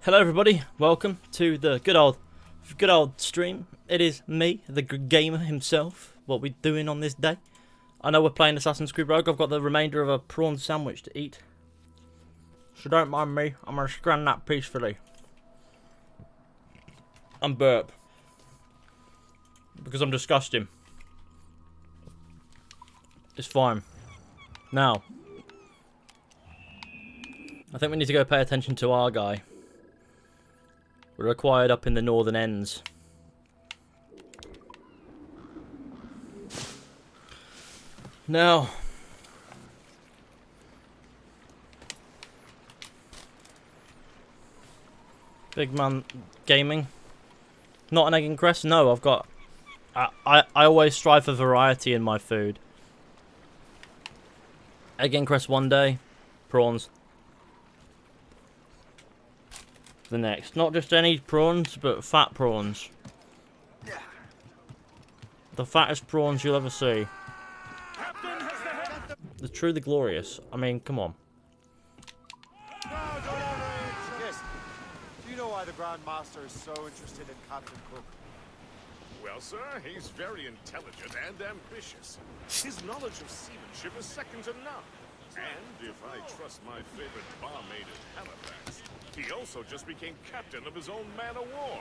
Hello everybody, welcome to the good old stream. It is me, the gamer himself. What we doing on this day? I know we're playing Assassin's Creed Rogue. I've got the remainder of a prawn sandwich to eat. So don't mind me, I'm gonna scran that peacefully. And burp. Because I'm disgusting. It's fine. Now, I think we need to go pay attention to our guy. We're required up in the northern ends. Now, Big Man Gaming. Not an egg and cress? No, I've got... I always strive for variety in my food. Egg and cress one day, prawns the next. Not just any prawns, but fat prawns. The fattest prawns you'll ever see. The truly glorious. I mean, come on. Yes. Do you know why the Grand Master is so interested in Captain Cook? Well, sir, he's very intelligent and ambitious. His knowledge of seamanship is second to none. And if I trust my favorite barmaid at Halifax, he also just became captain of his own man-of-war.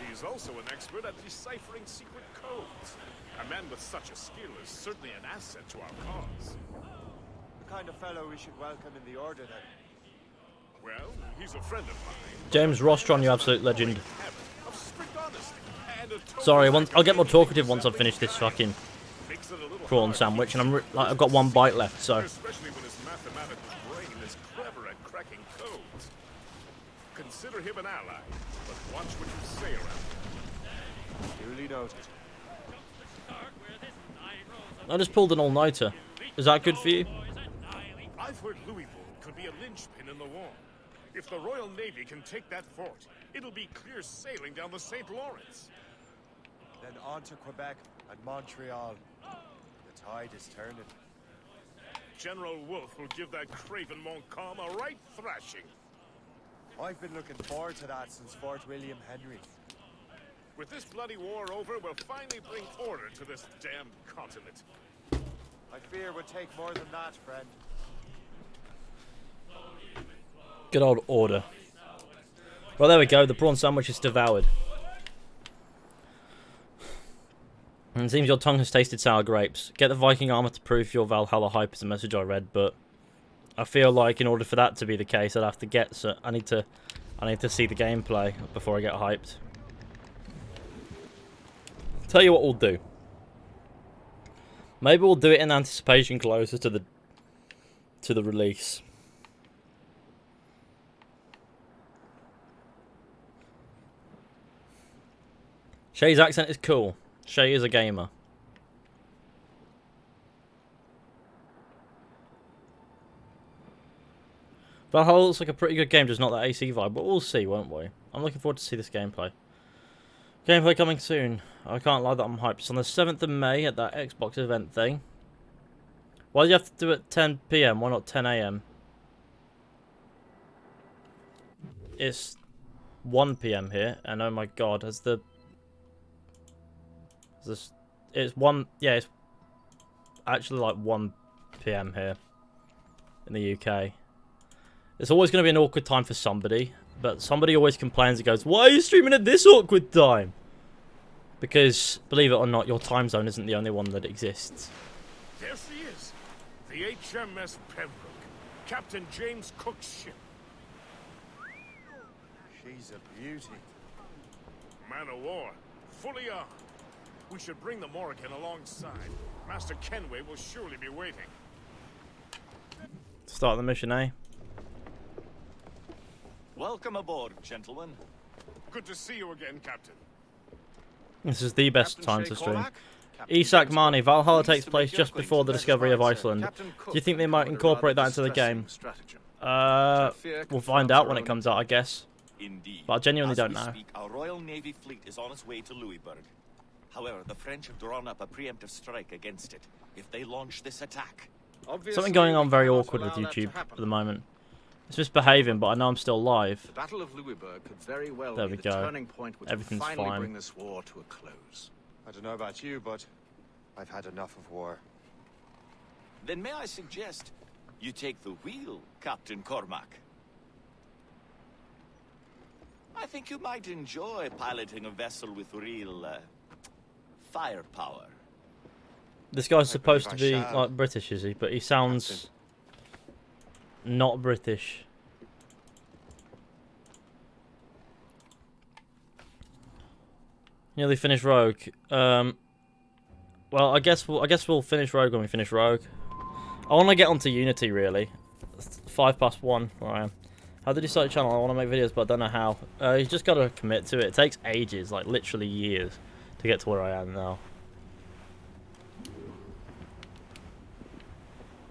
He's also an expert at deciphering secret codes. A man with such a skill is certainly an asset to our cause. The kind of fellow we should welcome in the Order, then. Well, he's a friend of mine. James Rostron, you absolute legend. Of strict honesty and a total Sorry, I'll get more lack of talkative once I've finished this fucking makes it a little prawn hard sandwich, and I've got one bite left, so... especially when his mathematical brain is clever at cracking codes. Consider him an ally, but watch what you say around him. Duly noted. I just pulled an all-nighter. Is that good for you? I've heard Louisville could be a linchpin in the war. If the Royal Navy can take that fort, it'll be clear sailing down the St. Lawrence. Then on to Quebec and Montreal. The tide is turning. General Wolfe will give that craven Montcalm a right thrashing. I've been looking forward to that since Fort William Henry. With this bloody war over, we'll finally bring order to this damned continent. I fear it would take more than that, friend. Good old order. Well, there we go. The prawn sandwich is devoured. And it seems your tongue has tasted sour grapes. Get the Viking armor to prove your Valhalla hype is a message I read, but I feel like in order for that to be the case, I'd have to get... So I need to see the gameplay before I get hyped. Tell you what we'll do. Maybe we'll do it in anticipation closer to the release. Shay's accent is cool. Shay is a gamer. Valhalla looks like a pretty good game, just not that AC vibe, but we'll see, won't we? I'm looking forward to see this gameplay. Gameplay coming soon. I can't lie that I'm hyped. It's on the 7th of May at that Xbox event thing. Why do you have to do it at 10 PM? Why not 10 AM? It's 1 PM here, and oh my god, has the... It's 1... Yeah, it's actually like 1 PM here in the UK. It's always going to be an awkward time for somebody, but somebody always complains and goes, why are you streaming at this awkward time? Because, believe it or not, your time zone isn't the only one that exists. There she is, the HMS Pembroke, Captain James Cook's ship. She's a beauty. Man of war, fully armed. We should bring the Morrigan alongside. Master Kenway will surely be waiting. Start the mission, eh? Welcome aboard, gentlemen. Good to see you again, Captain. This is the best Captain time Shay to stream. Cormac, Isak Mani, Valhalla pleased takes to place make your just before the acquaintance. discovery of That's right, sir. Iceland. Captain Do Cook you think they might covered a incorporate rather that into the game? distressing stratagem. We'll find out when it comes out, I guess. Indeed. But I genuinely As don't we know. Speak, our Royal Navy fleet is on its way to Louisburg. However, the French have drawn up a preemptive strike against it if they launch this attack. Something going on very awkward with YouTube at the moment. It's misbehaving, but I know I'm still alive. The Battle of Louisburg could very well There be we the go. turning point which Everything's will finally fine. bring this war to a close. I don't know about you, but I've had enough of war. Then may I suggest you take the wheel, Captain Cormac? I think you might enjoy piloting a vessel with real, firepower. This guy's supposed to believe I be shall. like British, is he? But he sounds not British. Nearly finished Rogue. Well, I guess we'll finish Rogue when we finish Rogue. I want to get onto Unity really. It's 1:05 where I am. How did you start your channel? I want to make videos, but I don't know how. You just got to commit to it. It takes ages, like literally years, to get to where I am now.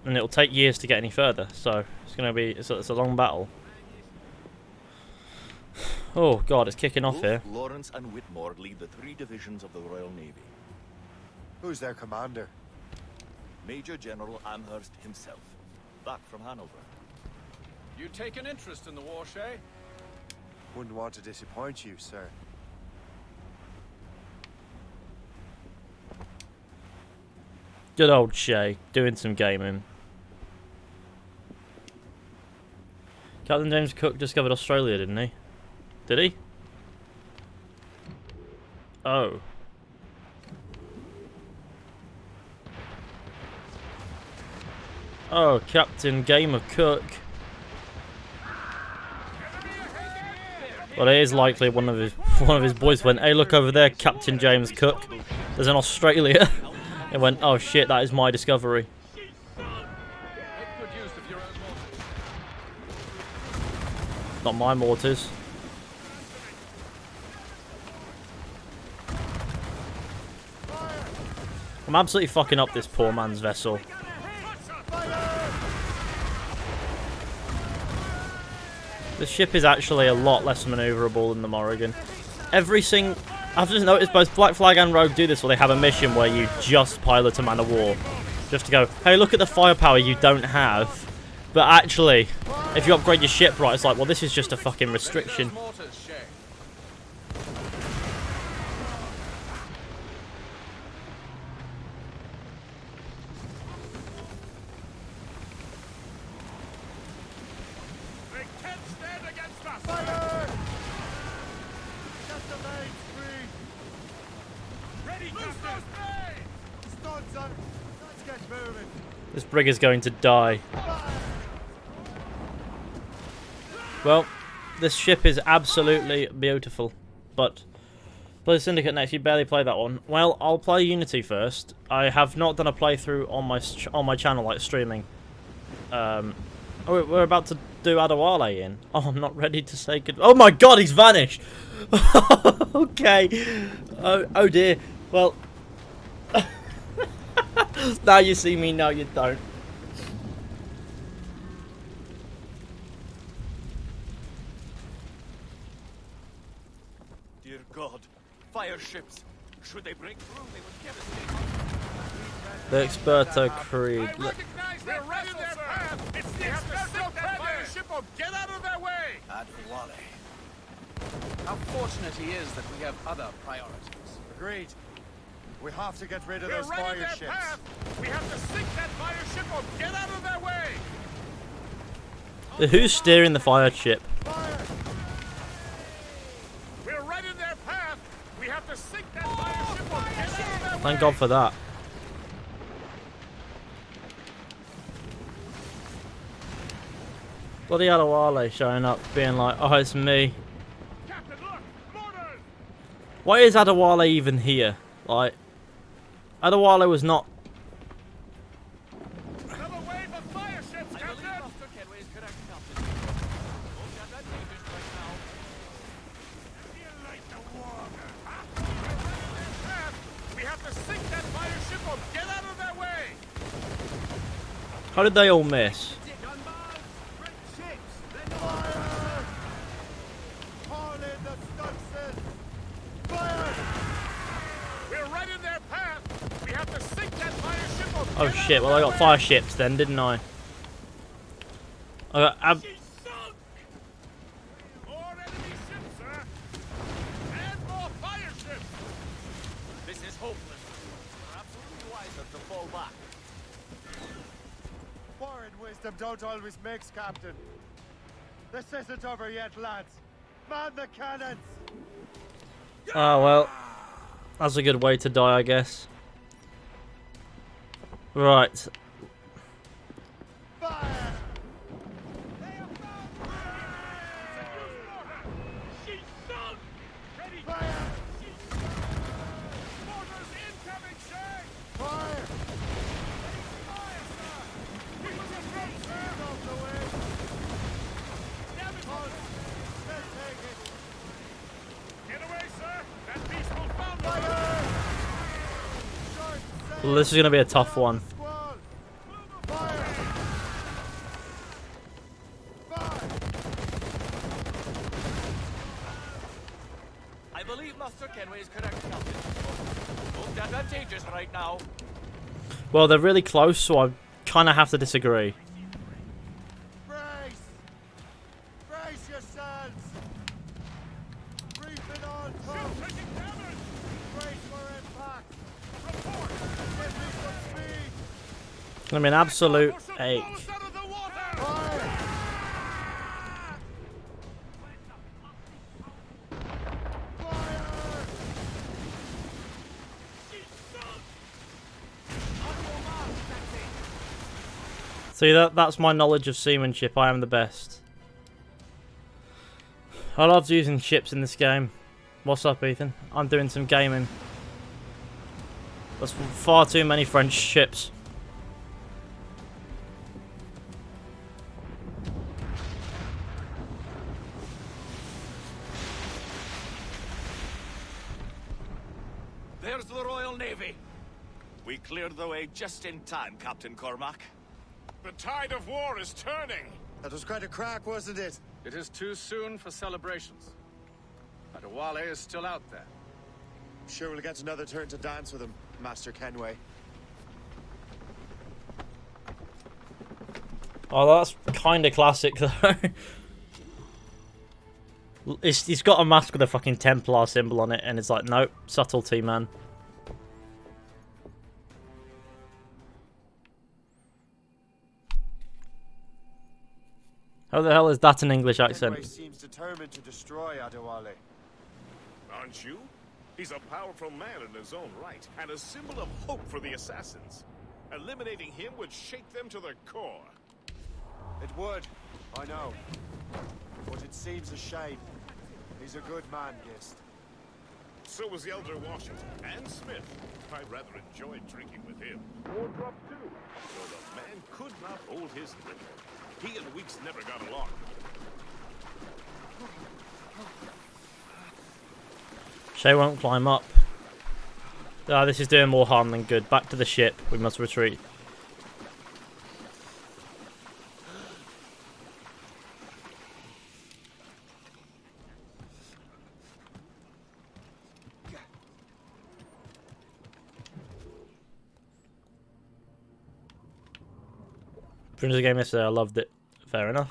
And it'll take years to get any further, so it's gonna be it's a long battle. Oh god, it's kicking off here. Both Lawrence and Whitmore lead the 3 divisions of the Royal Navy. Who's their commander? Major General Amherst himself, back from Hanover. You take an interest in the war, Shay? Wouldn't want to disappoint you, sir. Good old Shay, doing some gaming. Captain James Cook discovered Australia, didn't he? Did he? Oh. Oh, Captain Gamer Cook. Well, it is likely one of his boys went, "Hey, look over there, Captain James Cook. There's an Australia." It went, "Oh shit, that is my discovery." Make good use of your own mortars. Not my mortars. I'm absolutely fucking up this poor man's vessel. The ship is actually a lot less maneuverable than the Morrigan. I've just noticed both Black Flag and Rogue do this where they have a mission where you just pilot a man of war. Just to go, hey, look at the firepower you don't have. But actually, if you upgrade your ship right, it's like, well, this is just a fucking restriction. Mortars, Shay. They can't stand against us! Fire! Get the mains free! Ready, Captain! Studs on! Let's get moving! This brig is going to die. Well, this ship is absolutely beautiful, but play Syndicate next. You barely play that one. Well, I'll play Unity first. I have not done a playthrough on my channel, like streaming. Oh, we're about to do Adewale in. Oh, I'm not ready to say good. Oh my God, he's vanished. Okay. Oh dear. Well, now you see me. No, you don't. Dear God, fire ships. Should they break through, they would devastate. The Experto Creed. We're right in their path! It's the Experto fire ship or get out of their way! Adewale. How fortunate he is that we have other priorities. Agreed. We have to get rid of We're those right in fire their ships. path! We have to sink that fire ship or get out of their way! Who's steering the fire ship? Fire! We're right in their path! We have to sink that fire ship or get out of their way! Thank God for that. Bloody Adewale showing up, being like, "Oh, it's me." Captain, look! Mortars! Why is Adewale even here? Like, Adewale was not. Another wave of fire ships, I believe Captain! Master Kenway is correct, Captain. Don't get that dangerous right now. You like the water, huh? We're right in their path! We have to sink that fire ship or get out of their way! How did they all miss? Fire! Haul in the stunsail! Fire! We're right in their path! We have to sink that fire ship or Oh get out shit! of Well, I their got way! fire ships then, didn't I? I got wisdom don't always mix, Captain. This isn't over yet, lads. Man the cannons! Oh, well. That's a good way to die, I guess. Right. Fire! Fire! Mortars incoming, sir! Fire! He was afraid, sir! Off the way! Damn it! They'll take it! Get away, sir! That beast will found Fire! Short sail! Well, this is going to be a tough one. Squall! Fire! Fire! I believe Master Kenway is correct, Captain. Most advantageous right now. Well, they're really close, so I kind of have to disagree. Brace! Brace yourselves! Reef it on top! taking damage! Brace for impact! Report! Give me some speed! It's going to be an absolute Or some ache. blows out of the water! Fire! Fire! See, that's my knowledge of seamanship. I am the best. I love using ships in this game. What's up, Ethan? I'm doing some gaming. That's far too many French ships. There's the Royal Navy. We cleared the way just in time, Captain Cormac. The tide of war is turning! That was quite a crack, wasn't it? It is too soon for celebrations. Adewale is still out there. Sure we'll get another turn to dance with him, Master Kenway. Oh, that's kind of classic, though. He's got a mask with a fucking Templar symbol on it, and it's like, nope, subtlety, man. How the hell is that an English Kenway accent? seems determined to destroy Adewale. Aren't you? He's a powerful man in his own right, and a symbol of hope for the assassins. Eliminating him would shake them to the core. It would, I know. But it seems a shame. He's a good man, Gist. So was the Elder Washington and Smith. I rather enjoyed drinking with him. Wardrop too. Though the man could not hold his liquor. He and Weeks never got along. Shay won't climb up. Ah, this is doing more harm than good. Back to the ship. We must retreat. Finished the game yesterday. I loved it. Fair enough.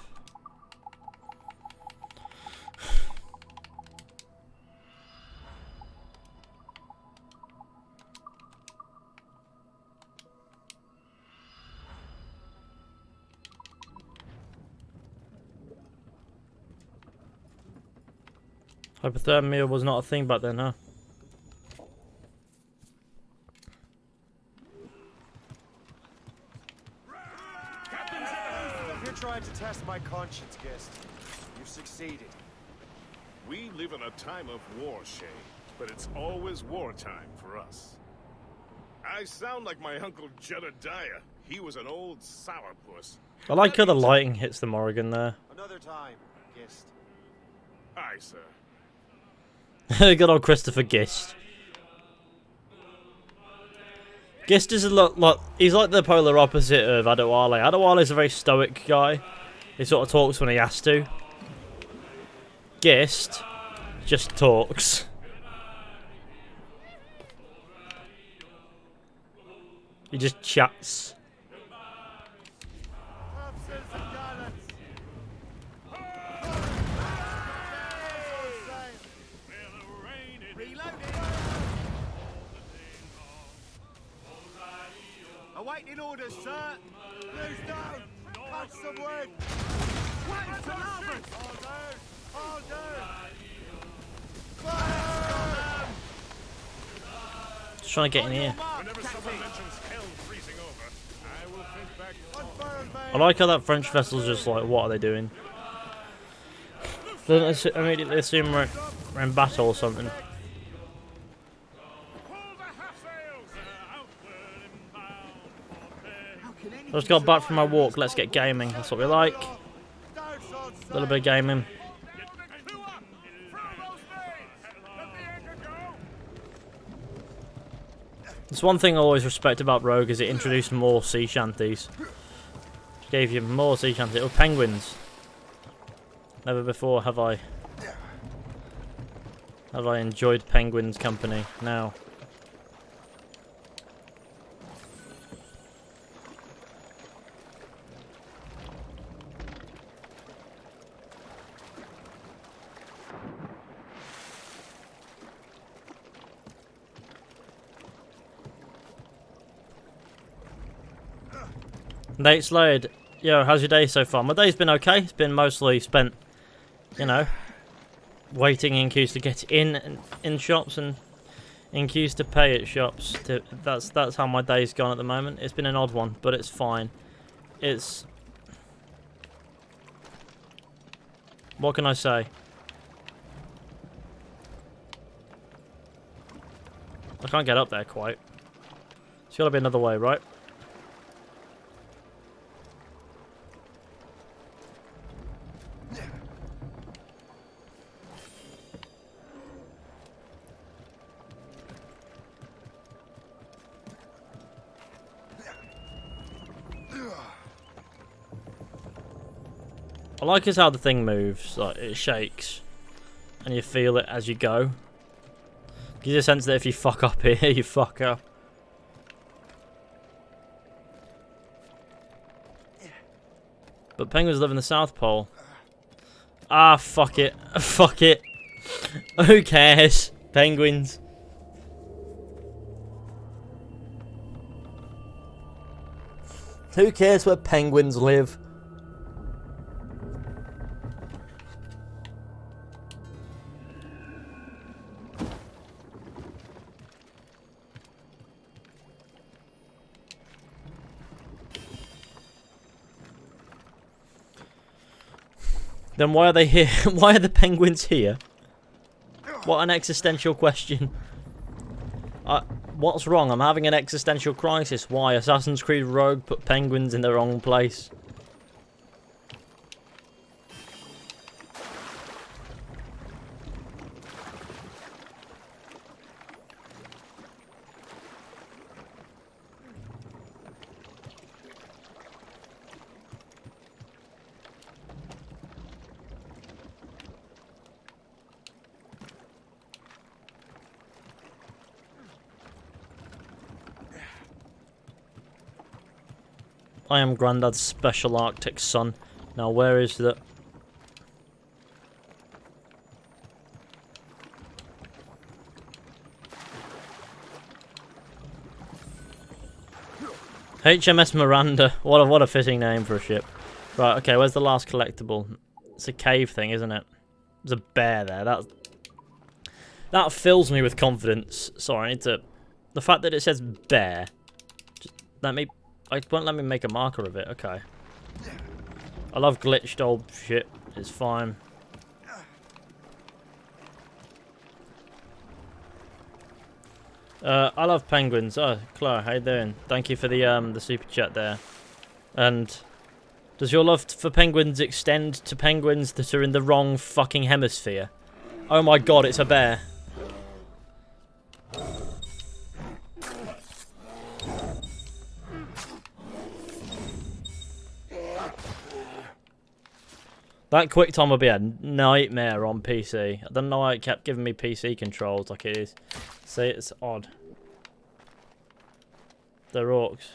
Hypothermia was not a thing back then, huh? You're trying to test my conscience, Gist. You've succeeded. We live in a time of war, Shay, but it's always wartime for us. I sound like my uncle Jedediah. He was an old sourpuss. I like how the lighting hits the Morrigan there. Another time, Gist. Aye, sir. Good old Christopher Gist. Gist is a lot, he's like the polar opposite of Adewale. Adewale is a very stoic guy. He sort of talks when he has to. Gist just talks. He just chats. Absence and gallants. Awaiting orders, sir. Blues down. Catch some wind! All down! All down! Fire! Just trying to get in here. Whenever someone mentions hell freezing over, I will think back. Unfurled, I like how that French vessel's just like, what are they doing? Doesn't it immediately assume we're in battle or something? Pull the half sails! Outward and bound. I just got back from my walk, let's get gaming, that's what we like. down, swords, A little bit of gaming. Get the crew up! Throw those blades! Let the anchor go! There's one thing I always respect about Rogue is it introduced more sea shanties. Gave you more sea shanties. Oh, penguins. Never before have I enjoyed penguins' company. Now. Nate Slade, yo, how's your day so far? My day's been okay. It's been mostly spent, you know, waiting in queues to get in shops and in queues to pay at shops. That's how my day's gone at the moment. It's been an odd one, but it's fine. It's... What can I say? I can't get up there quite. It's got to be another way, right? I like is how the thing moves, like it shakes and you feel it as you go. Gives you a sense that if you fuck up here, you fuck up. But penguins live in the South Pole. Ah, fuck it. Fuck it. Who cares? Penguins. Who cares where penguins live? Then why are they here? Why are the penguins here? What an existential question. What's wrong? I'm having an existential crisis. Why? Assassin's Creed Rogue put penguins in the wrong place. I am Grandad's special Arctic son. Now where is the... HMS Miranda. What a fitting name for a ship. Right, okay, where's the last collectible? It's a cave thing, isn't it? There's a bear there. That fills me with confidence. Sorry, I need to... The fact that it says bear... Just let me... It won't let me make a marker of it. Okay. I love glitched old shit. It's fine. I love penguins. Oh, Chloe, how you doing? Thank you for the super chat there. And does your love for penguins extend to penguins that are in the wrong fucking hemisphere? Oh my god, it's a bear. That QuickTime would be a nightmare on PC. I don't know why it kept giving me PC controls like it is. See, it's odd. They're orcs.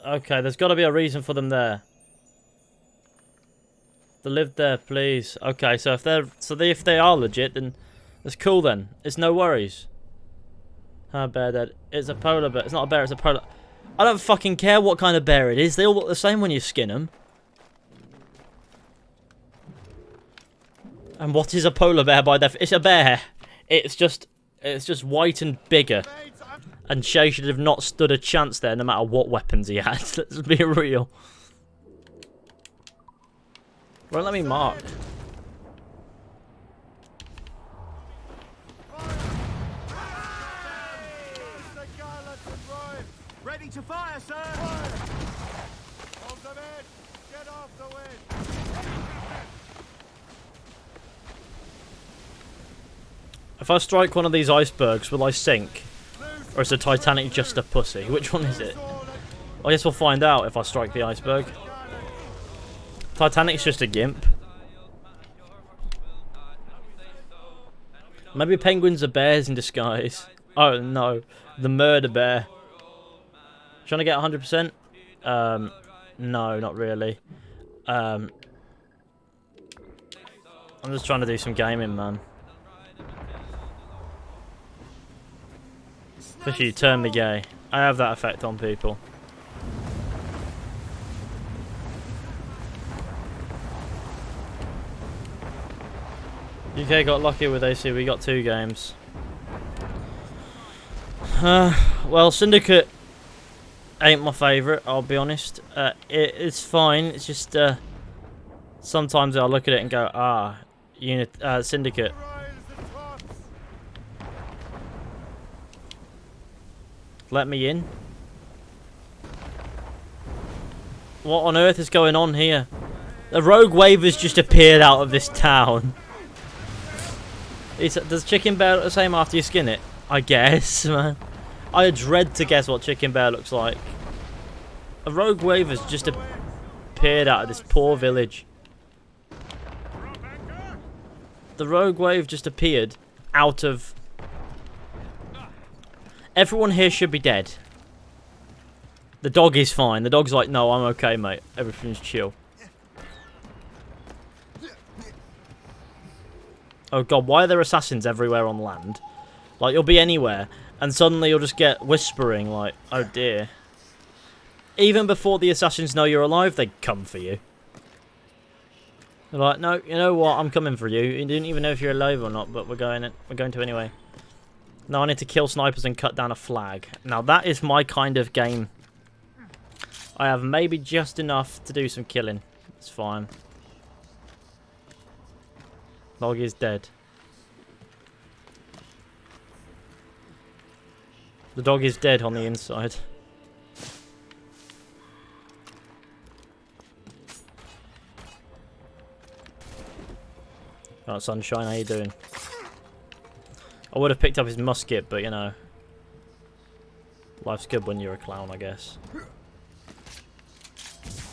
Okay, there's got to be a reason for them there. They live there, please. Okay, so if they are legit, then it's cool. Then it's no worries. Bear dead. It's a polar bear. It's not a bear. It's a polar. I don't fucking care what kind of bear it is. They all look the same when you skin them. And what is a polar bear by definition? It's a bear. It's just white and bigger. And Shay should have not stood a chance there, no matter what weapons he had. Let's be real. Won't let me mark. Ready to fire, sir! Hold them in! Get off the wind! If I strike one of these icebergs, will I sink? Or is the Titanic just a pussy? Which one is it? I guess we'll find out if I strike the iceberg. Titanic's just a gimp. Maybe penguins are bears in disguise. Oh no, the murder bear. Trying to get 100%? No, not really. I'm just trying to do some gaming, man. Especially you turn me gay. I have that effect on people. UK got lucky with AC, we got 2 games. Well, Syndicate ain't my favourite, I'll be honest. It's fine, it's just sometimes I'll look at it and go, Syndicate. Let me in. What on earth is going on here? The rogue wave has just appeared out of this town. Does Chicken Bear look the same after you skin it? I guess, man. I dread to guess what Chicken Bear looks like. A rogue wave has just appeared out of this poor village. The rogue wave just appeared out of... Everyone here should be dead. The dog is fine. The dog's like, no, I'm okay, mate. Everything's chill. Oh god, why are there assassins everywhere on land? Like, you'll be anywhere, and suddenly you'll just get whispering, like, oh dear. Even before the assassins know you're alive, they come for you. They're like, no, you know what, I'm coming for you. You didn't even know if you're alive or not, but we're going to anyway. Now I need to kill snipers and cut down a flag. Now that is my kind of game. I have maybe just enough to do some killing. It's fine. Dog is dead. The dog is dead on the inside. Alright, Sunshine, how you doing? I would have picked up his musket, but you know. Life's good when you're a clown, I guess.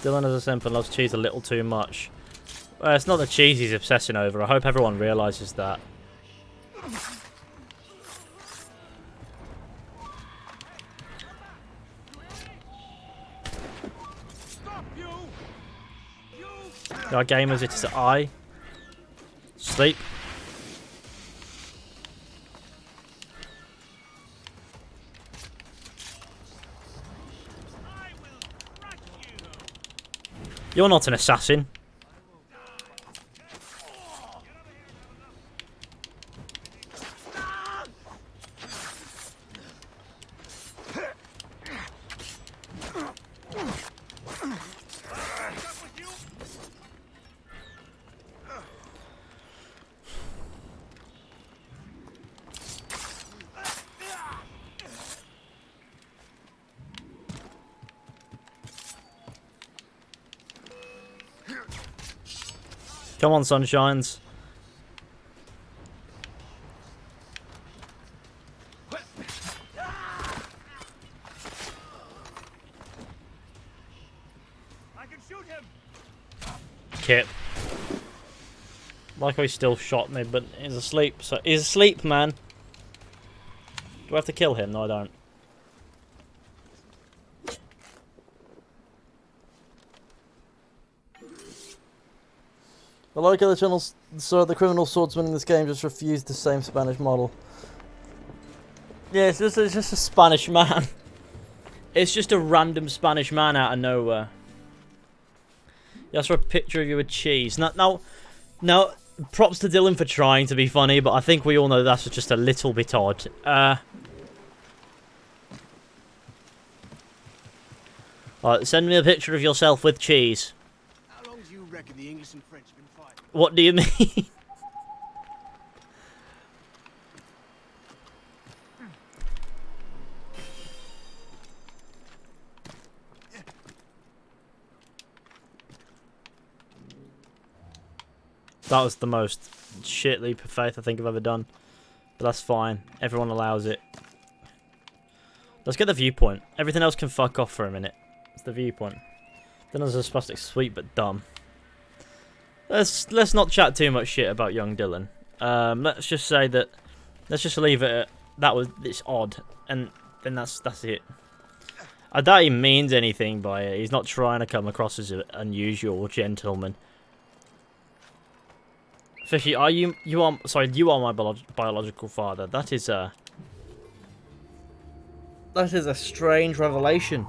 Dylan as a simp loves cheese a little too much. It's not the cheese he's obsessing over. I hope everyone realises that. Our gamers, it is I. Sleep. You're not an assassin. Come on, Sunshines. I can shoot him. Kip. Like how he still shot me, but he's asleep. So he's asleep, man. Do I have to kill him? No, I don't. I like how the channels, so the criminal swordsman in this game just refused the same Spanish model. Yeah, it's just a Spanish man. It's just a random Spanish man out of nowhere. He asked for a picture of you with cheese. Now, props to Dylan for trying to be funny, but I think we all know that's just a little bit odd. Alright, send me a picture of yourself with cheese. How long do you reckon the English and French have been fighting? What do you mean? That was the most shit leap of faith I think I've ever done. But that's fine. Everyone allows it. Let's get the viewpoint. Everything else can fuck off for a minute. It's the viewpoint. Dylan's a spastic sweet but dumb. Let's not chat too much shit about young Dylan. Let's just say that. Let's just leave it at it's odd, and then that's it. I doubt he means anything by it. He's not trying to come across as an unusual gentleman. Fishy, you are my biological father. That is a strange revelation.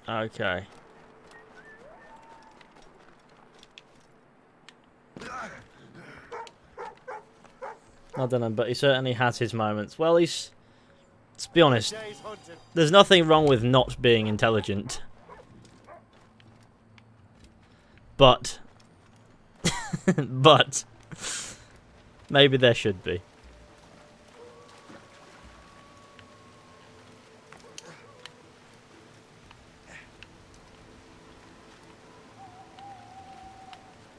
Okay. I don't know, but he certainly has his moments. Well, let's be honest, there's nothing wrong with not being intelligent. But maybe there should be.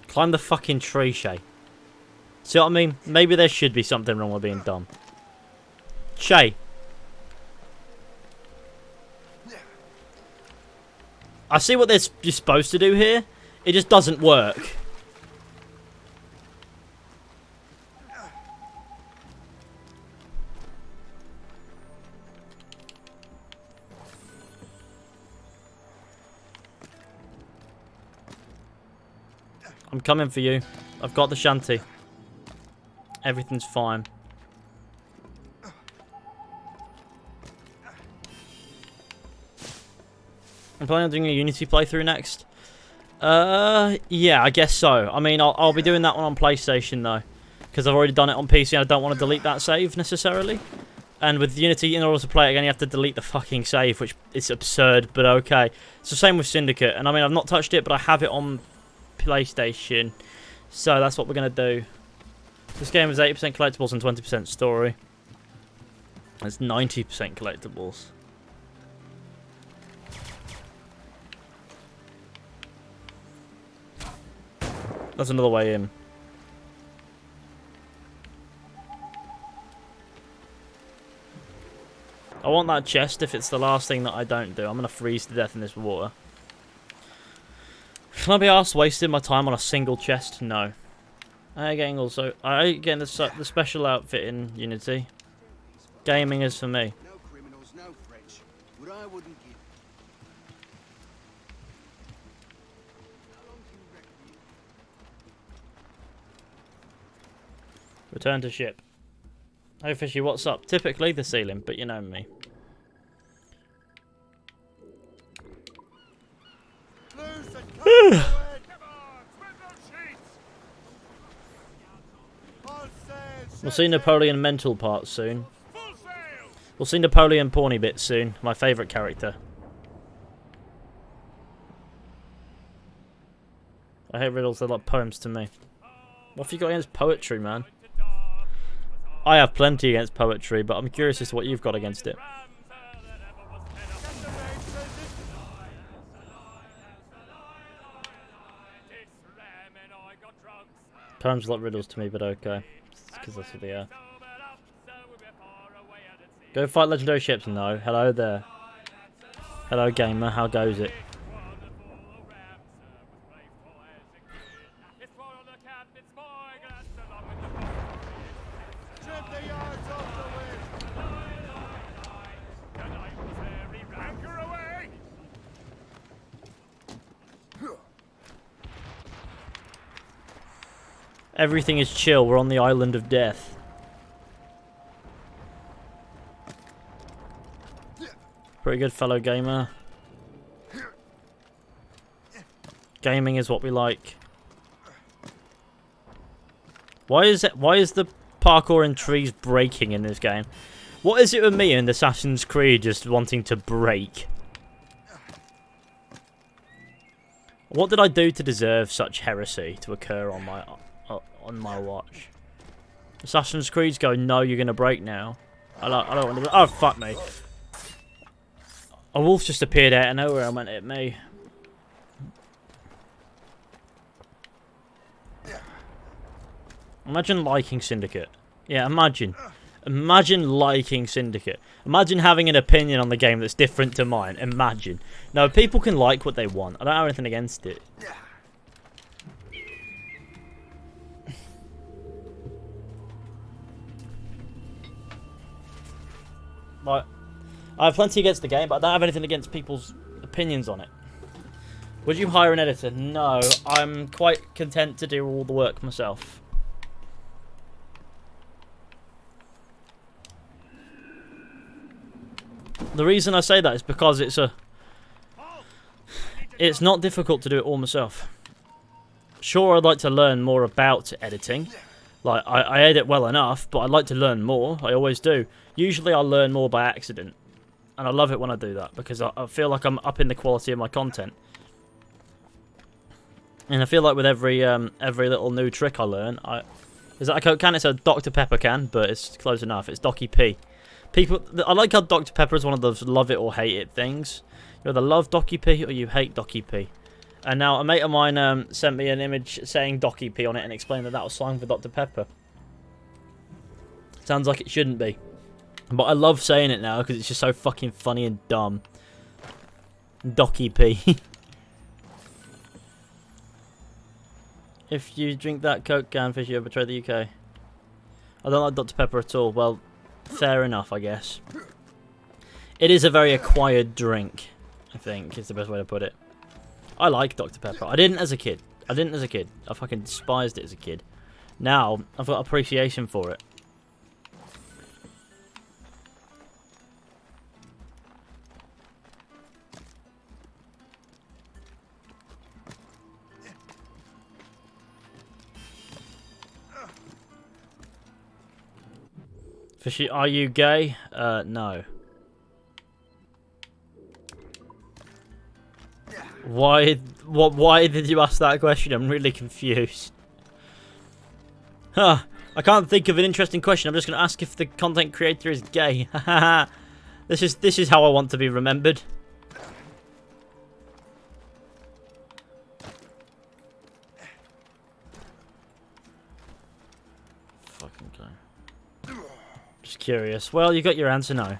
Climb the fucking tree, Shay. See what I mean? Maybe there should be something wrong with being dumb. Shay. I see what you're supposed to do here. It just doesn't work. I'm coming for you. I've got the shanty. Everything's fine. I'm planning on doing a Unity playthrough next. Yeah, I guess so. I mean, I'll be doing that one on PlayStation though, because I've already done it on PC and I don't want to delete that save necessarily. And with Unity, in order to play it again, you have to delete the fucking save, which is absurd, but okay. It's the same with Syndicate, and I mean, I've not touched it, but I have it on PlayStation, so that's what we're gonna do. This game is 80% collectibles and 20% story. It's 90% collectibles. That's another way in. I want that chest if it's the last thing that I don't do. I'm gonna freeze to death in this water. Can I be asked wasting my time on a single chest? No. I getting the special outfit in Unity. Gaming is for me. No criminals, no French. What I wouldn't give. How long do you reckon you... Return to ship. Hey Fishy, what's up? Typically the ceiling, but you know me. Loose and cut the head. All sails, We'll see Napoleon mental parts soon. We'll see Napoleon porny bits soon. My favourite character. I hate riddles, they're like poems to me. What have you got against poetry, man? I have plenty against poetry, but I'm curious as to what you've got against it. Poems are like riddles to me, but okay. Because that's what they are. Go fight legendary ships? No. Hello there. Hello gamer, how goes it? trim the yards off the wind. Anchor away! Everything is chill. We're on the island of death. Pretty good, fellow gamer. Gaming is what we like. Why is the parkour in trees breaking in this game? What is it with me and Assassin's Creed just wanting to break? What did I do to deserve such heresy to occur on my watch? Assassin's Creed's go, no, you're gonna break now. I don't want to. Oh fuck me! A wolf just appeared out of nowhere and went at me. Imagine liking Syndicate. Yeah, imagine. Imagine liking Syndicate. Imagine having an opinion on the game that's different to mine. Imagine. No, people can like what they want. I don't have anything against it. But I have plenty against the game, but I don't have anything against people's opinions on it. Would you hire an editor? No, I'm quite content to do all the work myself. The reason I say that is because it's not difficult to do it all myself. Sure, I'd like to learn more about editing. Like, I edit well enough, but I'd like to learn more. I always do. Usually I learn more by accident. And I love it when I do that, because I feel like I'm upping the quality of my content. And I feel like with every little new trick I learn, is that a Coke can? It's a Dr. Pepper can, but it's close enough. It's Docky P. I like how Dr. Pepper is one of those love it or hate it things. You either love Docky P or you hate Docky P. And now a mate of mine sent me an image saying Docky P on it and explained that that was slang for Dr. Pepper. Sounds like it shouldn't be. But I love saying it now because it's just so fucking funny and dumb. Docky P. If you drink that Coke can, Fish, you betray the UK. I don't like Dr. Pepper at all. Well, fair enough, I guess. It is a very acquired drink, I think, is the best way to put it. I like Dr. Pepper. I didn't as a kid. I fucking despised it as a kid. Now, I've got appreciation for it. Fishy, are you gay? No. Why did you ask that question? I'm really confused. Huh. I can't think of an interesting question. I'm just going to ask if the content creator is gay. This is how I want to be remembered. Fucking guy. Just curious. Well, you got your answer now.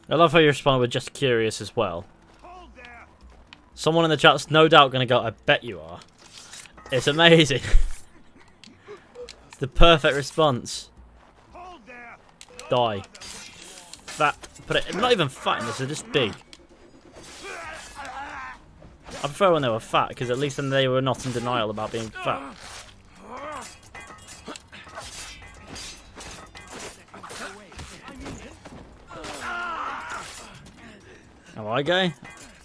I love how you respond with just curious as well. Someone in the chat's no doubt going to go, I bet you are. It's amazing. It's the perfect response. Die. Fat. But not even fat in this, they're just big. I prefer when they were fat, because at least then they were not in denial about being fat. Am I gay?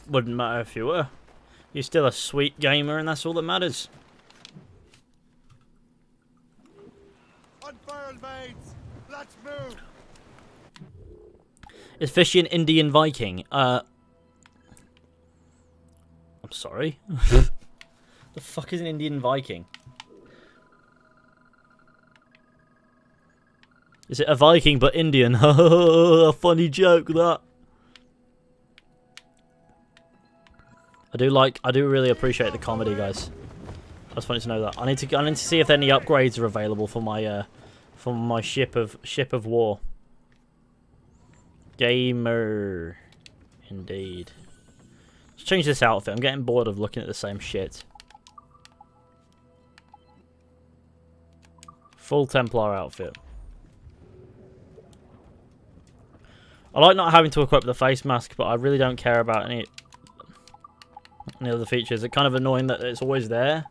Wouldn't matter if you were. You're still a sweet gamer and that's all that matters. Unfurled, mates! Let's move! Is Fishy an Indian Viking? I'm sorry. The fuck is an Indian Viking? Is it a Viking but Indian? A funny joke, that. I do really appreciate the comedy, guys. That's funny to know that. I need to see if any upgrades are available for my ship of war. Gamer, indeed. Let's change this outfit. I'm getting bored of looking at the same shit. Full Templar outfit. I like not having to equip the face mask, but I really don't care about any. And the other features are kind of annoying that it's always there.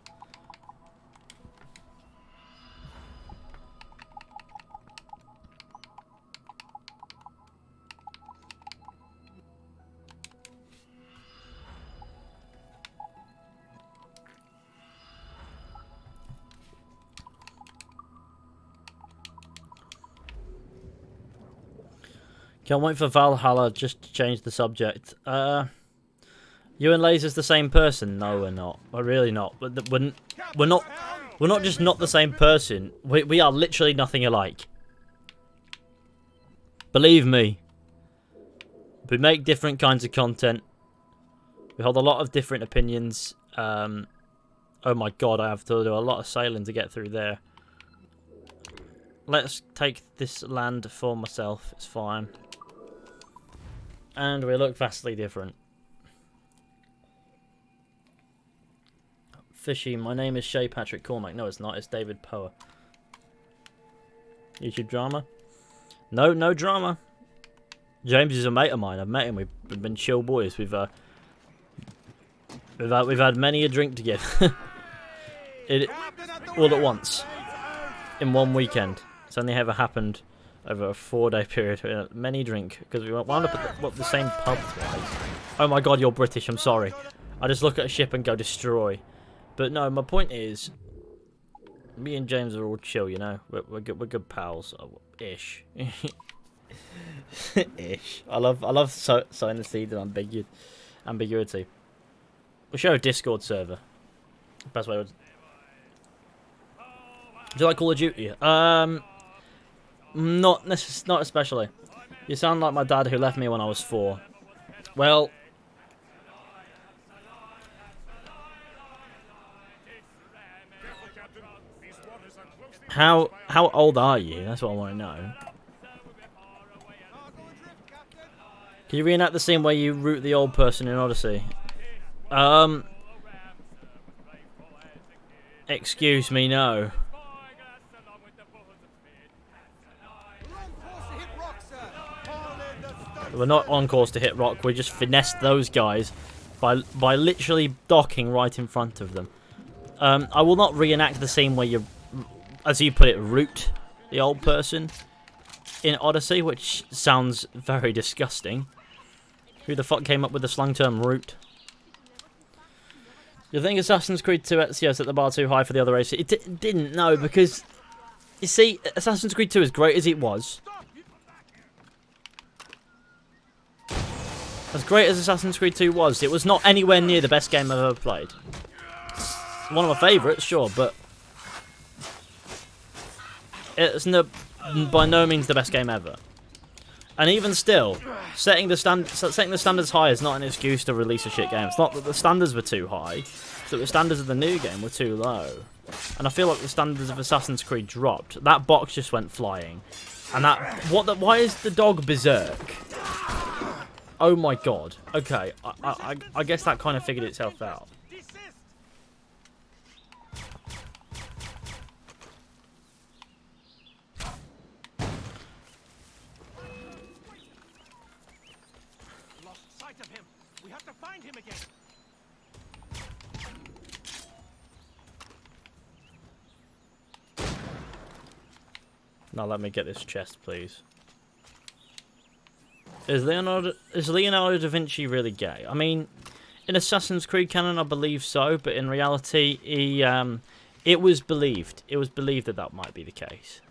Can't wait for Valhalla just to change the subject. You and Laser's the same person? No, we're not. We're really not. We're not just not the same person. We are literally nothing alike. Believe me. We make different kinds of content. We hold a lot of different opinions. Oh my god, I have to do a lot of sailing to get through there. Let's take this land for myself. It's fine. And we look vastly different. Fishy, my name is Shay Patrick Cormack. No, it's not. It's David Power. YouTube drama? No, no drama. James is a mate of mine. I've met him. We've been chill boys. We've had many a drink together. All at once. In one weekend. It's only ever happened over a 4-day period. Many drink because we wound up at the same pub twice. Oh my god, you're British. I'm sorry. I just look at a ship and go destroy. But no, my point is, me and James are all chill. You know, we're good pals, ish. Ish. I love sowing the seed of ambiguity. We'll show a Discord server. Best way. Do you like Call of Duty? Not especially. You sound like my dad who left me when I was 4. Well, how old are you? That's what I want to know. Can you reenact the scene where you root the old person in Odyssey? Excuse me, no. We're not on course to hit rock. We just finessed those guys by literally docking right in front of them. I will not reenact the scene where you, as you put it, root the old person in Odyssey, which sounds very disgusting. Who the fuck came up with the slang term root? You think Assassin's Creed 2 Ezio set the bar too high for the other races? It didn't, no, because you see, Assassin's Creed 2, as great as it was, as great as Assassin's Creed 2 was, it was not anywhere near the best game I've ever played. It's one of my favourites, sure, but it's by no means the best game ever. And even still, setting the standards high is not an excuse to release a shit game. It's not that the standards were too high, it's that the standards of the new game were too low. And I feel like the standards of Assassin's Creed dropped. That box just went flying. And why is the dog berserk? Oh my god. Okay, I guess that kind of figured itself out. Lost sight of him. We have to find him again. Now let me get this chest, please. Is Leonardo da Vinci really gay? I mean, in Assassin's Creed canon, I believe so, but in reality, it was believed. It was believed that might be the case.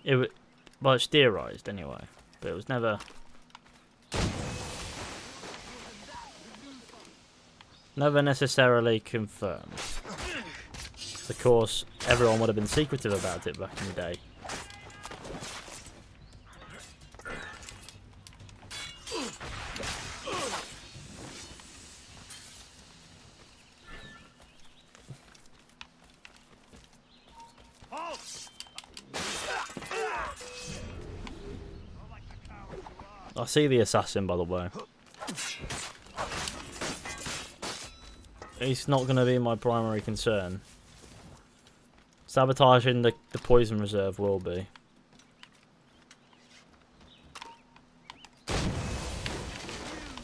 Well, it's theorized anyway, but it was never necessarily confirmed. Of course, everyone would have been secretive about it back in the day. I see the assassin, by the way. He's not going to be my primary concern. Sabotaging the poison reserve will be. You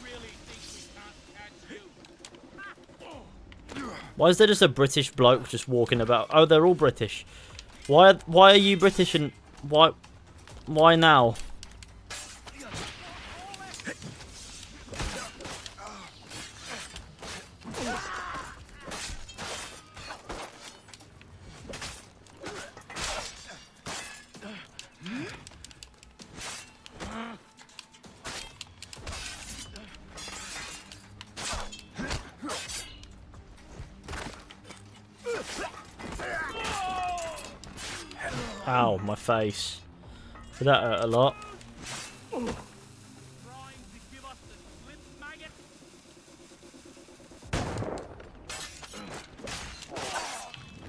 really think we can't catch you? Why is there just a British bloke just walking about? Oh, they're all British. Why are you British and why now? Ow, my face. Did that hurt a lot?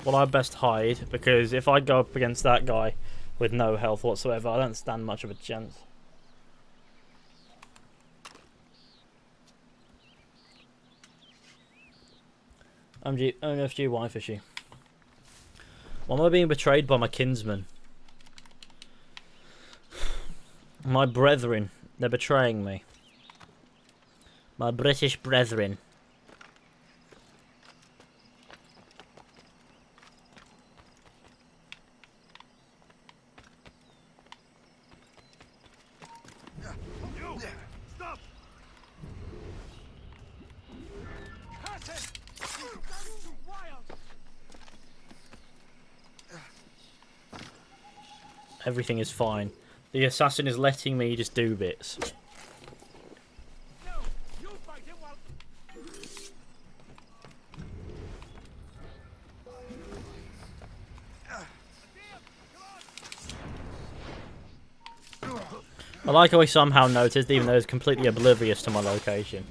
Well, I best hide, because if I go up against that guy with no health whatsoever, I don't stand much of a chance. OMFG, why fishy? Why am I being betrayed by my kinsmen? My brethren. They're betraying me. My British brethren. Stop! Everything is fine. The assassin is letting me just do bits. I like how he somehow noticed, even though he's completely oblivious to my location.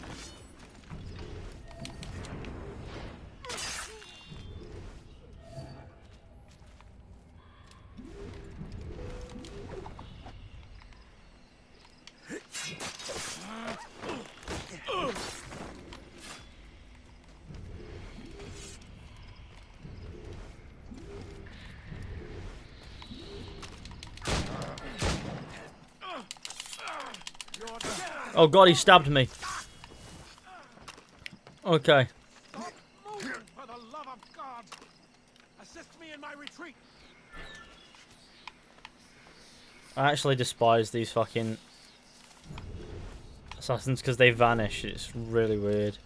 Oh god, he stabbed me. Okay. Stop moving, for the love of God! Assist me in my retreat! I actually despise these fucking assassins because they vanish. It's really weird.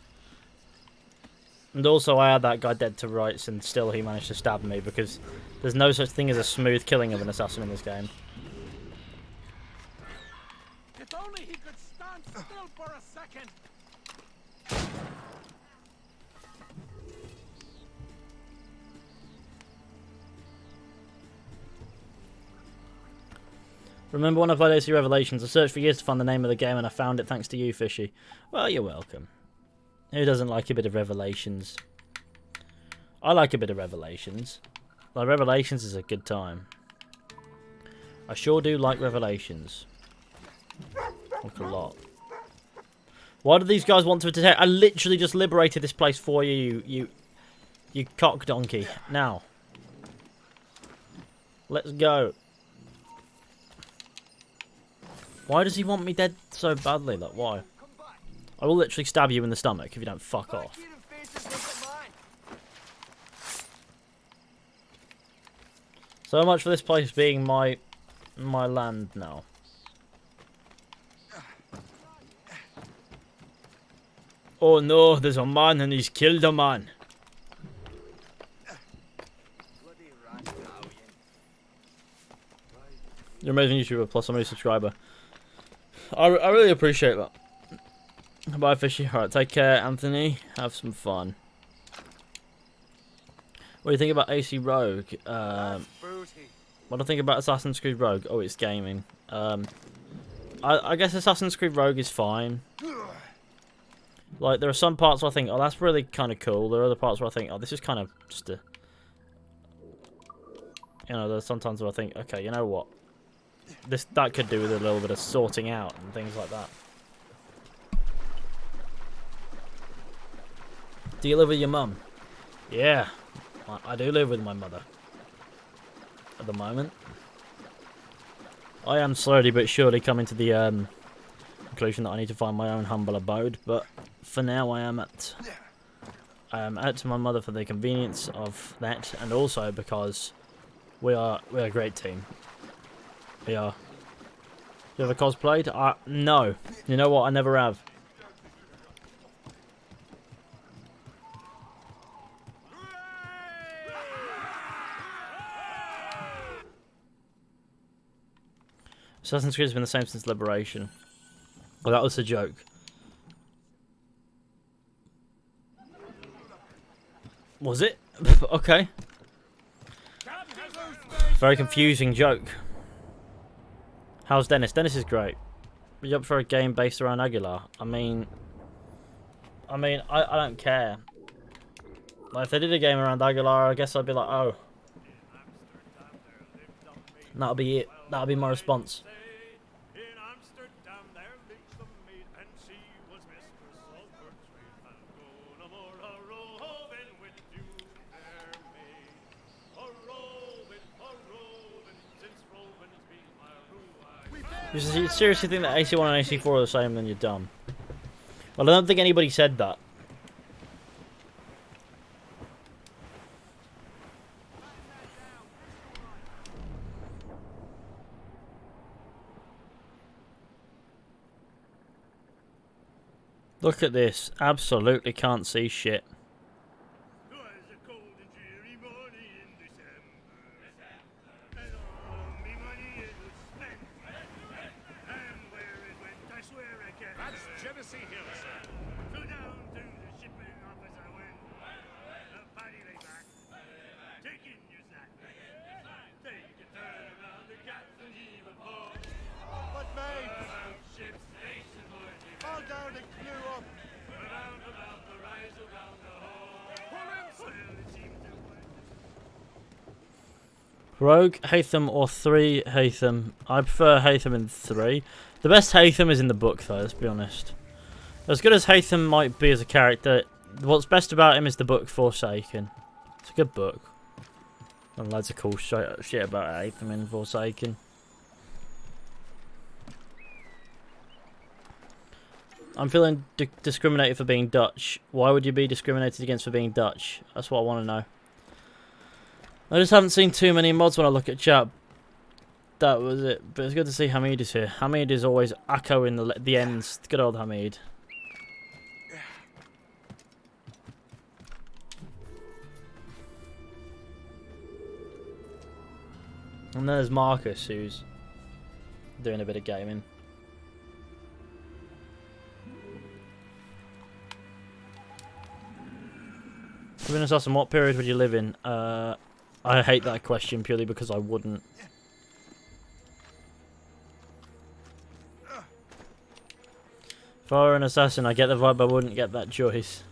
And also I had that guy dead to rights and still he managed to stab me because there's no such thing as a smooth killing of an assassin in this game. If only he could stand still for a second! Remember when I played AC Revelations? I searched for years to find the name of the game and I found it thanks to you, Fishy. Well, you're welcome. Who doesn't like a bit of Revelations? I like a bit of Revelations. Like, Revelations is a good time. I sure do like Revelations. Like a lot. Why do these guys want to attack? I literally just liberated this place for you, you cock donkey. Now. Let's go. Why does he want me dead so badly? Like, why? I will literally stab you in the stomach if you don't fuck off. So much for this place being my land now. Oh no, there's a man and he's killed a man. You're an amazing YouTuber, plus I'm a subscriber. I really appreciate that. Bye, Fishy. Alright, take care, Anthony. Have some fun. What do you think about AC Rogue? What do I think about Assassin's Creed Rogue? Oh, it's gaming. I guess Assassin's Creed Rogue is fine. Like, there are some parts where I think, oh, that's really kind of cool. There are other parts where I think, oh, this is kind of just a... You know, there's sometimes where I think, okay, you know what? That could do with a little bit of sorting out and things like that. Do you live with your mum? Yeah, I do live with my mother. At the moment. I am slowly but surely coming to the conclusion that I need to find my own humble abode, but for now I am at Out to my mother for the convenience of that, and also because we're a great team. We are. You ever cosplayed? No. You know what? I never have. Assassin's Creed has been the same since Liberation. Well, that was a joke. Was it? Okay. Very confusing joke. How's Dennis? Dennis is great. Are you up for a game based around Aguilar? I mean, I don't care. Like, if they did a game around Aguilar, I guess I'd be like, oh. And that'll be it. That'll be my response. If you seriously think that AC1 and AC4 are the same, then you're dumb. Well, I don't think anybody said that. Look at this. Absolutely can't see shit. That's Genesee Hill, sir. Go down to the shipping office I went. The party lay back. Take in your snack. Take a turn around the captain even more. But mate, Ship's station for fall down and clear up. around about the rise around the hole. Well, it seems to work. Rogue, Haytham, or 3 Haytham. I prefer Haytham in 3. The best Haytham is in the book, though, let's be honest. As good as Haytham might be as a character, what's best about him is the book Forsaken. It's a good book. And loads of cool shit about Haytham in Forsaken. I'm feeling discriminated for being Dutch. Why would you be discriminated against for being Dutch? That's what I want to know. I just haven't seen too many mods when I look at chat. That was it. But it's good to see Hamid is here. Hamid is always echoing the ends. Good old Hamid. And then there's Marcus, who's doing a bit of gaming. To be honest, what period would you live in? I hate that question purely because I wouldn't. If I were an assassin, I get the vibe I wouldn't get that choice.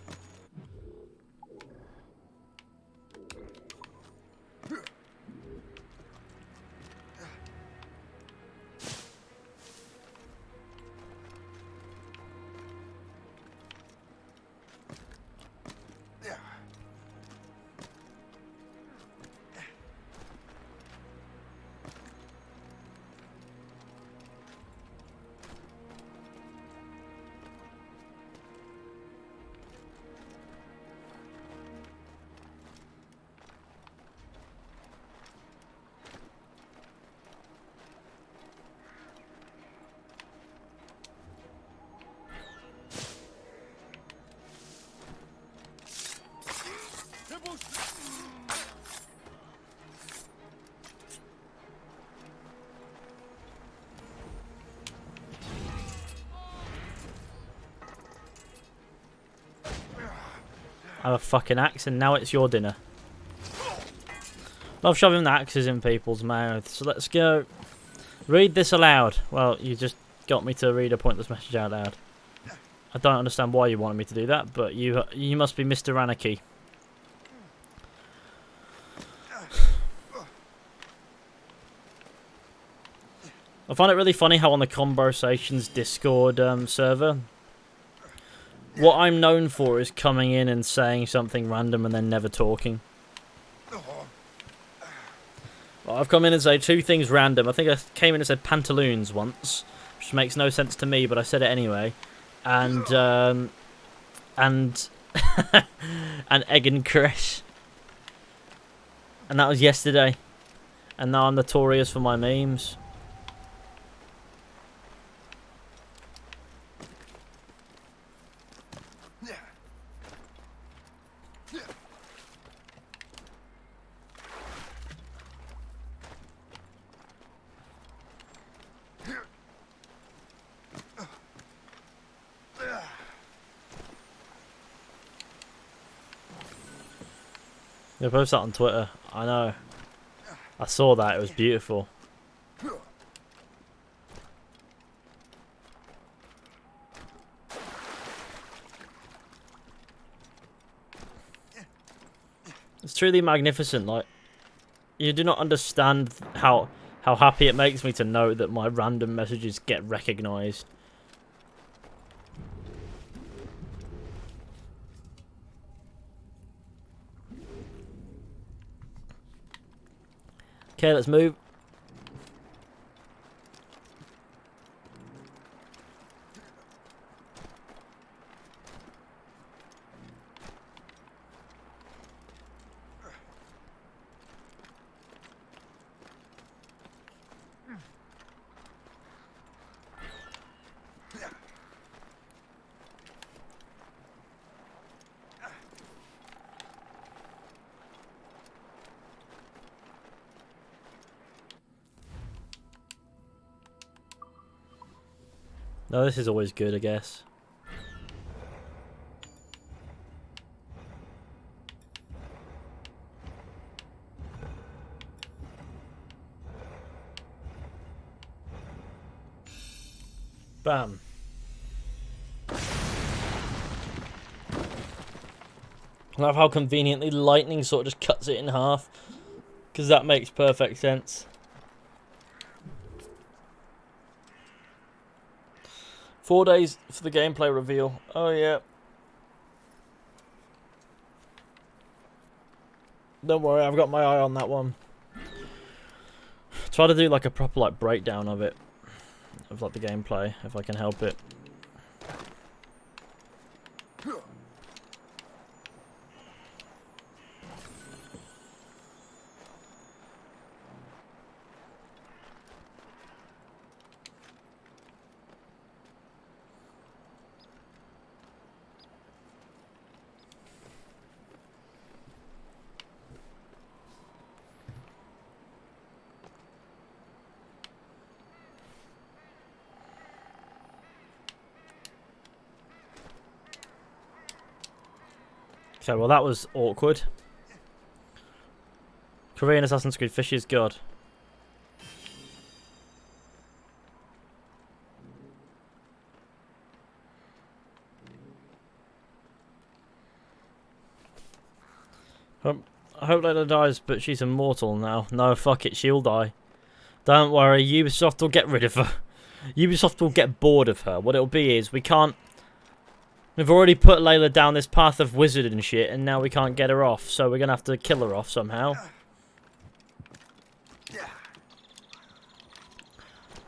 I have a fucking axe and now it's your dinner. Love shoving the axes in people's mouths. So let's go. Read this aloud. Well, you just got me to read a pointless message out loud. I don't understand why you wanted me to do that, but you must be Mr. Anarchy. I find it really funny how on the Conversations Discord server, what I'm known for is coming in and saying something random and then never talking. Well, I've come in and said 2 things random. I think I came in and said pantaloons once, which makes no sense to me, but I said it anyway. And and Egg and Chris. And that was yesterday. And now I'm notorious for my memes. They post that on Twitter. I know. I saw that. It was beautiful. It's truly magnificent. Like, you do not understand how happy it makes me to know that my random messages get recognized. Okay, let's move. No, this is always good, I guess. Bam. I love how conveniently lightning sort of just cuts it in half, because that makes perfect sense. 4 days for the gameplay reveal. Oh, yeah. Don't worry, I've got my eye on that one. Try to do like a proper like breakdown of it. Of like the gameplay, if I can help it. Okay, well that was awkward. Korean Assassin's Creed Fish is good. I hope Layla dies, but she's immortal now. No, fuck it, she'll die. Don't worry, Ubisoft will get rid of her. Ubisoft will get bored of her. What it'll be is, we can't... We've already put Layla down this path of wizard and shit, and now we can't get her off, so we're gonna have to kill her off somehow.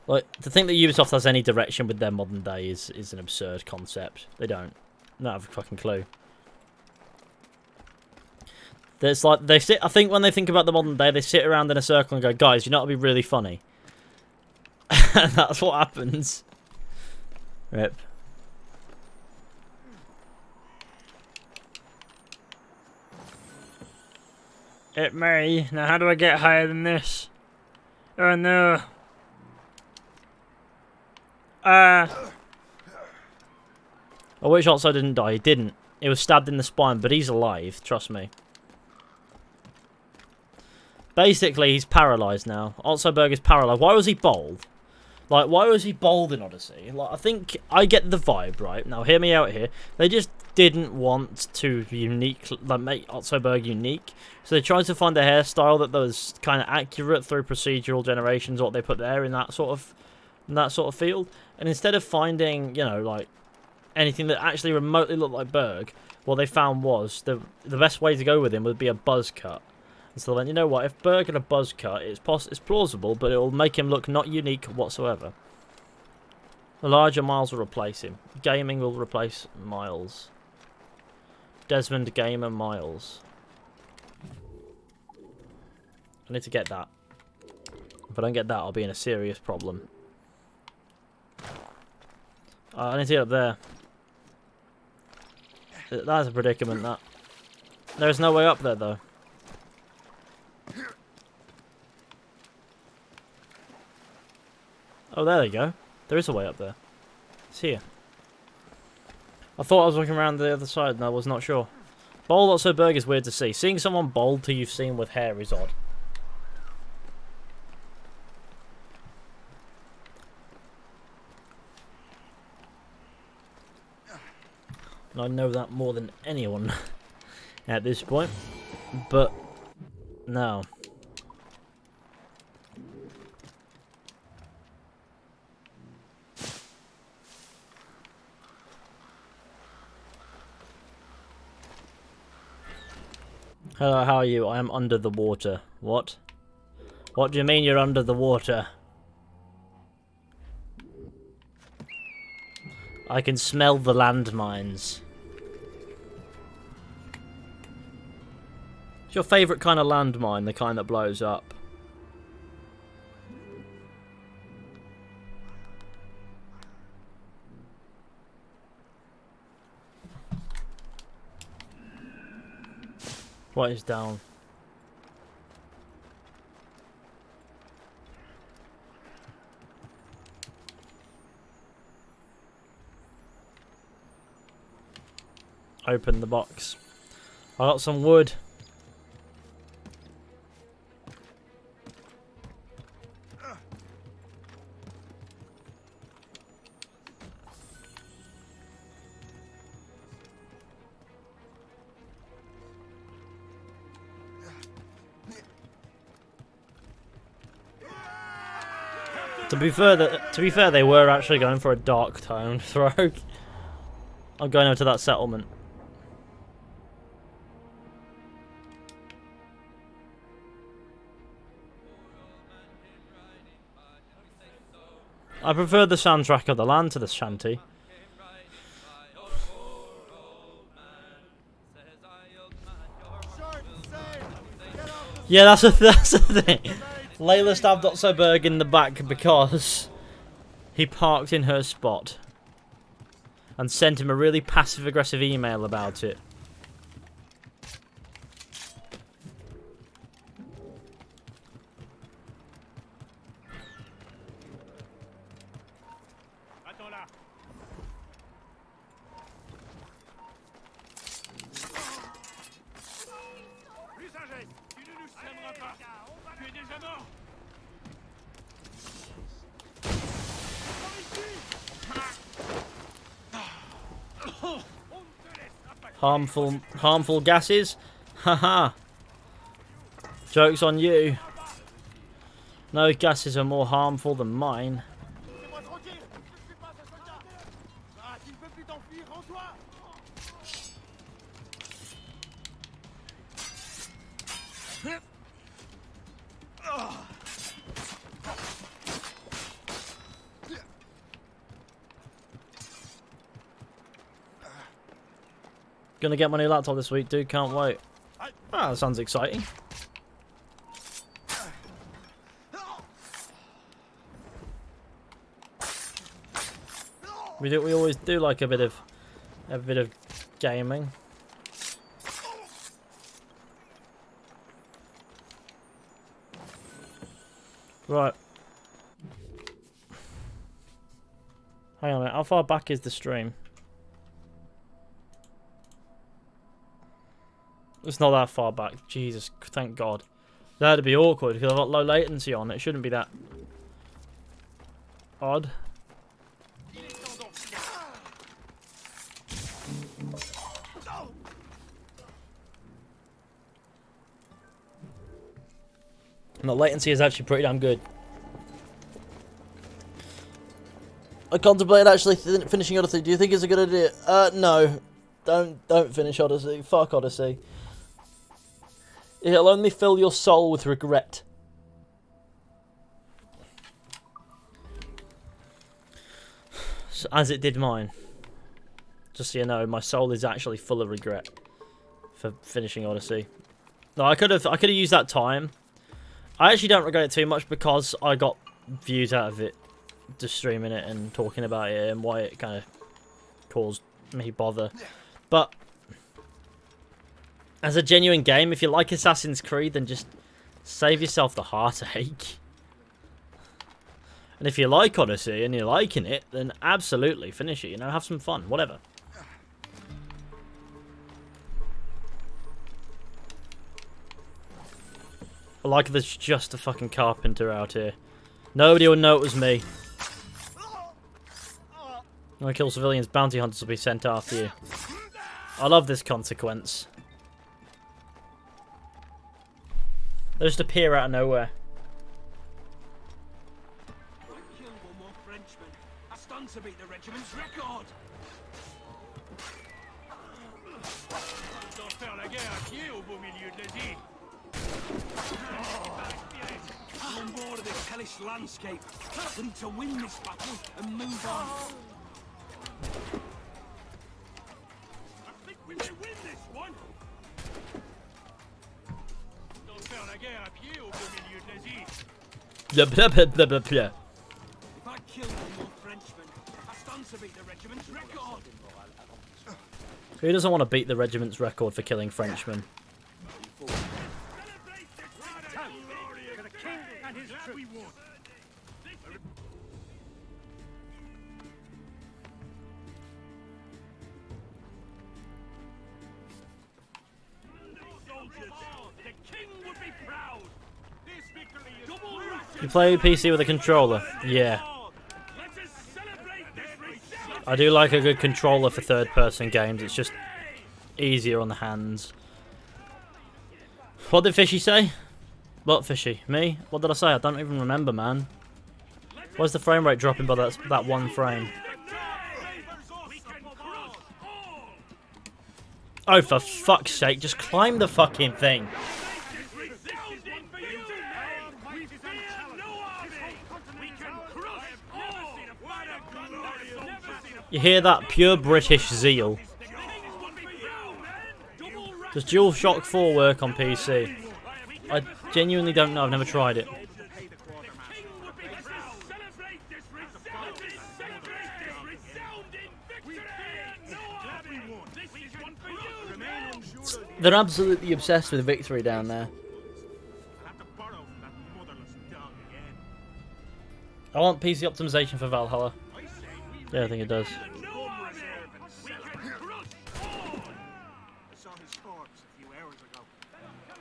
Like, to think that Ubisoft has any direction with their modern day is an absurd concept. They don't. Not have a fucking clue. There's like, they sit, I think when they think about the modern day, they sit around in a circle and go, guys, you know what would be really funny? And that's what happens. Rip. It me. Now how do I get higher than this? Oh no. I wish Otso didn't die. He didn't. He was stabbed in the spine, but he's alive. Trust me. Basically, he's paralysed now. Otsoberg is paralysed. Why was he bold? Like, why was he bold in Odyssey? Like, I think I get the vibe, right? Now, hear me out here. They just didn't want to make Otsoberg unique. So they tried to find a hairstyle that was kind of accurate through procedural generations, what they put there in that sort of field. And instead of finding, you know, like anything that actually remotely looked like Berg, what they found was the best way to go with him would be a buzz cut. And so they went, you know what, if Berg had a buzz cut, it's plausible, but it will make him look not unique whatsoever. Elijah Miles will replace him. Gaming will replace Miles. Desmond Gamer Miles. I need to get that. If I don't get that, I'll be in a serious problem. I need to get up there. That's a predicament, that. There's no way up there, though. Oh, there you go. There is a way up there. It's here. I thought I was looking around the other side and I was not sure. Bald.soberg is weird to see. Seeing someone bald who you've seen with hair is odd. And I know that more than anyone at this point. But, no. Hello, how are you? I am under the water. What? What do you mean you're under the water? I can smell the landmines. What's your favourite kind of landmine? The kind that blows up? What is down? Open the box. I got some wood. To be fair, they were actually going for a dark tone throw. I'm going over to that settlement. I prefer the soundtrack of the land to the shanty. Yeah, that's the thing. Layla stabbed Otsoberg in the back because he parked in her spot and sent him a really passive-aggressive email about it. Harmful gases? Haha. Joke's on you. No gases are more harmful than mine. Gonna get my new laptop this week, dude. Can't wait. Ah, that sounds exciting. We always do like a bit of gaming. Right. Hang on a minute. How far back is the stream? It's not that far back. Jesus, thank God. That'd be awkward because I've got low latency on. It shouldn't be that odd. And the latency is actually pretty damn good. I contemplated actually finishing Odyssey. Do you think it's a good idea? No. Don't finish Odyssey. Fuck Odyssey. It'll only fill your soul with regret. As it did mine. Just so you know, my soul is actually full of regret. for finishing Odyssey. No, I could have used that time. I actually don't regret it too much because I got views out of it, just streaming it and talking about it and why it kind of caused me bother. But as a genuine game, if you like Assassin's Creed, then just save yourself the heartache. And if you like Odyssey and you're liking it, then absolutely finish it, you know, have some fun, whatever. I like there's just a fucking carpenter out here. Nobody will know it was me. When I kill civilians, bounty hunters will be sent after you. I love this consequence. They just appear out of nowhere. Kill one more Frenchman. That's done to beat the regiment's record. D'en faire la guerre à pied au beau milieu de l'Asie. I'm on board of this hellish landscape. We need to win this battle and move on. I think we may win this one. D'en faire la guerre à pied au beau milieu de l'Asie. Blah, blah, blah, blah, blah, blah. If I kill one more Frenchman, that's done to beat the regiment's record. Who doesn't want to beat the regiment's record for killing Frenchmen? Celebrate this for the king and his troops. Soldiers, the king would be proud. This victory is double ratchet. You play PC with a controller? Yeah. Let us celebrate this resounding. I do like a good controller for third-person games. It's just easier on the hands. What did Fishy say? What Fishy? Me? What did I say? I don't even remember, man. Why's the frame rate dropping by that one frame? We can cross all. Oh, for fuck's sake, just climb the fucking thing. Resounding for you, man. We fear no army. We can crush all. What a glorious. You hear that? Pure British zeal. Does DualShock 4 work on PC? I genuinely don't know, I've never tried it. They're absolutely obsessed with victory down there. I want PC optimization for Valhalla. Yeah, I think it does.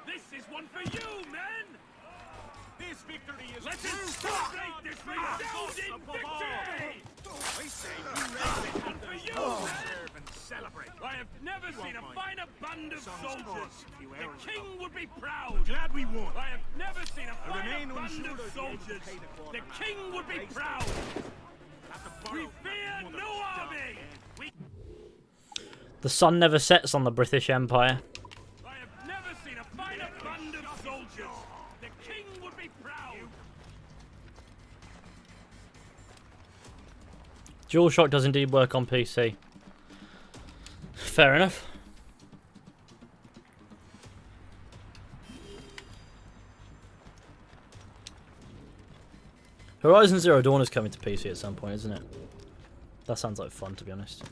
This is one for you, men! This victory is let us celebrate this resounding victory! I say one for you, serve and celebrate. I have never seen a finer band of soldiers. The king would be proud. Glad we won. I have never seen a finer band of soldiers. The king would be proud. We fear no army. The sun never sets on the British Empire. I have never seen a finer band of soldiers. The king would be proud. DualShock does indeed work on PC. Fair enough. Horizon Zero Dawn is coming to PC at some point, isn't it? That sounds like fun, to be honest.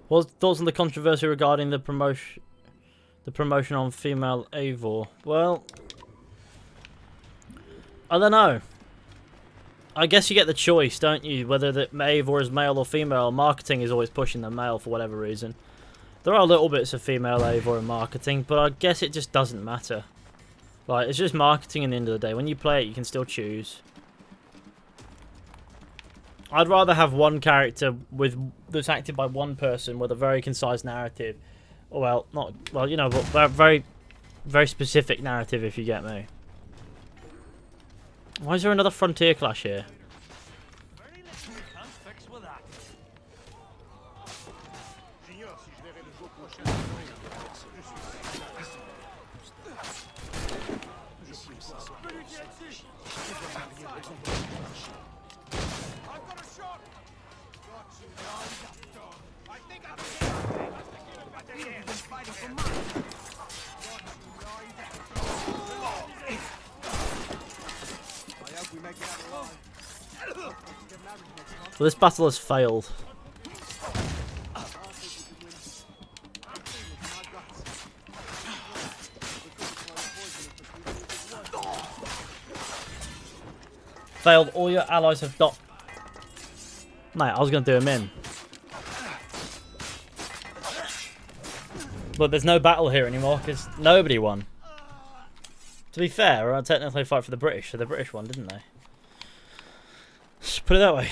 What's thoughts on the controversy regarding the promotion on female Eivor? Well, I don't know. I guess you get the choice, don't you? Whether the Eivor is male or female. Marketing is always pushing the male for whatever reason. There are little bits of female Eivor in marketing, but I guess it just doesn't matter. Like, it's just marketing at the end of the day. When you play it, you can still choose. I'd rather have one character that's acted by one person with a very concise narrative. Well, you know, but very, very specific narrative, if you get me. Why is there another Frontier Clash here? I've got a shot. Got you lined up, dog. I think I can get it. You've been fighting for months. Got you lined up, dog. I hope we make it out alive. Well, this battle has failed. Failed. All your allies have died. Mate, I was going to do him in. But there's no battle here anymore because nobody won. To be fair, I technically fight for the British, so the British won, didn't they? Just put it that way.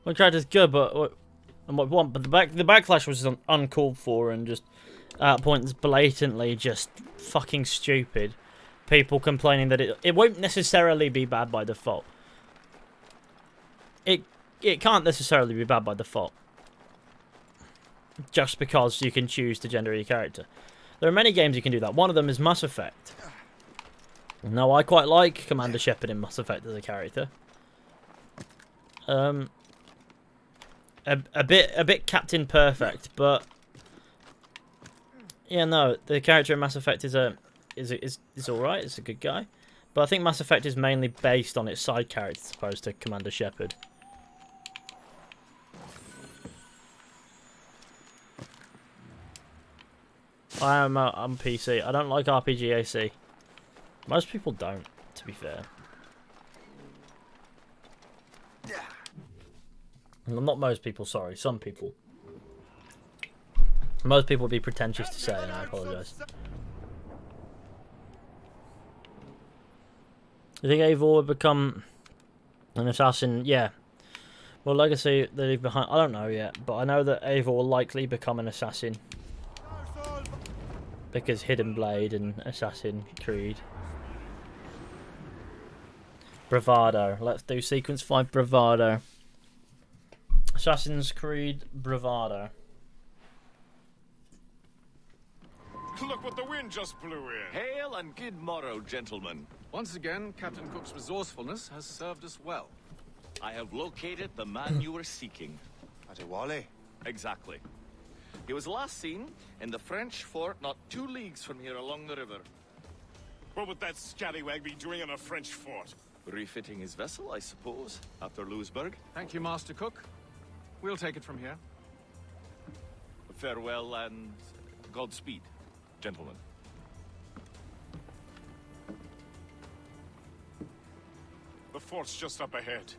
My character's good, but the backlash was uncalled for and just at points blatantly just fucking stupid. People complaining that it won't necessarily be bad by default. It can't necessarily be bad by default. Just because you can choose to gender your character. There are many games you can do that. One of them is Mass Effect. Now, I quite like Commander Shepard in Mass Effect as a character. A bit Captain Perfect, but yeah, no, the character in Mass Effect is all right. It's a good guy, but I think Mass Effect is mainly based on its side characters as opposed to Commander Shepard. I'm PC. I don't like RPG AC. Most people don't, to be fair. Well, not most people, sorry. Some people. Most people would be pretentious to say, and I apologise. You think Eivor would become an assassin? Yeah. Well, Legacy they leave behind. I don't know yet, but I know that Eivor will likely become an assassin. Because Hidden Blade and Assassin's Creed. Bravado. Let's do Sequence 5 Bravado. Assassin's Creed Bravado. Look what the wind just blew in. Hail and good morrow, gentlemen. Once again, Captain Cook's resourcefulness has served us well. I have located the man you were seeking. Adewale? Exactly. He was last seen in the French fort not 2 leagues from here along the river. What would that scallywag be doing in a French fort? Refitting his vessel, I suppose, after Louisburg. Thank you, Master Cook. We'll take it from here. Farewell and Godspeed, gentlemen. The fort's just up ahead.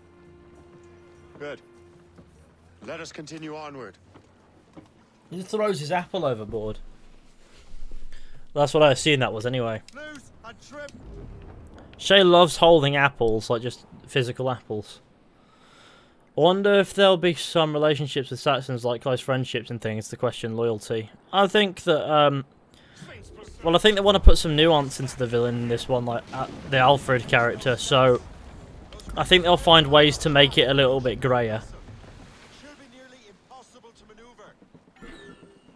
Good. Let us continue onward. He just throws his apple overboard. That's what I assumed that was anyway. Loose and trip. Shay loves holding apples, like just physical apples. I wonder if there'll be some relationships with Saxons, like close friendships and things, to question loyalty. I think that, well, I think they want to put some nuance into the villain in this one, like the Alfred character, so I think they'll find ways to make it a little bit greyer. Should be nearly impossible to maneuver.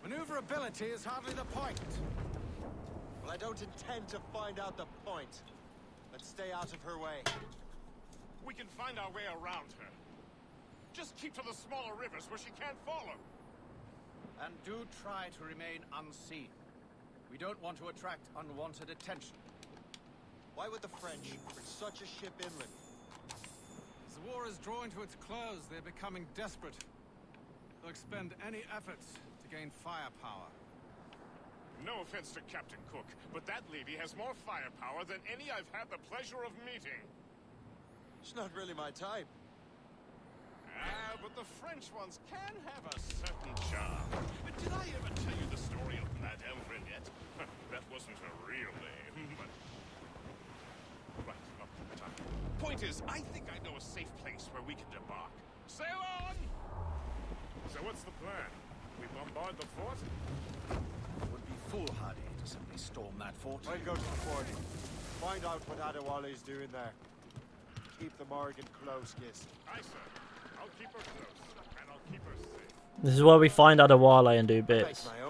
Maneuverability is hardly the point. Well, I don't intend to find out the point. Let's stay out of her way. We can find our way around her. Just keep to the smaller rivers where she can't follow. And do try to remain unseen. We don't want to attract unwanted attention. Why would the French bring such a ship inland? As the war is drawing to its close, they're becoming desperate. They'll expend any efforts to gain firepower. No offense to Captain Cook, but that lady has more firepower than any I've had the pleasure of meeting. She's not really my type. Ah, but the French ones can have a certain charm. But did I ever tell you the story of Madame Renette? That wasn't her real name, but... Right, up to the top. Point is, I think I know a safe place where we can debark. Sail on! So what's the plan? We bombard the fort? It would be foolhardy to simply storm that fort. I'll go to the fort. Find out what Adewale's doing there. Keep the Morrigan close, Gist. Aye, sir. I'll keep her close, and I'll keep her safe. This is where we find Adewale and do bits. Thanks, my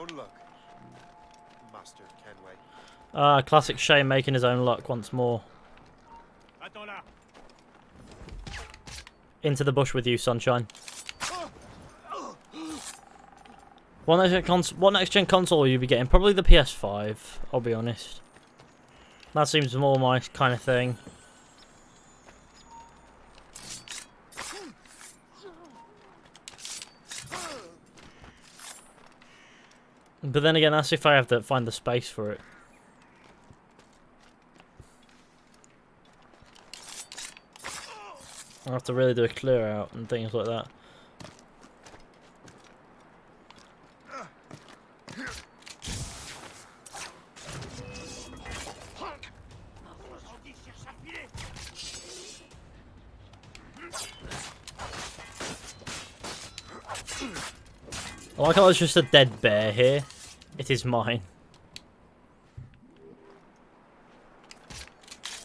Classic Shay making his own luck once more. Attends là. Into the bush with you, sunshine. What next gen console will you be getting? Probably the PS5, I'll be honest. That seems more my kind of thing. But then again, that's if I have to find the space for it. I'll have to really do a clear out and things like that. I like how there's just a dead bear here. It is mine.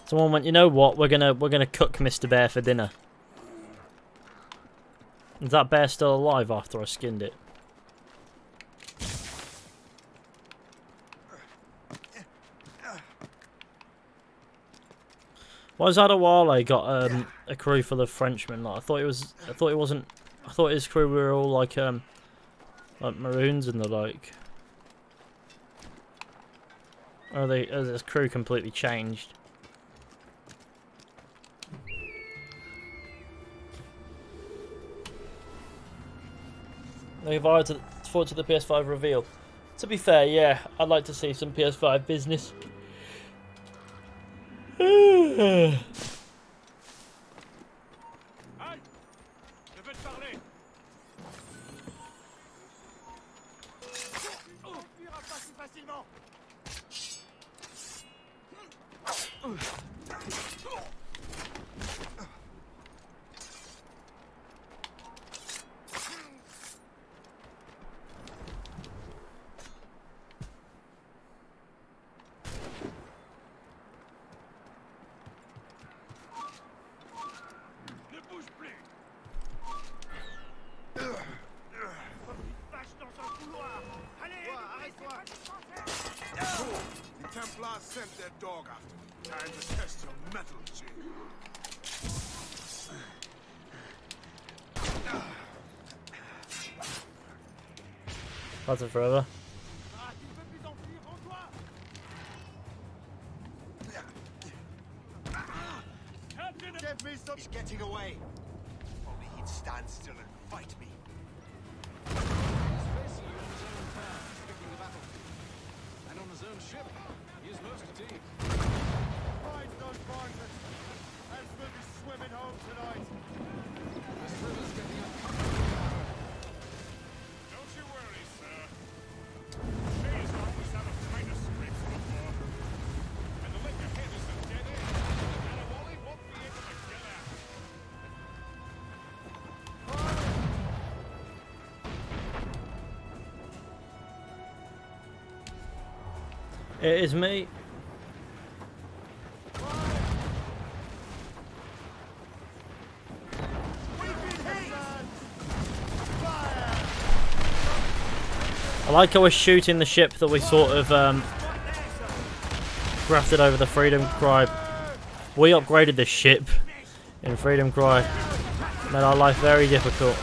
Someone went, you know what? We're gonna cook Mr. Bear for dinner. Is that bear still alive after I skinned it? Why has Adewale got a crew full of Frenchmen? Like, I thought his crew were all like Maroons and the like. Or has his crew completely changed? Looking forward to the PS5 reveal. To be fair, yeah, I'd like to see some PS5 business. Halt! Je veux te parler. On fuira pas si facilement. Ne bouge plus. Vache dans un couloir. Allez, arrête-toi. The Templars sent their dog after me. Time to test your metal, Jin. That's it forever. Ah, tu ne peux plus enfuir, rends-toi. Captain, Give me some. He's getting away. Only he'd stand still and fight me. Picking the battlefield. And on his own ship, he is most fatigued. Find those varmints. Else we'll be swimming home tonight. This river's getting uncomfortable. Don't you worry, sir. Shays always had a tighter scrapes before. And the lake ahead is a dead end. Adewale won't be able to get out. It is me. I like how we're shooting the ship that we sort of grafted over the Freedom Cry. We upgraded this ship in Freedom Cry. Made our life very difficult.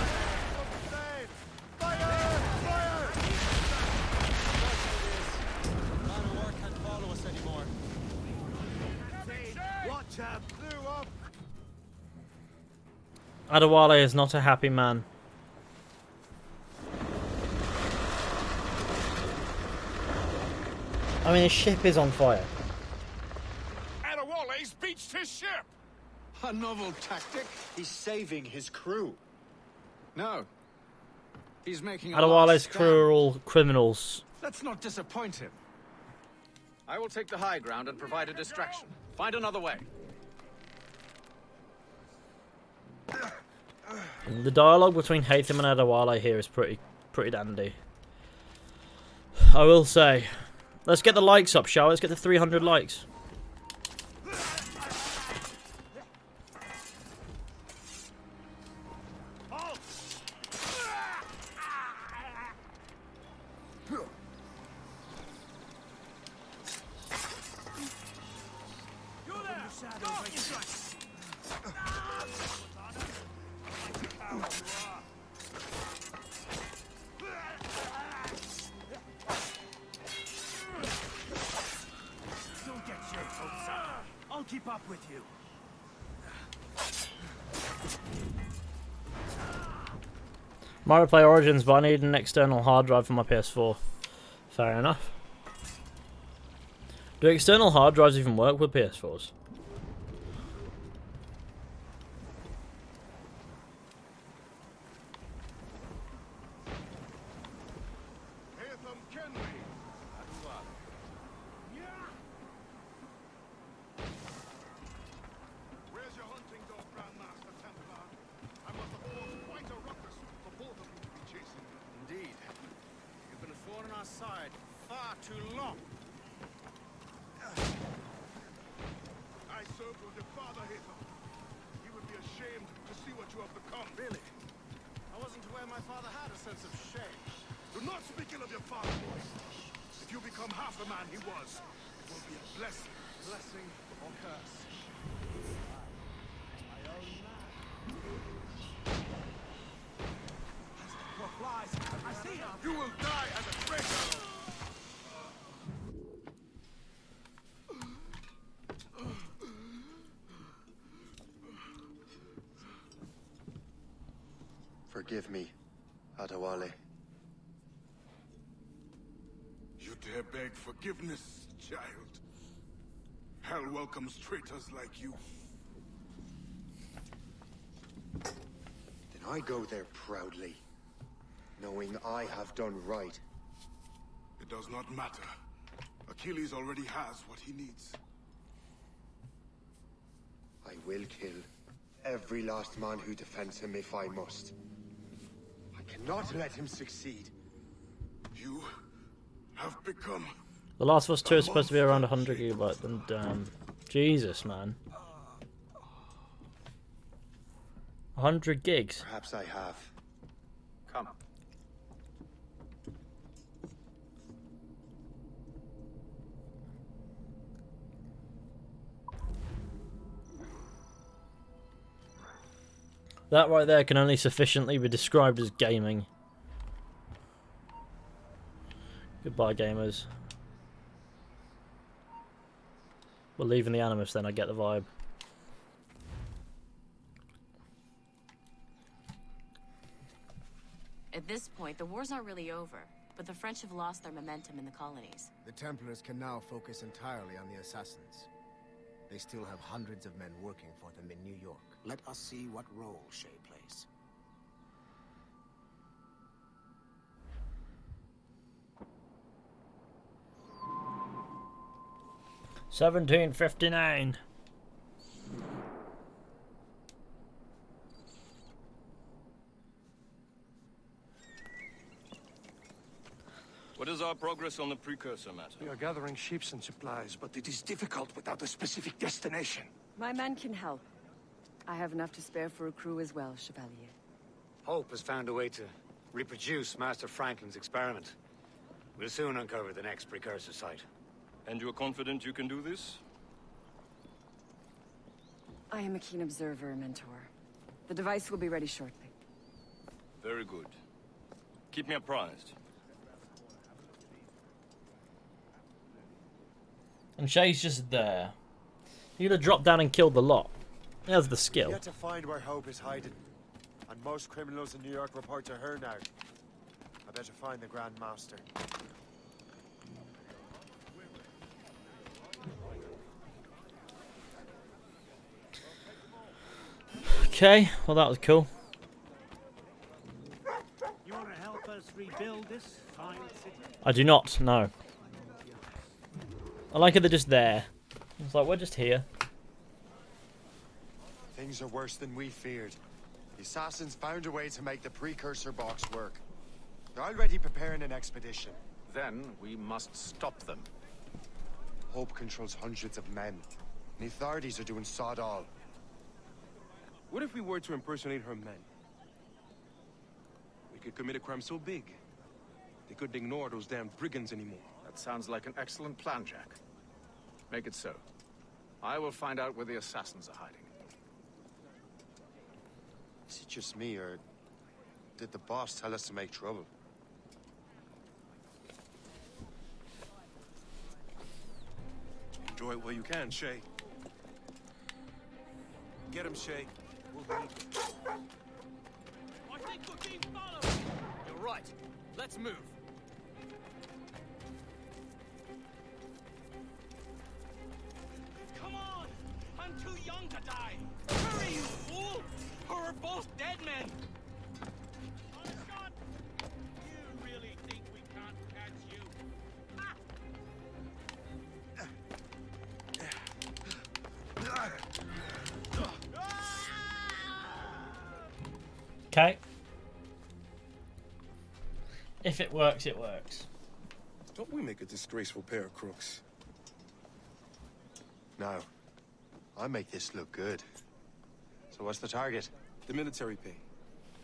Watch out. Blew up. Adewale is not a happy man. I mean, his ship is on fire. Adewale's beached his ship. A novel tactic? He's saving his crew. No. He's making a Adewale's last crew stand. are all criminals. Let's not disappoint him. I will take the high ground and provide a distraction. Find another way. The dialogue between Haytham and Adewale here is pretty dandy. I will say. Let's get the likes up, shall we? Let's get to 300 likes. with you. Mario Play Origins, but I need an external hard drive for my PS4. Fair enough. Do external hard drives even work with PS4s? Hatham Kenley. Where's your hunting dog, Grandmaster Templar? I must have caused quite a ruckus for both of you to be chasing me. Indeed. You've been a thorn on our side far too long. I served with your father, Hatham. He would be ashamed to see what you have become. Really? I wasn't aware my father had a sense of shame. Do not speak ill of your father, boy. If you become half the man he was, it will be a blessing. Blessing or curse? What flies? I see him. You will die as a traitor! Forgive me, Adewale. You dare beg forgiveness, child? Hell welcomes traitors like you. Then I go there proudly, knowing I have done right. It does not matter. Achilles already has what he needs. I will kill every last man who defends him if I must. I cannot let him succeed. You have become... The Last of Us 2 is supposed to be around 100 gigabytes, and Jesus, man. 100 gigs. Perhaps I have. Come. That right there can only sufficiently be described as gaming. Goodbye, gamers. We're leaving the Animus then, I get the vibe. At this point, the war's not really over, but the French have lost their momentum in the colonies. The Templars can now focus entirely on the assassins. They still have hundreds of men working for them in New York. Let us see what role Shay plays. $17.59. What is our progress on the precursor matter? We are gathering ships and supplies, but it is difficult without a specific destination. My men can help. I have enough to spare for a crew as well, Chevalier. Hope has found a way to reproduce Master Franklin's experiment. We'll soon uncover the next precursor site. And you're confident you can do this? I am a keen observer, Mentor. The device will be ready shortly. Very good. Keep me apprised. And Shay's just there. He could have dropped down and killed the lot. He has the skill. Yet to find where Hope is hiding. And most criminals in New York report to her now. I better find the Grand Master. Okay, well that was cool. You want to help us rebuild this fine city? I do not, no. I like it they're just there. It's like, we're just here. Things are worse than we feared. The assassins found a way to make the precursor box work. They're already preparing an expedition. Then we must stop them. Hope controls hundreds of men. The authorities are doing sod all. What if we were to impersonate her men? We could commit a crime so big, they couldn't ignore those damn brigands anymore. That sounds like an excellent plan, Jack. Make it so. I will find out where the assassins are hiding. Is it just me, or did the boss tell us to make trouble? Enjoy it while you can, Shay. Get him, Shay. We'll need him. I think we're being followed. You're right. Let's move. Come on! I'm too young to die. Hurry, you fool! Or we're both dead men. Oh God! You really think we can't catch you? Ah! Okay. If it works, it works. Don't we make a disgraceful pair of crooks? No. I make this look good. So what's the target? The military pay.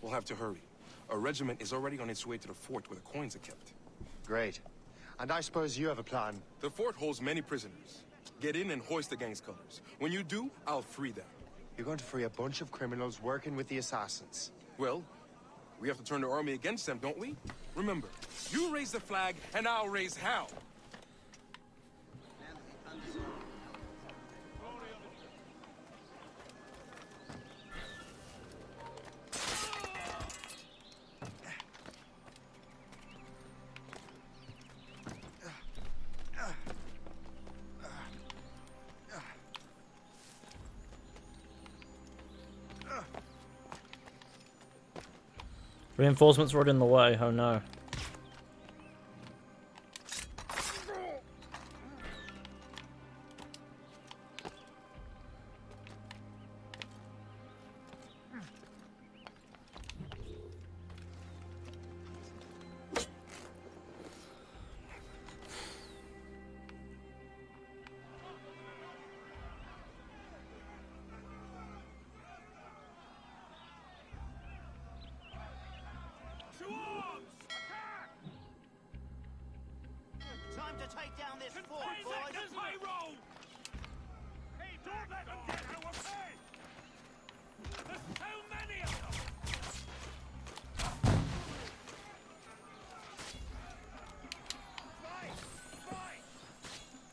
We'll have to hurry. A regiment is already on its way to the fort where the coins are kept. Great. And I suppose you have a plan? The fort holds many prisoners. Get in and hoist the gang's colors. When you do, I'll free them. You're going to free a bunch of criminals working with the assassins. Well, we have to turn the army against them, don't we? Remember, you raise the flag, and I'll raise hell. Reinforcements were in the way. Oh no. Time to take down this fort, boys. Payroll! Hey, don't let them get our pay! There's so many of them!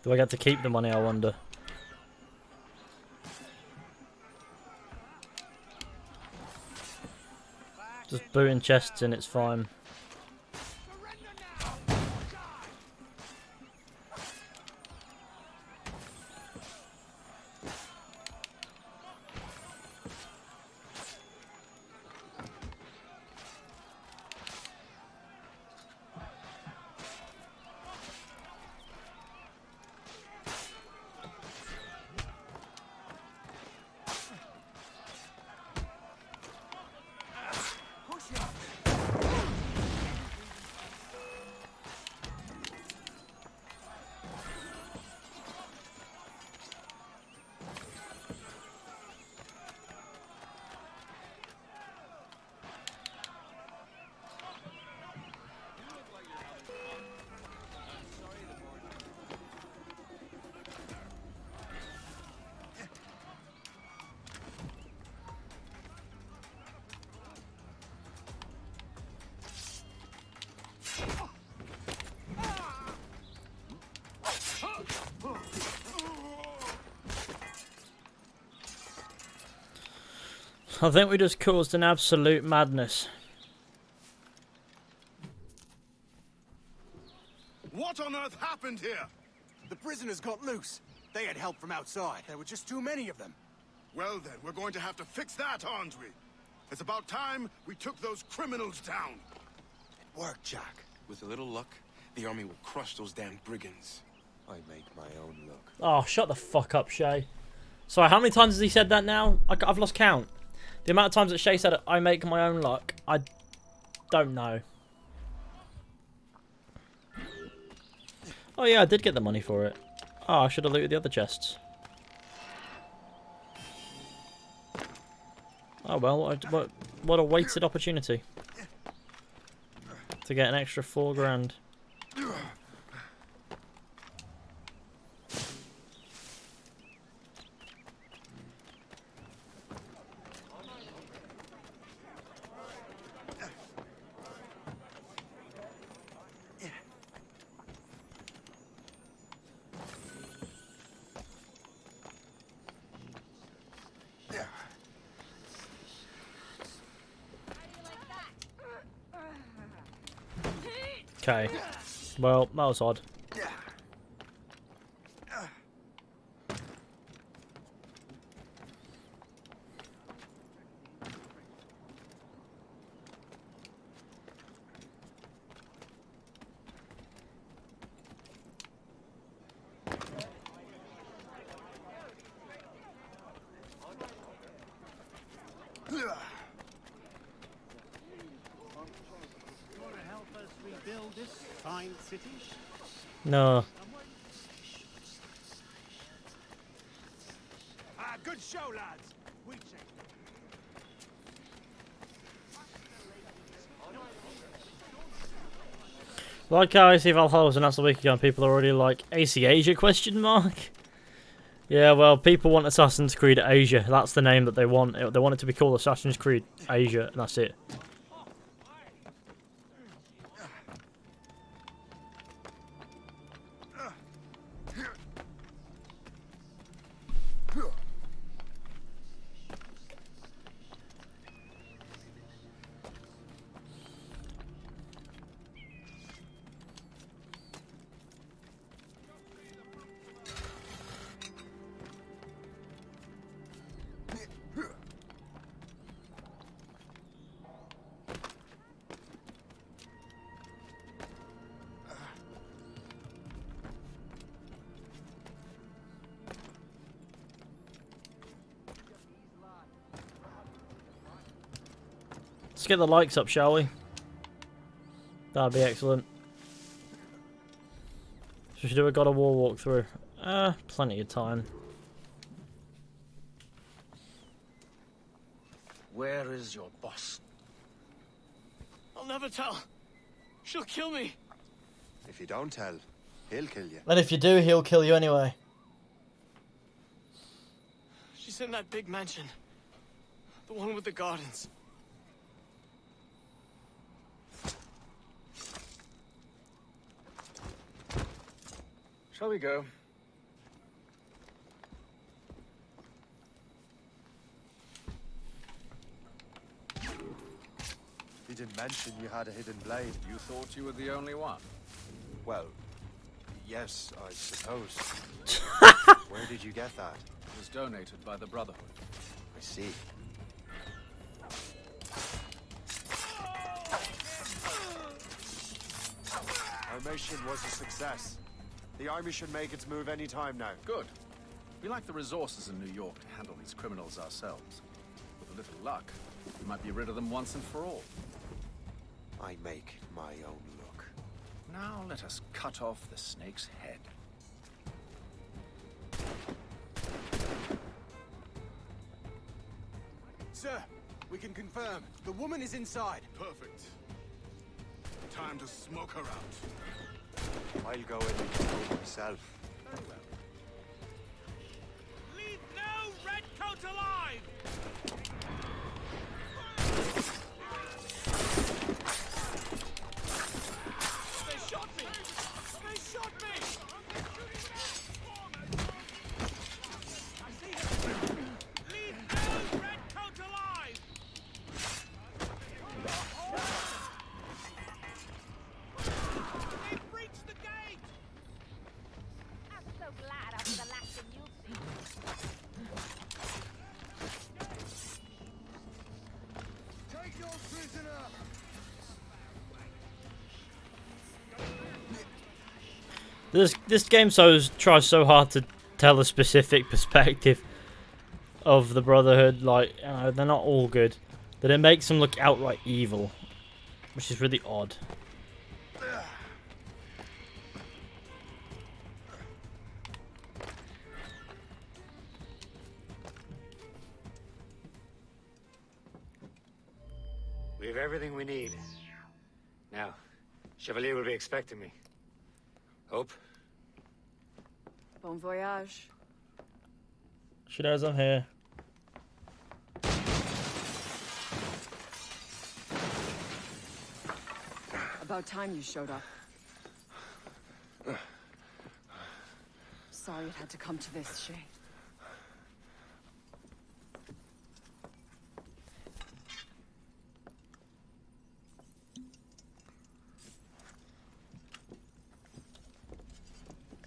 Do I get to keep the money, I wonder? Just booting chests in, it's fine. I think we just caused an absolute madness. What on earth happened here? The prisoners got loose. They had help from outside. There were just too many of them. Well then, we're going to have to fix that, aren't we? It's about time we took those criminals down. Work, Jack. With a little luck, the army will crush those damn brigands. I make my own luck. Oh, shut the fuck up, Shay. Sorry, how many times has he said that now? I've lost count. The amount of times that Shay said it, I make my own luck, I don't know. Oh yeah, I did get the money for it. Oh, I should have looted the other chests. Oh well, what a wasted opportunity. To get an extra 4 grand. Okay. Well, that was odd. No. Good show, lads. We check. Like how I see Valhalla was announced a week ago and people are already like, AC Asia question mark? Yeah, well, people want Assassin's Creed Asia. That's the name that they want. They want it to be called Assassin's Creed Asia, and that's it. Let's get the likes up, shall we? That'd be excellent. So should do a God of War walkthrough. Plenty of time. Where is your boss? I'll never tell. She'll kill me. If you don't tell, he'll kill you. And if you do, he'll kill you anyway. She's in that big mansion. The one with the gardens. Shall we go? He didn't mention you had a hidden blade. You thought you were the only one? Well, yes, I suppose. Where did you get that? It was donated by the Brotherhood. I see. Our mission was a success. The army should make its move any time now. Good. We lack the resources in New York to handle these criminals ourselves. With a little luck, we might be rid of them once and for all. I make my own luck. Now let us cut off the snake's head. Sir, we can confirm. The woman is inside. Perfect. Time to smoke her out. I'll go in and control myself. Very well. Leave no redcoat alive! They shot me! They shot me! I see him! Leave no redcoat alive! They've breached the gate! I'm so glad I was the last thing you'll see. Take your prisoner! This game tries so hard to tell a specific perspective of the Brotherhood. Like, they're not all good, that it makes them look outright evil, which is really odd. We have everything we need. Now, Chevalier will be expecting me. Hope? Bon voyage. She knows I'm here. About time you showed up. Sorry it had to come to this, Shay.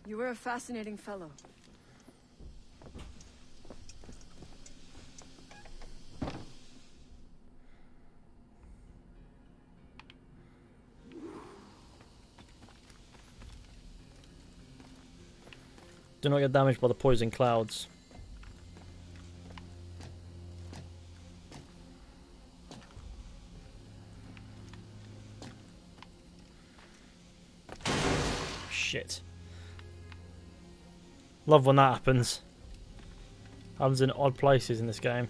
You were a fascinating fellow. Do not get damaged by the poison clouds. Shit. Love when that happens. Happens in odd places in this game.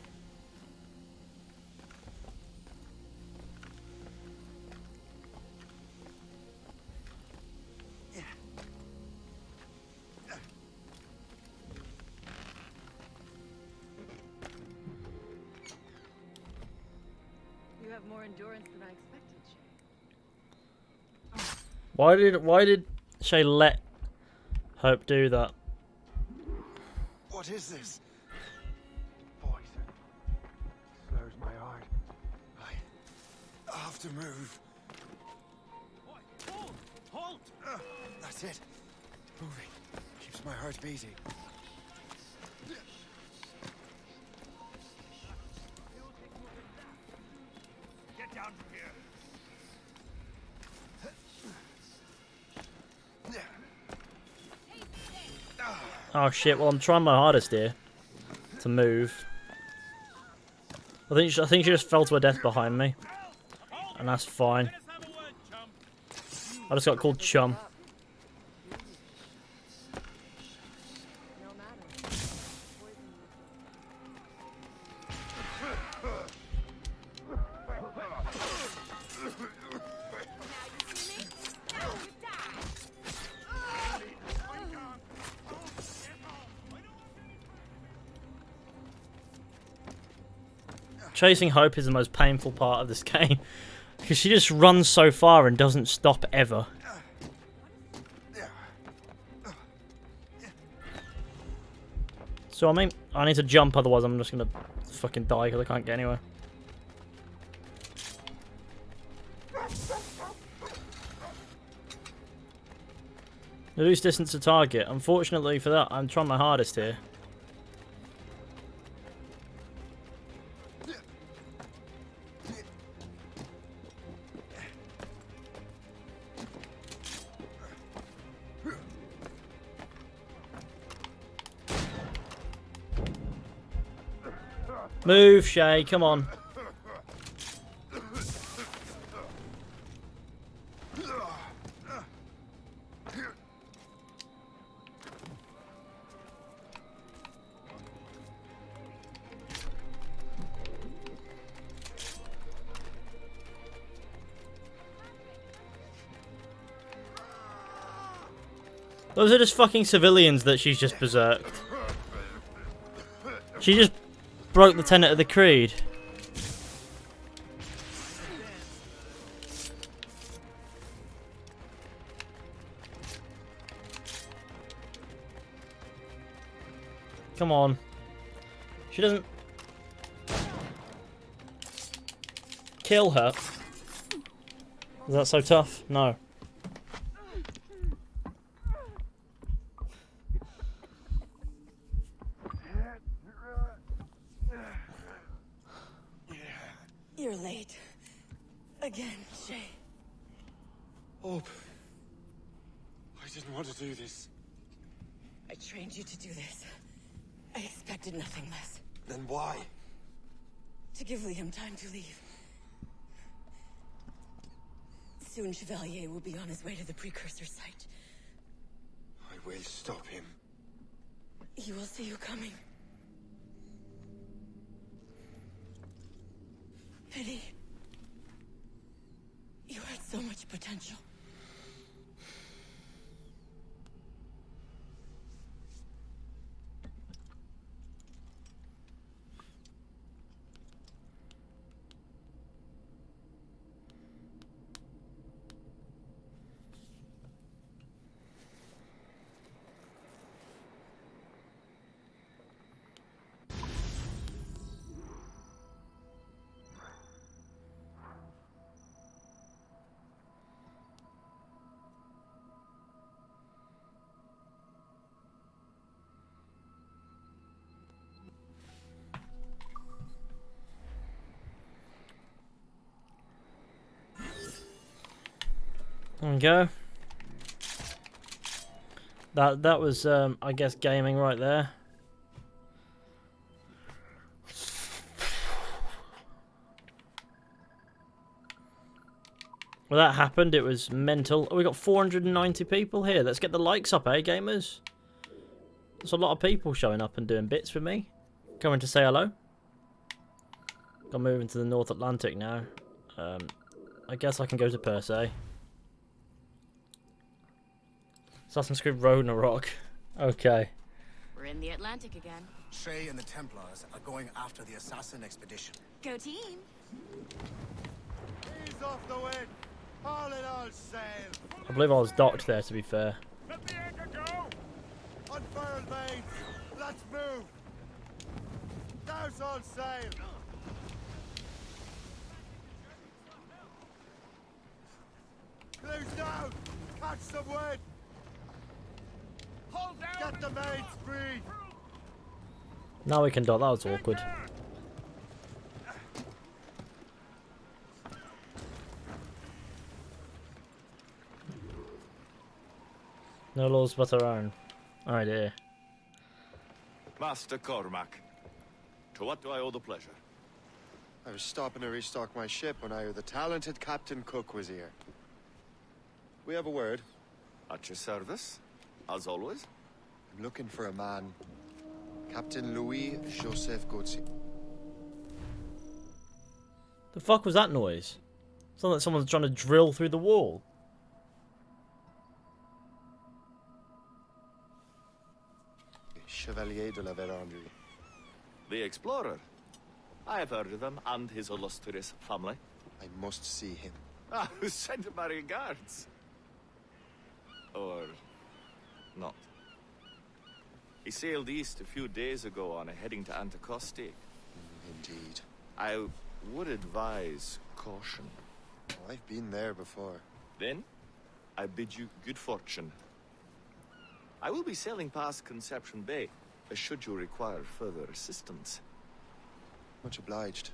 You have more endurance than I expected, Shay. Why did Shay let Hope do that? What is this? Poison. Slows my heart. I have to move. Hold! Halt! That's it. Moving. Keeps my heart beating. Get down from here. Oh shit, well I'm trying my hardest here to move. I think she just fell to her death behind me. And that's fine. I just got called chum. Chasing Hope is the most painful part of this game. Because she just runs so far and doesn't stop ever. So I mean, I need to jump, otherwise I'm just gonna fucking die because I can't get anywhere. Reduce distance to target. Unfortunately for that, I'm trying my hardest here. Move, Shay, come on. Those are just fucking civilians that she's just berserked. She just broke the tenet of the creed. Come on. She doesn't kill her. Is that so tough? No. You're late. Again, Shay. Hope. I didn't want to do this. I trained you to do this. I expected nothing less. Then why? To give Liam time to leave. Soon Chevalier will be on his way to the precursor site. I will stop him. He will see you coming. Pity. You had so much potential. There we go. That was, I guess, gaming right there. Well, that happened. It was mental. Oh, we got 490 people here. Let's get the likes up, eh, gamers? There's a lot of people showing up and doing bits for me. Coming to say hello. I'm moving to the North Atlantic now. I guess I can go to Persei. Assassin's Creed Ragnarok. Okay. We're in the Atlantic again. Shay and the Templars are going after the assassin expedition. Go team! Ease off the wind. All in all sail. I believe I was docked there, to be fair. Let the anchor go. Unfurled mains. Let's move. Douse all sail. Close down. Catch some wind. Hold down. Get the mains free. Now we can dock. That was awkward. No laws but our own. Oh dear. Master Cormac, to what do I owe the pleasure? I was stopping to restock my ship when I heard the talented Captain Cook was here. We have a word. At your service, as always. I'm looking for a man. Captain Louis Joseph Gauthier. The fuck was that noise? Sounds like someone's trying to drill through the wall. Chevalier de la Vérendrye. The explorer. I have heard of him and his illustrious family. I must see him. Ah, send my regards. Or not. He sailed east a few days ago on a heading to Anticosti. Indeed. I would advise caution. Oh, I've been there before. Then, I bid you good fortune. I will be sailing past Conception Bay, should you require further assistance. Much obliged.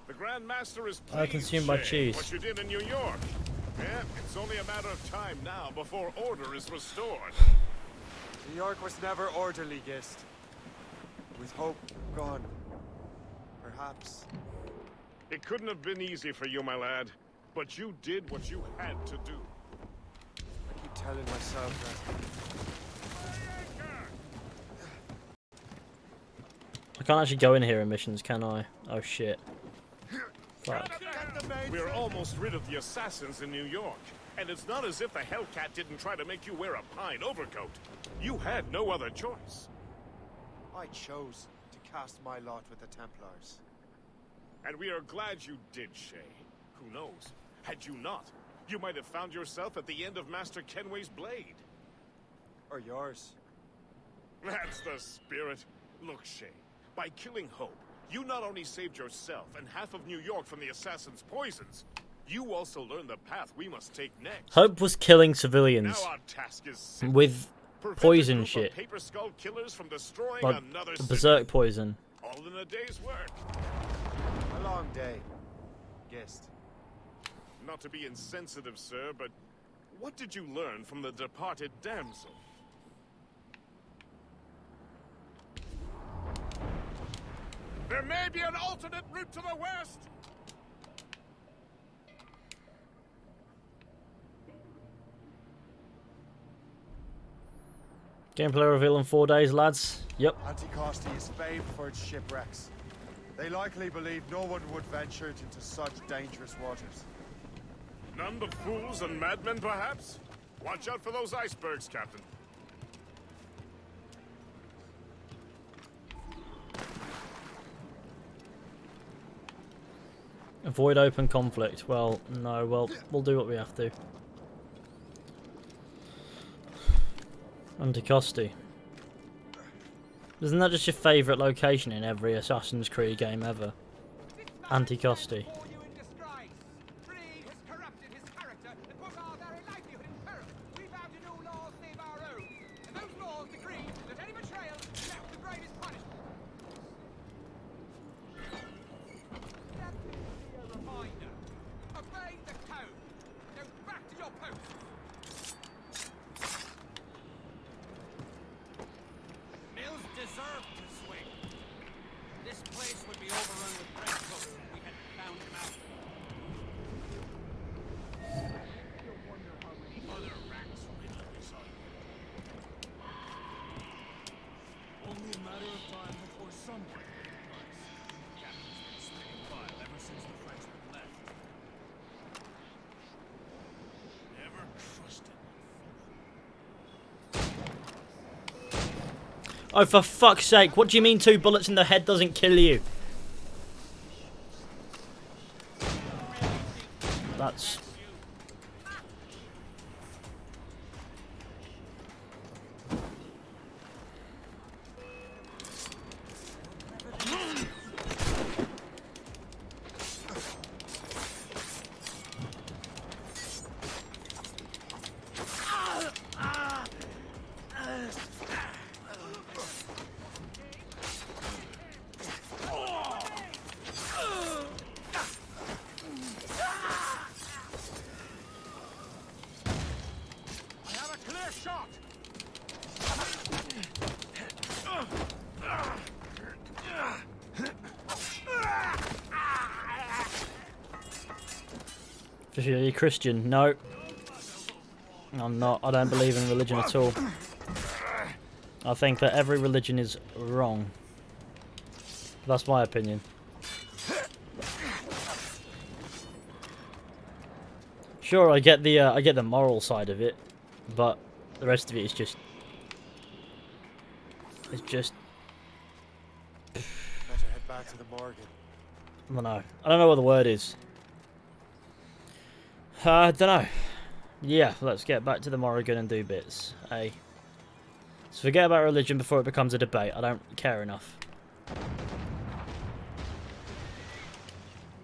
The Grand Master is I pleased, consume my Shay, cheese. what you did in New York. Yeah, it's only a matter of time now before order is restored. New York was never orderly, Gist. With hope gone, perhaps. It couldn't have been easy for you, my lad, but you did what you had to do. I keep telling myself I can't actually go in here in missions, can I? Oh shit. Fuck. We're almost rid of the assassins in New York, and it's not as if the Hellcat didn't try to make you wear a pine overcoat. You had no other choice. I chose to cast my lot with the Templars. And we are glad you did, Shay. Who knows? Had you not, you might have found yourself at the end of Master Kenway's blade. Or yours. That's the spirit. Look, Shay, by killing Hope, you not only saved yourself and half of New York from the assassin's poisons, you also learned the path we must take next. Hope was killing civilians Now our task is simple. with Prevent poison a group shit. of Paper Skull killers from destroying Like another the city. berserk poison. All in a day's work. A long day, Gist. Not to be insensitive, sir, but what did you learn from the departed damsel? There may be an alternate route to the west! Gameplay reveal in 4 days, lads. Yep. Anticosti is famed for its shipwrecks. They likely believe no one would venture into such dangerous waters. None but fools and madmen, perhaps? Watch out for those icebergs, Captain. Avoid open conflict. Well, no, well, we'll do what we have to. Anticosti. Isn't that just your favourite location in every Assassin's Creed game ever? Anticosti. Oh, for fuck's sake. What do you mean 2 bullets in the head doesn't kill you? That's... Are you Christian? No. I'm not. I don't believe in religion at all. I think that every religion is wrong. That's my opinion. Sure, I get the moral side of it, but the rest of it is just... It's just... Better head back to the Morgan. I don't know. I don't know what the word is. I don't know. Yeah, let's get back to the Morrigan and do bits. Hey. So forget about religion before it becomes a debate. I don't care enough.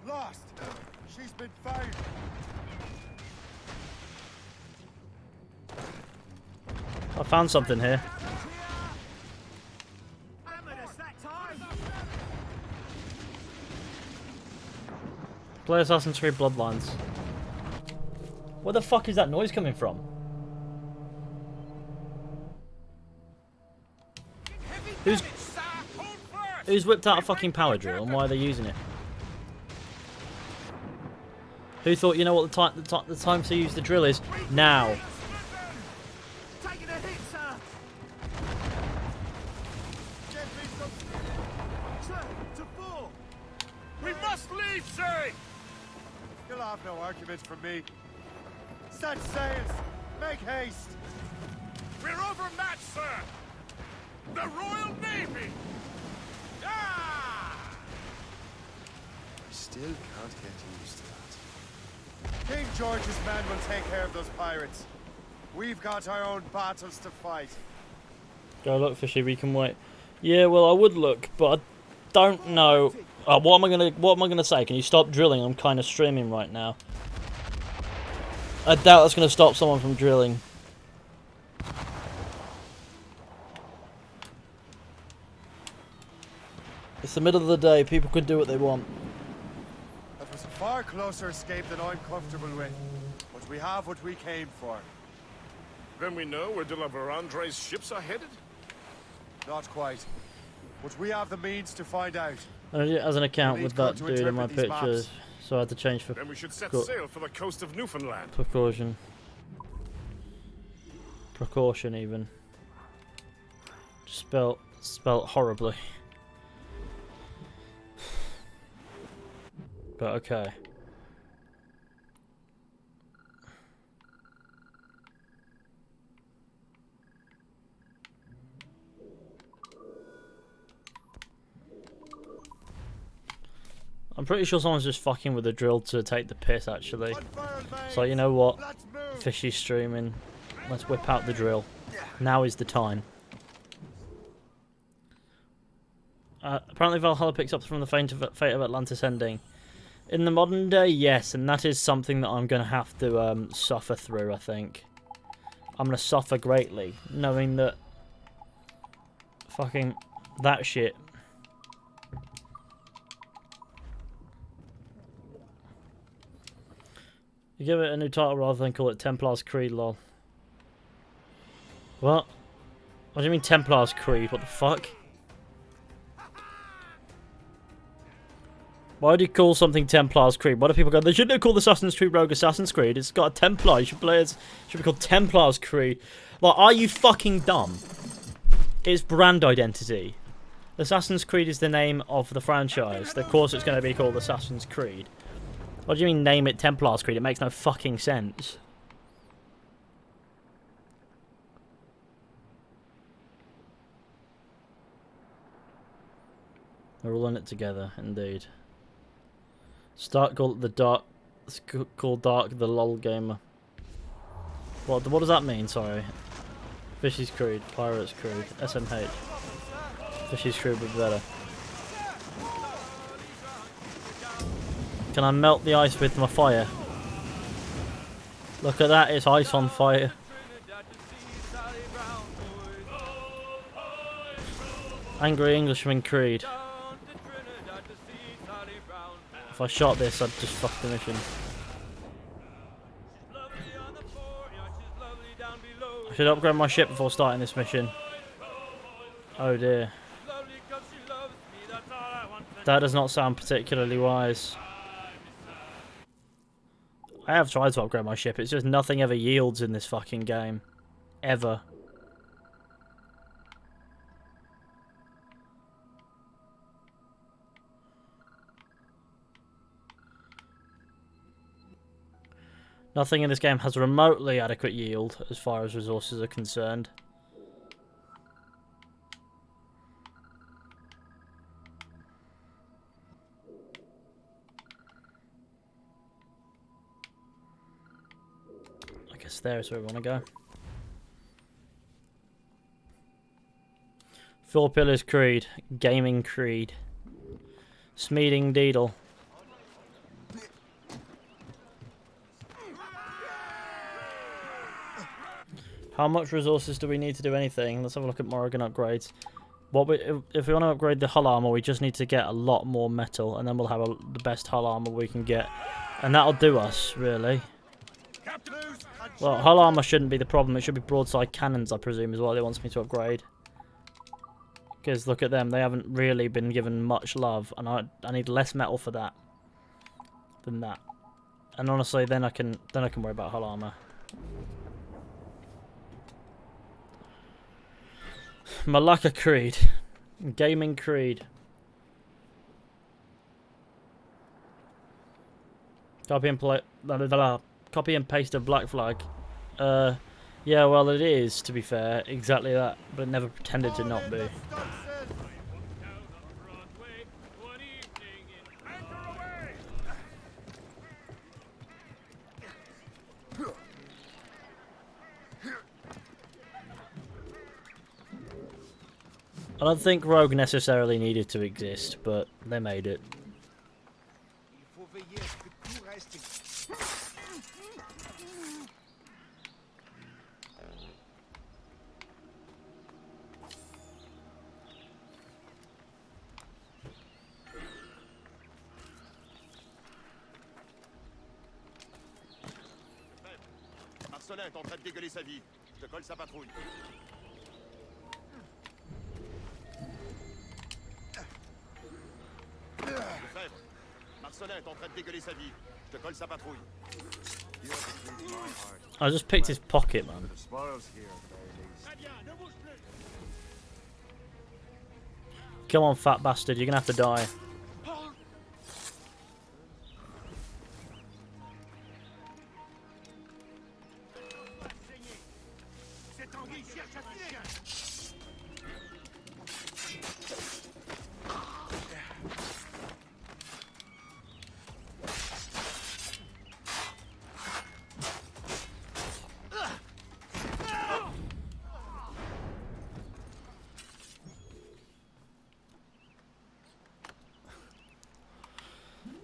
Lost! She's been found! I found something here. Play Assassin's Creed Bloodlines. Where the fuck is that noise coming from? Who's whipped out a fucking power drill and why are they using it? Who thought, you know what the time to use the drill is? Now. Taking a hit, sir. Get me some... Sir, to fall. We must leave, sir! You'll have no argument from me. Set sails! Make haste! We're overmatched, sir! The Royal Navy! Ah! I still can't get used to that. King George's men will take care of those pirates. We've got our own battles to fight. Go look, Fishy, we can wait. Yeah, well I would look, but I don't know. What am I gonna say? Can you stop drilling? I'm kinda streaming right now. I doubt that's gonna stop someone from drilling. It's the middle of the day, people can do what they want. That was a far closer escape than I'm comfortable with. But we have what we came for. Then we know where de la Verandre's ships are headed? Not quite. But we have the means to find out. As an account with that dude in my interpret these pictures, maps. so I had to change for Then we should set sail for the coast of Newfoundland. precaution. Precaution even. Spelt horribly. But okay. I'm pretty sure someone's just fucking with the drill to take the piss, actually. So, you know what? Fishy's streaming. Let's whip out the drill. Now is the time. Apparently Valhalla picks up from the fate of Atlantis ending. In the modern day, yes, and that is something that I'm going to have to suffer through, I think. I'm going to suffer greatly, knowing that fucking that shit. You give it a new title rather than call it Templar's Creed, lol. What? What do you mean Templar's Creed? What the fuck? Why do you call something Templar's Creed? Why do people go, they shouldn't have called Assassin's Creed Rogue Assassin's Creed. It's got a Templar. You should play it. It should be called Templar's Creed. Like, are you fucking dumb? It's brand identity. Assassin's Creed is the name of the franchise. Of course it's going to be called Assassin's Creed. What do you mean name it Templar's Creed? It makes no fucking sense. We're all in it together, indeed. Start called the dark. It's called Dark the LOL gamer. What does that mean? Sorry. Fishy's Creed, Pirates Creed, SMH. Fishy's Creed would be better. Can I melt the ice with my fire? Look at that, it's ice on fire. Angry Englishman Creed. If I shot this, I'd just fuck the mission. I should upgrade my ship before starting this mission. Oh dear. That does not sound particularly wise. I have tried to upgrade my ship, it's just nothing ever yields in this fucking game. Ever. Nothing in this game has remotely adequate yield as far as resources are concerned. I guess there's where we want to go. Four Pillars Creed, Gaming Creed, Smeeding Deedle. How much resources do we need to do anything? Let's have a look at Morrigan upgrades. If we want to upgrade the hull armor, we just need to get a lot more metal, and then we'll have the best hull armor we can get, and that'll do us, really. Well, hull armor shouldn't be the problem. It should be broadside cannons, I presume, is what it wants me to upgrade. Because look at them; they haven't really been given much love, and I need less metal for that than that. And honestly, then I can worry about hull armor. Malacca Creed, Gaming Creed. Copy and paste of Black Flag. Yeah, well it is, to be fair, exactly that, but it never pretended to not be. I don't think Rogue necessarily needed to exist, but they made it. Marcelin est en train de dégueuler sa vie. Je te colle sa patrouille. Lefebvre, Marcelin est en train de dégueuler sa vie. Je te colle sa patrouille. I just picked his pocket, man. Come on, fat bastard, you're gonna have to die.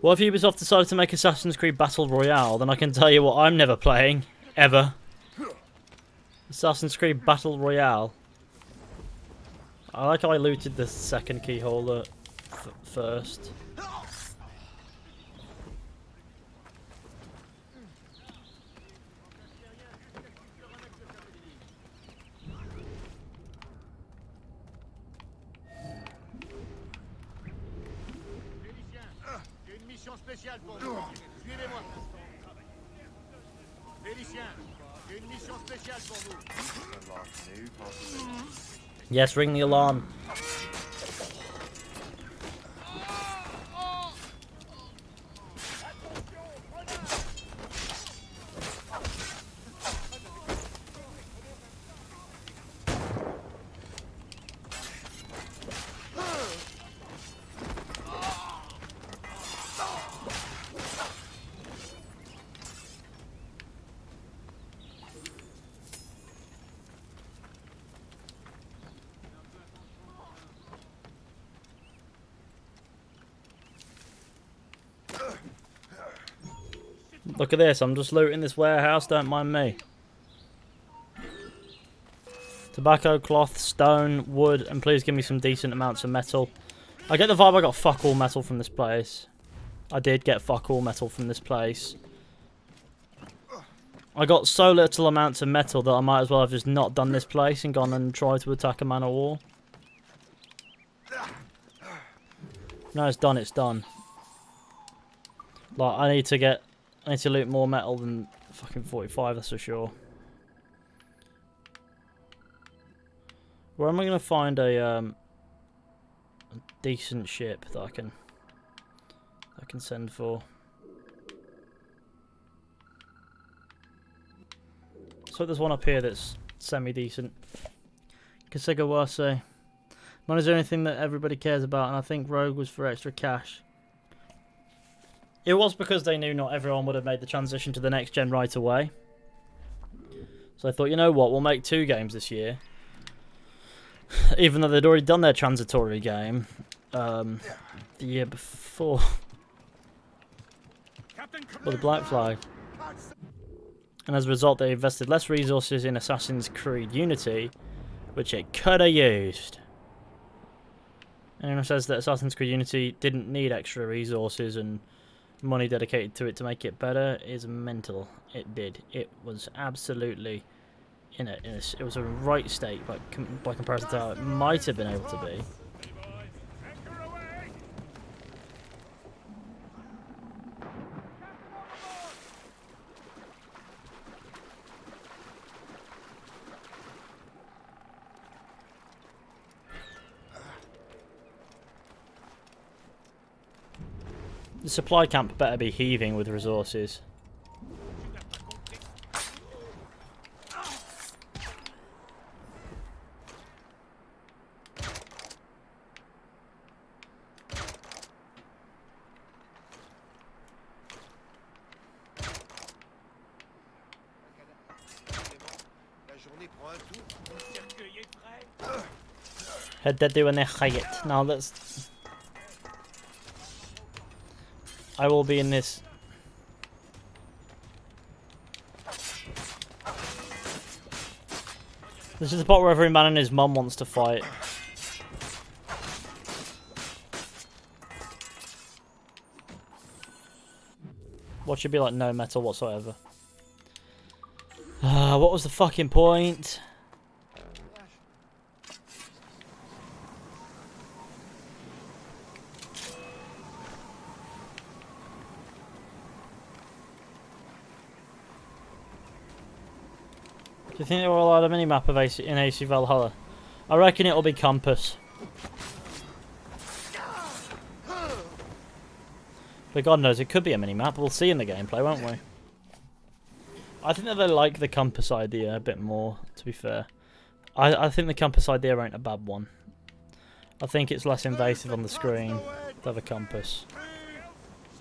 Well, if Ubisoft decided to make Assassin's Creed Battle Royale, then I can tell you what I'm never playing. Ever. Assassin's Creed Battle Royale. I like how I looted the second keyhole first. Spéciale pour vous. Suivez-moi. Félicien, j'ai une mission spéciale pour vous. Yes, ring the alarm. Look at this, I'm just looting this warehouse, don't mind me. Tobacco, cloth, stone, wood, and please give me some decent amounts of metal. I get the vibe I got fuck all metal from this place. I did get fuck all metal from this place. I got so little amounts of metal that I might as well have just not done this place and gone and tried to attack a man of war. No, it's done, it's done. Like, I need to loot more metal than fucking 45, that's for sure. Where am I going to find a decent ship that I can send for? So there's one up here that's semi-decent. Kasegawase. Money's the only thing that everybody cares about, and I think Rogue was for extra cash. It was because they knew not everyone would have made the transition to the next gen right away. So I thought, you know what, we'll make 2 games this year. Even though they'd already done their transitory game the year before. Or the Black Flag. And as a result, they invested less resources in Assassin's Creed Unity, which it could have used. Anyone who says that Assassin's Creed Unity didn't need extra resources and money dedicated to it to make it better is mental. It did. It was absolutely it was a right state by comparison to how it might have been able to be. The supply camp better be heaving with resources. Had they doing their height. Now let's. I will be in this. This is the part where every man and his mum wants to fight. What should be like no metal whatsoever. What was the fucking point? Do you think they will allow a mini-map of in AC Valhalla? I reckon it'll be Compass. But God knows, it could be a mini-map. We'll see in the gameplay, won't we? I think that they like the Compass idea a bit more, to be fair. I think the Compass idea ain't a bad one. I think it's less invasive on the screen to have a compass.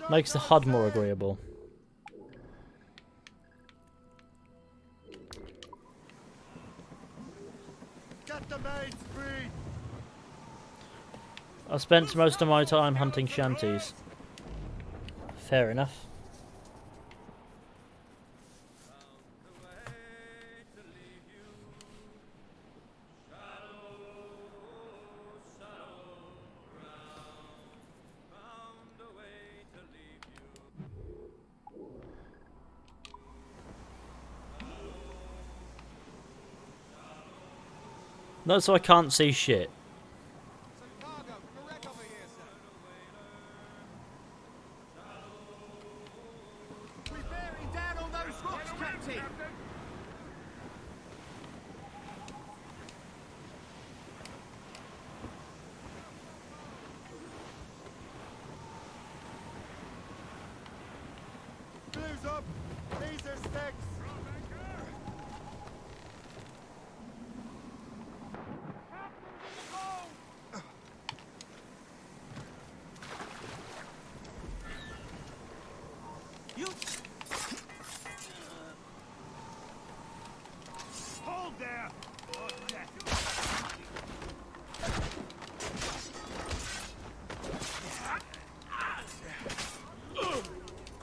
Makes the HUD more agreeable. I spent most of my time hunting shanties. Fair enough. No, so I can't see shit.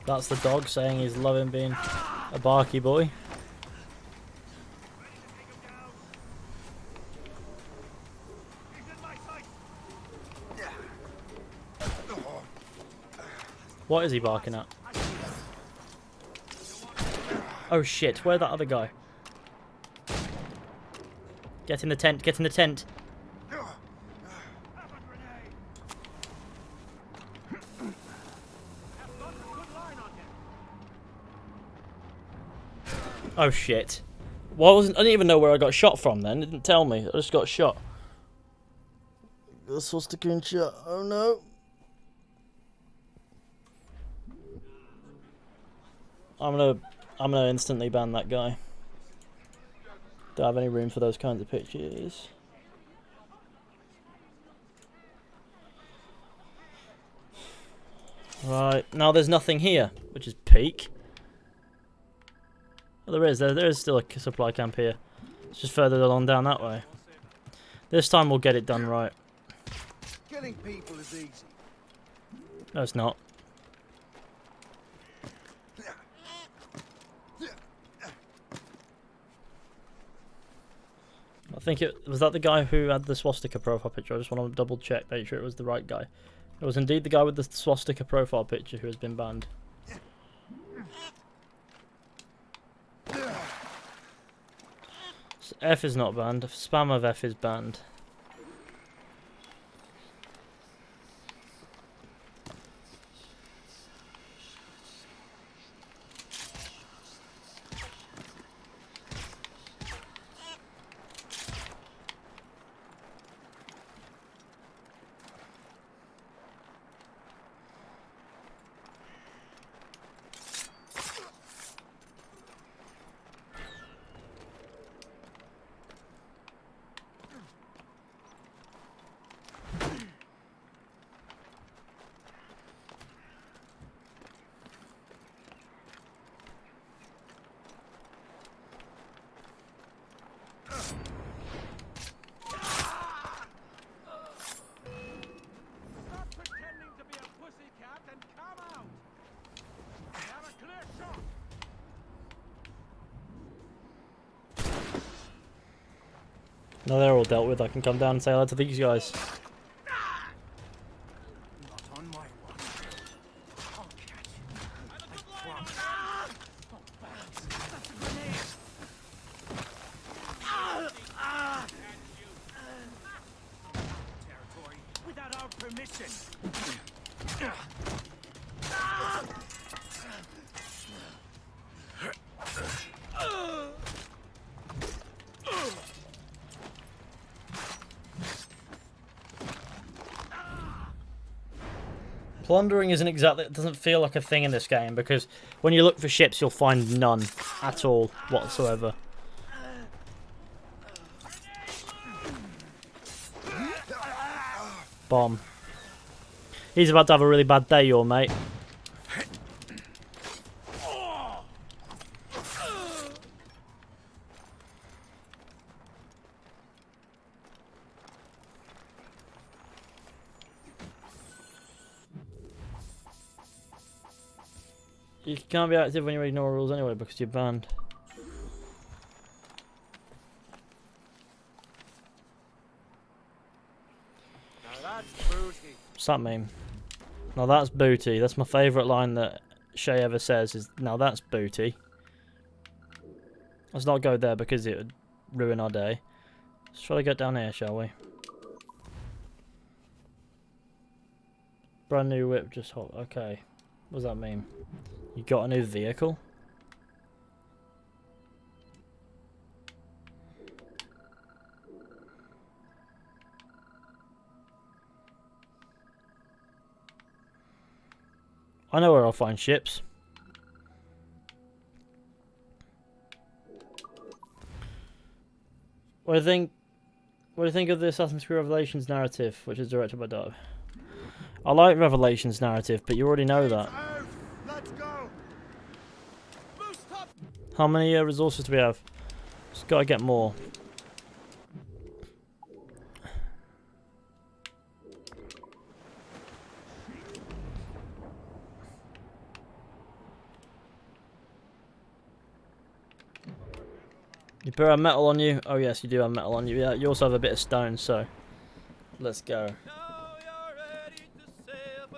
That's the dog saying he's loving being a barky boy. What is he barking at? Oh shit, where's that other guy? Get in the tent, get in the tent. Oh shit. Well, I didn't even know where I got shot from then. It didn't tell me. I just got shot. Got a swastika in shot. Oh no. I'm gonna instantly ban that guy. Don't have any room for those kinds of pictures. Right, now there's nothing here, which is peak. Oh, there is still a supply camp here. It's just further along down that way. This time we'll get it done right. Killing people is easy. No, it's not. I think it was that the guy who had the swastika profile picture. I just want to double check, make sure it was the right guy. It was indeed the guy with the swastika profile picture who has been banned. So F is not banned. Spam of F is banned. No, they're all dealt with. I can come down and say hello to these guys. Without our permission. Plundering isn't exactly, it doesn't feel like a thing in this game because when you look for ships you'll find none at all whatsoever. Bomb. He's about to have a really bad day, your mate. You can't be active when you ignore rules anyway because you're banned. Now that's booty. What's that mean? Now that's booty. That's my favourite line that Shay ever says is, now that's booty. Let's not go there because it would ruin our day. Let's try to get down here, shall we? Brand new whip, just hot. Okay. What does that mean? You got a new vehicle? I know where I'll find ships. What do you think of the Assassin's Creed Revelations narrative, which is directed by Doug? I like Revelations narrative, but you already know that. Let's go. How many resources do we have? Just gotta get more. You have metal on you? Oh yes, you do have metal on you. Yeah, you also have a bit of stone, so let's go.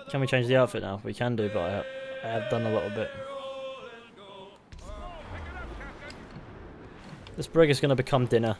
Can we change the outfit now? We can do, but I have done a little bit. This brig is going to become dinner.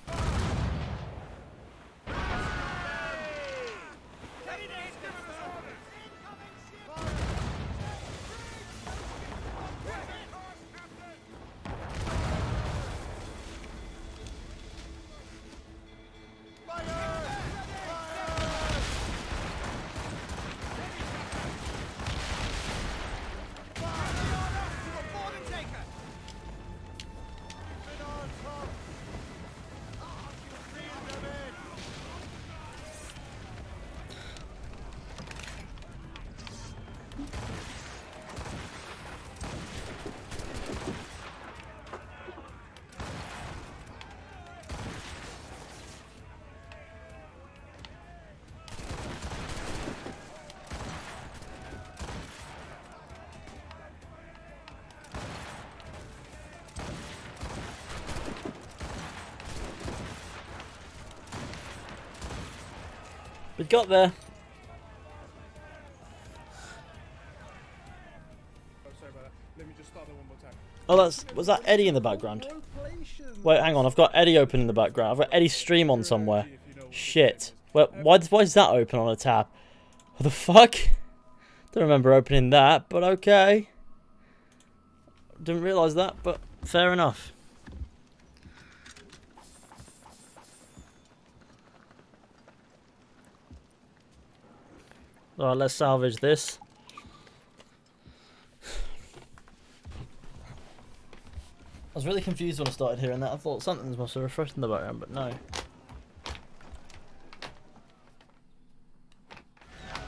We got there. Oh, sorry about that. Let me just start that one more time. Oh, was that Eddie in the background? Wait, hang on. I've got Eddie open in the background. I've got Eddie's stream on somewhere. Shit. Well, why is that open on a tab? What the fuck? Don't remember opening that, but okay. Didn't realise that, but fair enough. Alright, let's salvage this. I was really confused when I started hearing that. I thought something must have refreshed in the background, but no.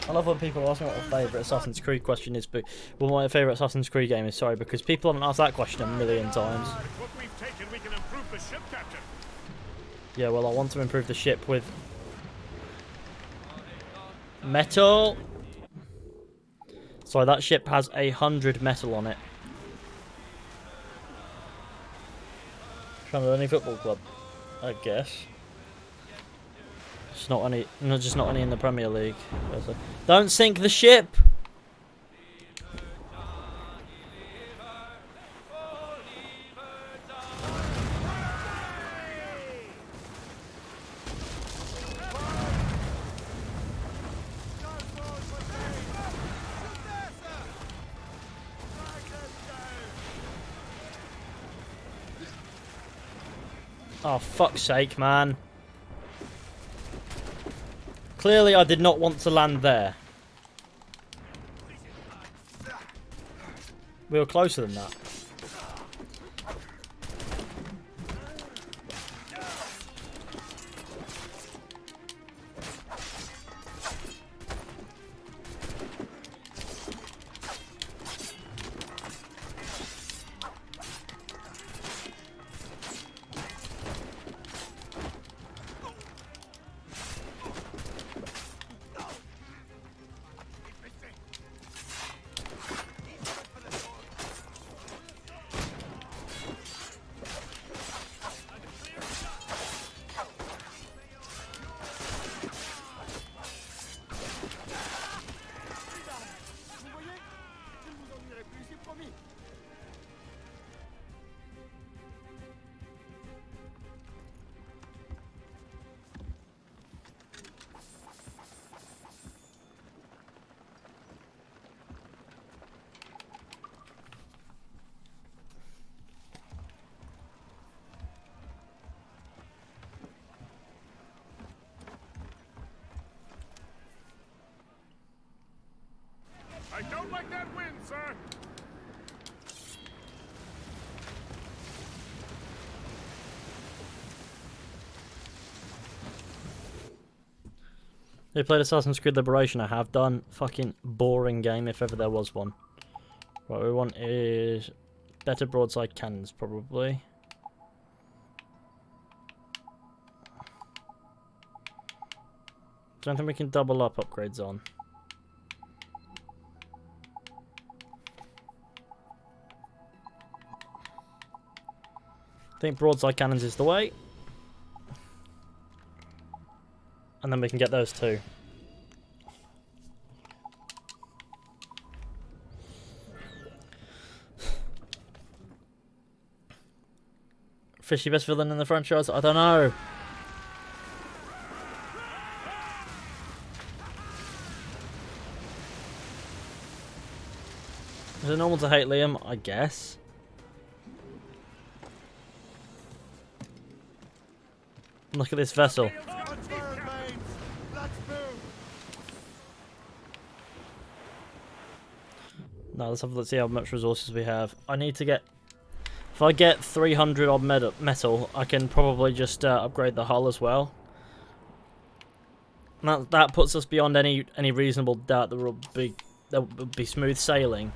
I love when people ask me what my favourite Assassin's Creed question is, but well, my favourite Assassin's Creed game is, sorry, because people haven't asked that question a million times. What we've taken, we can improve the ship, Captain. Yeah, well, I want to improve the ship with metal. So that ship has 100 metal on it. Tranmere Football Club, I guess. It's not any, just not any in the Premier League. Don't sink the ship. Oh, fuck's sake, man. Clearly, I did not want to land there. We were closer than that. I don't like that wind, sir. You played Assassin's Creed Liberation? I have done. Fucking boring game if ever there was one. What we want is better broadside cannons, probably. Don't think we can double up upgrades on. I think broadside cannons is the way. And then we can get those too. Fishy best villain in the franchise? I don't know. Is it normal to hate Liam? I guess. Look at this vessel. No, let's see how much resources we have. I need to get... If I get 300 odd metal, I can probably just upgrade the hull as well. And that puts us beyond any reasonable doubt that there will be smooth sailing.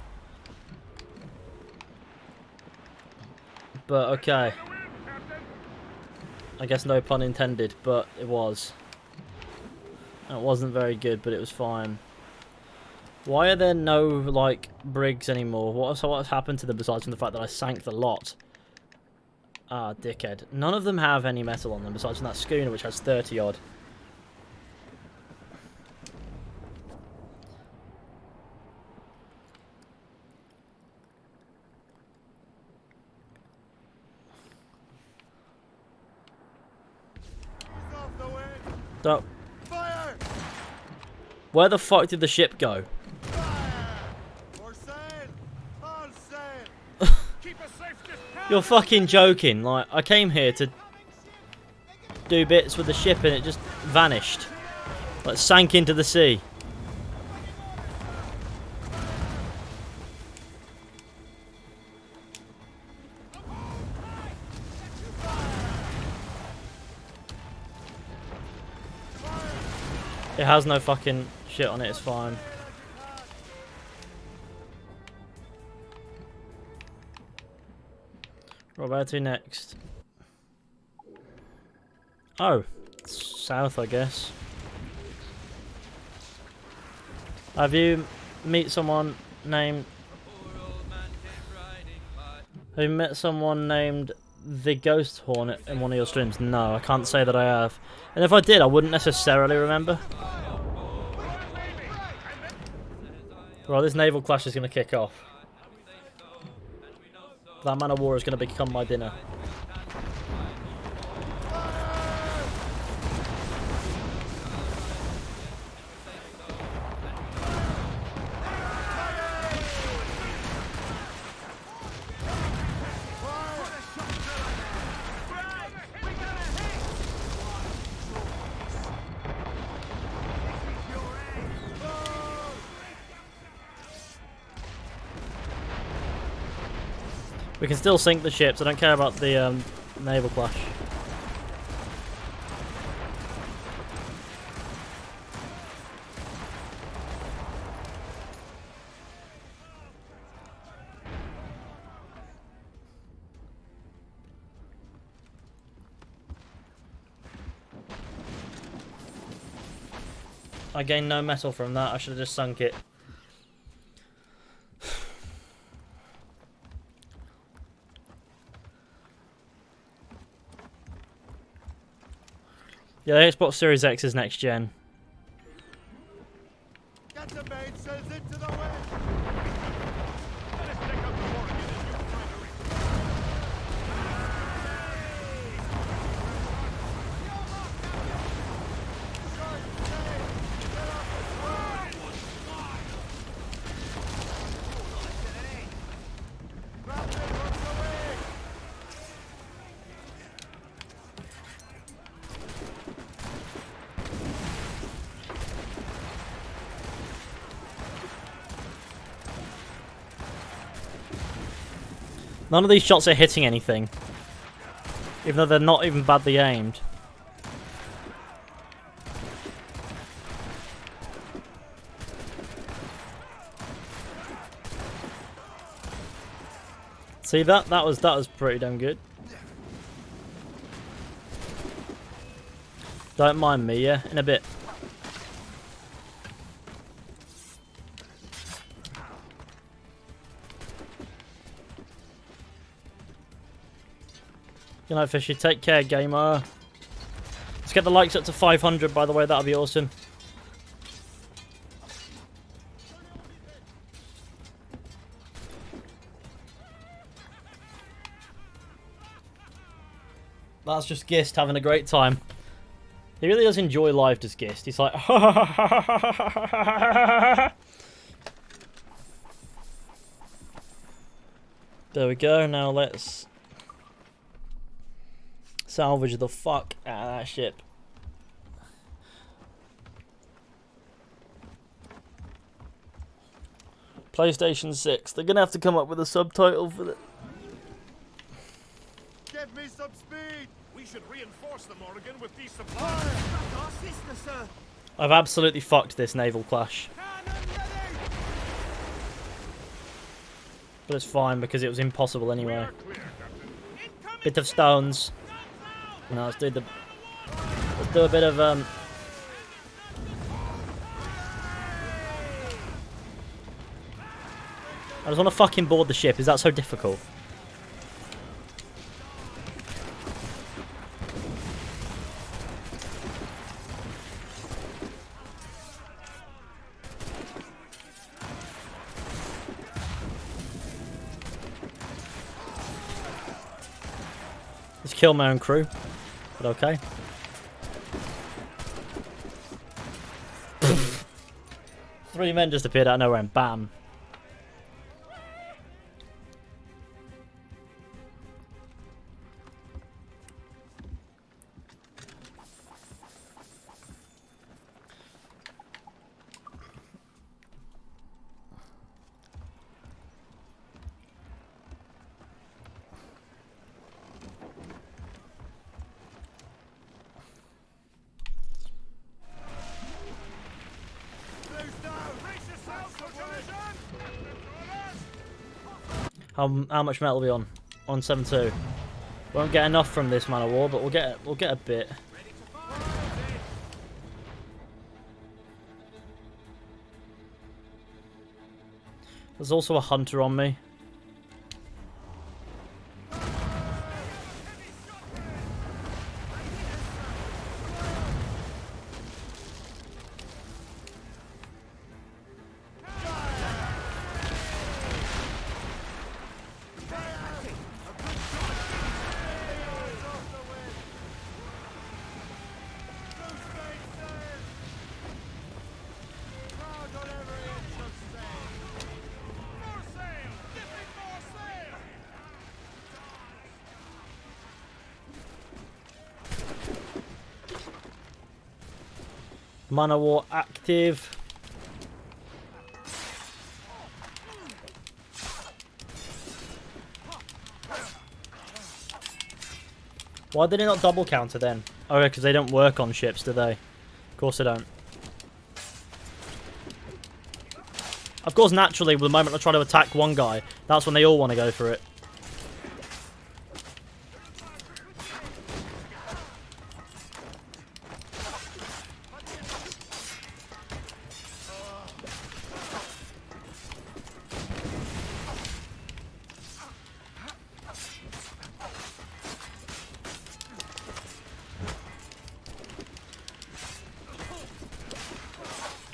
But okay. I guess no pun intended, but it was. It wasn't very good, but it was fine. Why are there no, like, brigs anymore? What's happened to them besides from the fact that I sank the lot? Ah, dickhead. None of them have any metal on them besides from that schooner, which has 30 odd. So, where the fuck did the ship go? You're fucking joking. Like, I came here to do bits with the ship and it just vanished. Like, sank into the sea. It has no fucking shit on it, it's fine. Right, where to next? Oh, south, I guess. Have you met someone named... Have you met someone named The Ghost Hornet in one of your streams? No, I can't say that I have. And if I did, I wouldn't necessarily remember. Right, this naval clash is going to kick off. That man of war is going to become my dinner. We can still sink the ships. I don't care about the naval clash. I gained no metal from that. I should have just sunk it. Yeah, the Xbox Series X is next gen. Get the mainsails into the wind! None of these shots are hitting anything. Even though they're not even badly aimed. See that? That was pretty damn good. Don't mind me, yeah? In a bit. Good night, Fishy. Take care, gamer. Let's get the likes up to 500, by the way. That'll be awesome. That's just Gist having a great time. He really does enjoy life, does Gist. He's like... There we go. Now let's salvage the fuck out of that ship. PlayStation 6. They're going to have to come up with a subtitle for it. Give me some speed! We should reinforce the Morrigan with these supplies. Our sister, sir! I've absolutely fucked this naval clash. But it's fine because it was impossible anyway. Bit of stones. Now let's do a bit of I just want to fucking board the ship. Is that so difficult? Just kill my own crew. But okay. Three men just appeared out of nowhere and bam. How much metal are we on? On 7.2. Won't get enough from this Man of War, but we'll get a bit. There's also a hunter on me. Man of War active. Why did they not double counter then? Oh yeah, because they don't work on ships, do they? Of course they don't. Of course, naturally, the moment I try to attack one guy, that's when they all want to go for it.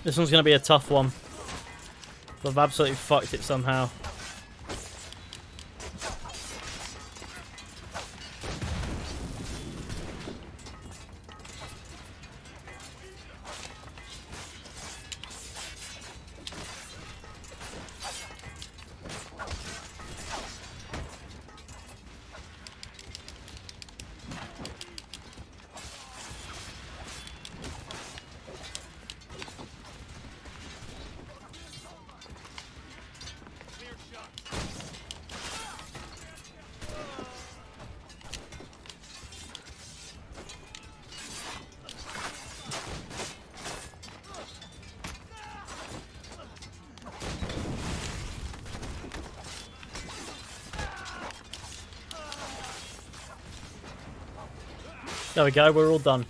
This one's going to be a tough one. I've absolutely fucked it somehow. There we go, we're all done.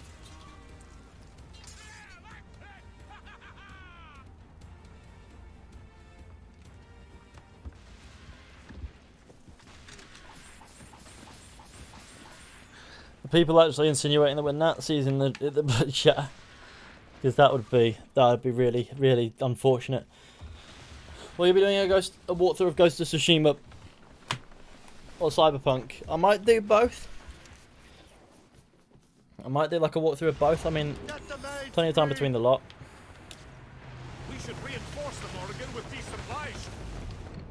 Are people actually insinuating that we're Nazis in the chat? Because that would be really, really unfortunate. Will you be doing a walkthrough of Ghost of Tsushima or Cyberpunk? I might do both. I might do like a walkthrough of both. I mean, plenty of time between the lot. We should reinforce the Morrigan with these supplies.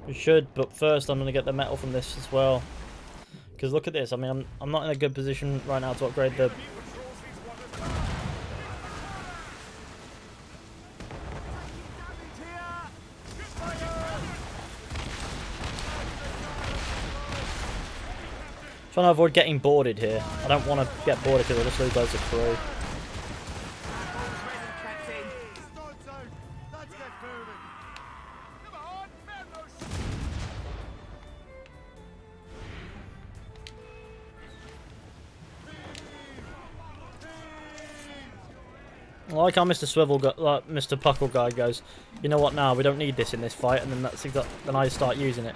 We should, but first I'm gonna get the metal from this as well. Because look at this. I mean, I'm not in a good position right now to upgrade the. Trying to avoid getting boarded here. I don't want to get boarded because I'll just lose loads of crew. I like how Mr. Mr. Puckle guy goes, you know what, now we don't need this in this fight, and then then I start using it.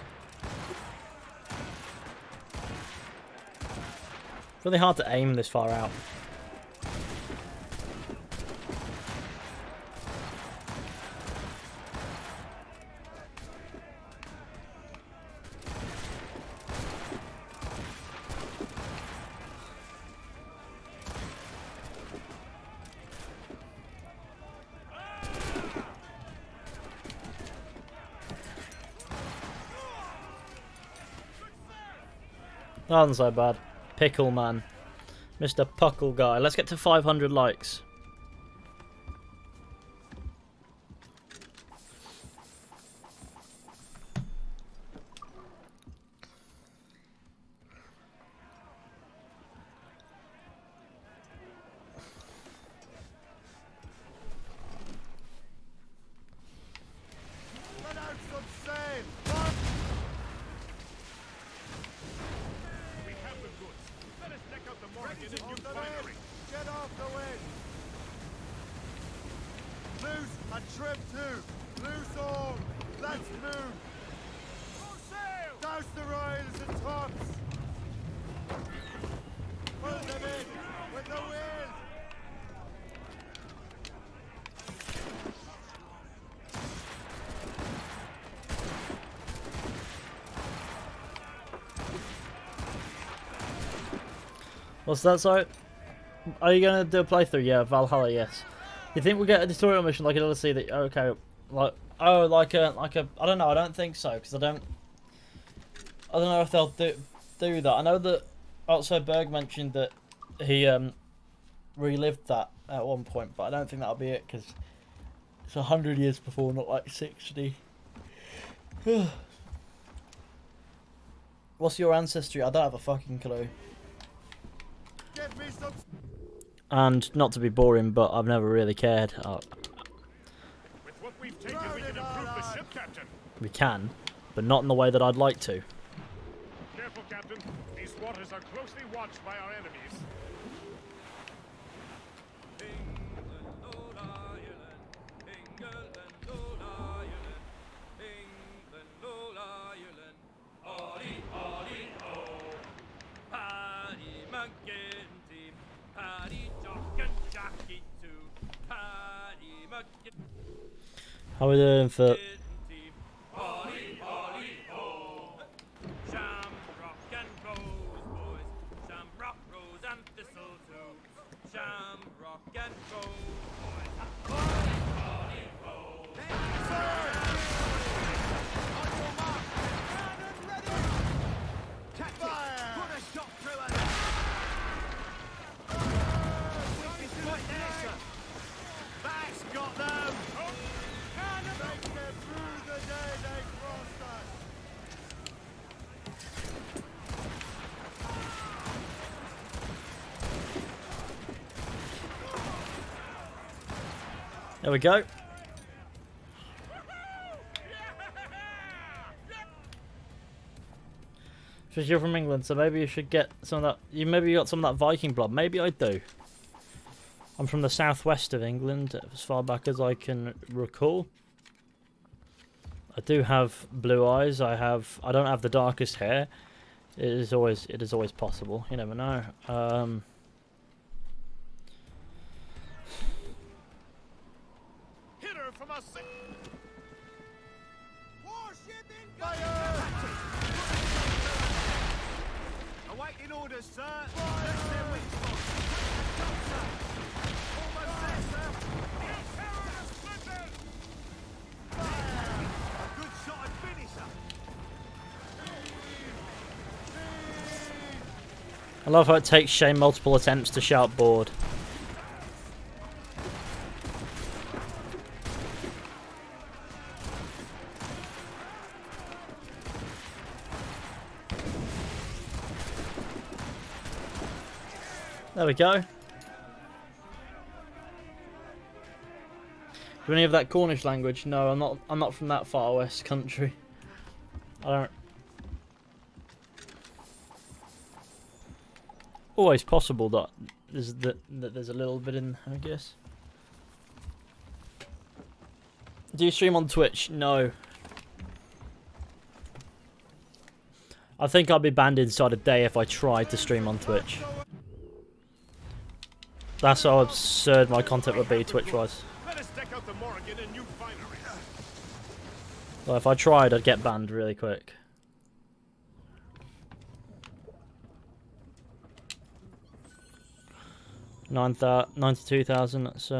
It's really hard to aim this far out. That wasn't so bad. Pickle man. Mr. Puckle guy. Let's get to 500 likes. Get off the wind! Loose and trim too! Loose all! Let's move! Douse the royals and tops! Pull them in with the wind! What's that, sorry? Are you gonna do a playthrough? Yeah, Valhalla, yes. You think we'll get a tutorial mission like an DLC that, okay, like, oh, like a, I don't know, I don't think so, because I don't know if they'll do that. I know that also Berg mentioned that he relived that at one point, but I don't think that'll be it, because it's 100 years before, not like 60. What's your ancestry? I don't have a fucking clue. Give me some... And not to be boring, but I've never really cared. With what we've taken, we can improve the ship, Captain. We can, but not in the way that I'd like to. Careful, Captain. These waters are closely watched by our enemies. How are we doing for... There we go. Because you're from England, so maybe you should get some of that. Maybe you got some of that Viking blood. Maybe I do. I'm from the southwest of England, as far back as I can recall. I do have blue eyes. I don't have the darkest hair. It is always possible. You never know. orders, sir. That's their weak spot. Almost there, sir. A good shot and finisher. I love how it takes Shane multiple attempts to shout bored. There we go. Do any of that Cornish language? No, I'm not from that far west country. I don't. Always possible that there's a little bit in, I guess. Do you stream on Twitch? No. I think I'd be banned inside a day if I tried to stream on Twitch. That's how absurd my content would be Twitch-wise. So if I tried, I'd get banned really quick. $92,000. That's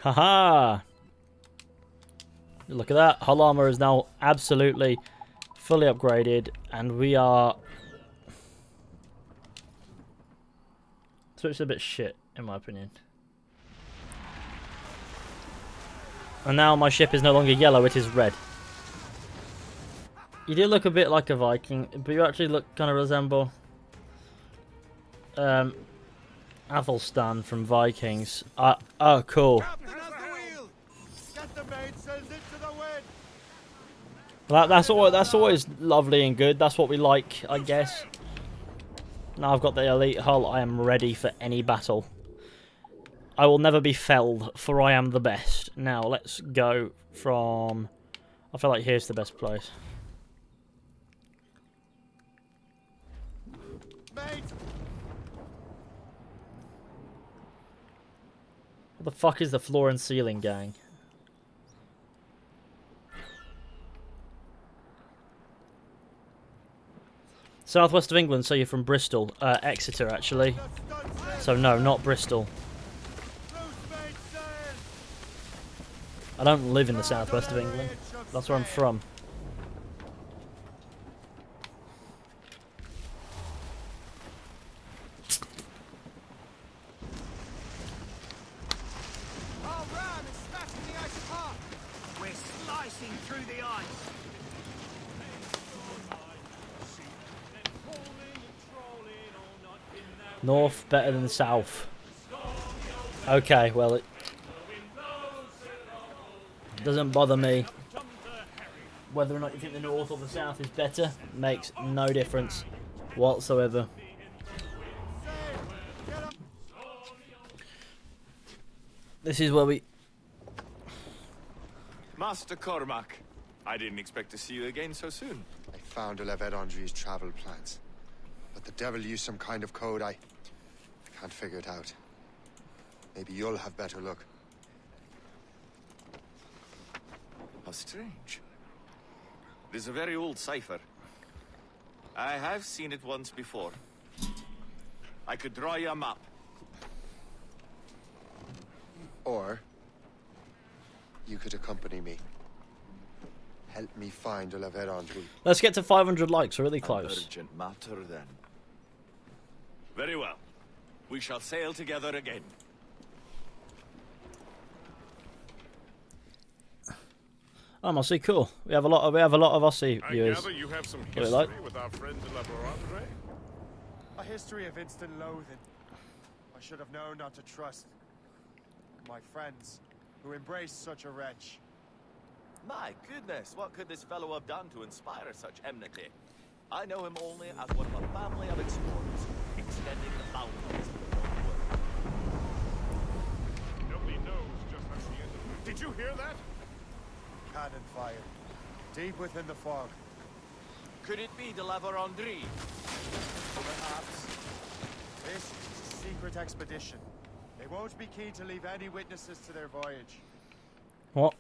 haha! Look at that. Hull armor is now absolutely fully upgraded, and we are. So it's a bit shit, in my opinion. And now my ship is no longer yellow, it is red. You do look a bit like a Viking, but you actually look kind of resemble Athelstan from Vikings. Oh, cool. That's always lovely and good. That's what we like, I guess. Now I've got the elite hull, I am ready for any battle. I will never be felled, for I am the best. Now, let's go from... I feel like here's the best place. What the fuck is the floor and ceiling gang? Southwest of England, so you're from Bristol. Exeter, actually. So no, not Bristol. I don't live in the southwest of England. That's where I'm from. Our ram is smashing the ice apart. We're slicing through the ice. North better than south. Okay, well it doesn't bother me. Whether or not you think the north or the south is better makes no difference whatsoever. This is where we... Master Cormac, I didn't expect to see you again so soon. I found Olev Edondry's travel plans. But the devil used some kind of code. I can't figure it out. Maybe you'll have better luck. How strange. It is a very old cipher. I have seen it once before. I could draw you a map. Or you could accompany me. Help me find Olev Edondry. Let's get to 500 likes, we're really close. An urgent matter then. Very well. We shall sail together again. Oh, Aussie, cool. We have a lot of Aussie viewers. I gather you have some What do history you like? with our friend de la Barandre? A history of instant loathing. I should have known not to trust my friends who embraced such a wretch. My goodness, what could this fellow have done to inspire such enmity? I know him only as one of a family of explorers, extending the boundaries of the known world. Nobody knows just how she ended up. Did you hear that? Cannon fire. Deep within the fog. Could it be de la Vérendrye? Perhaps. This is a secret expedition. They won't be keen to leave any witnesses to their voyage. What?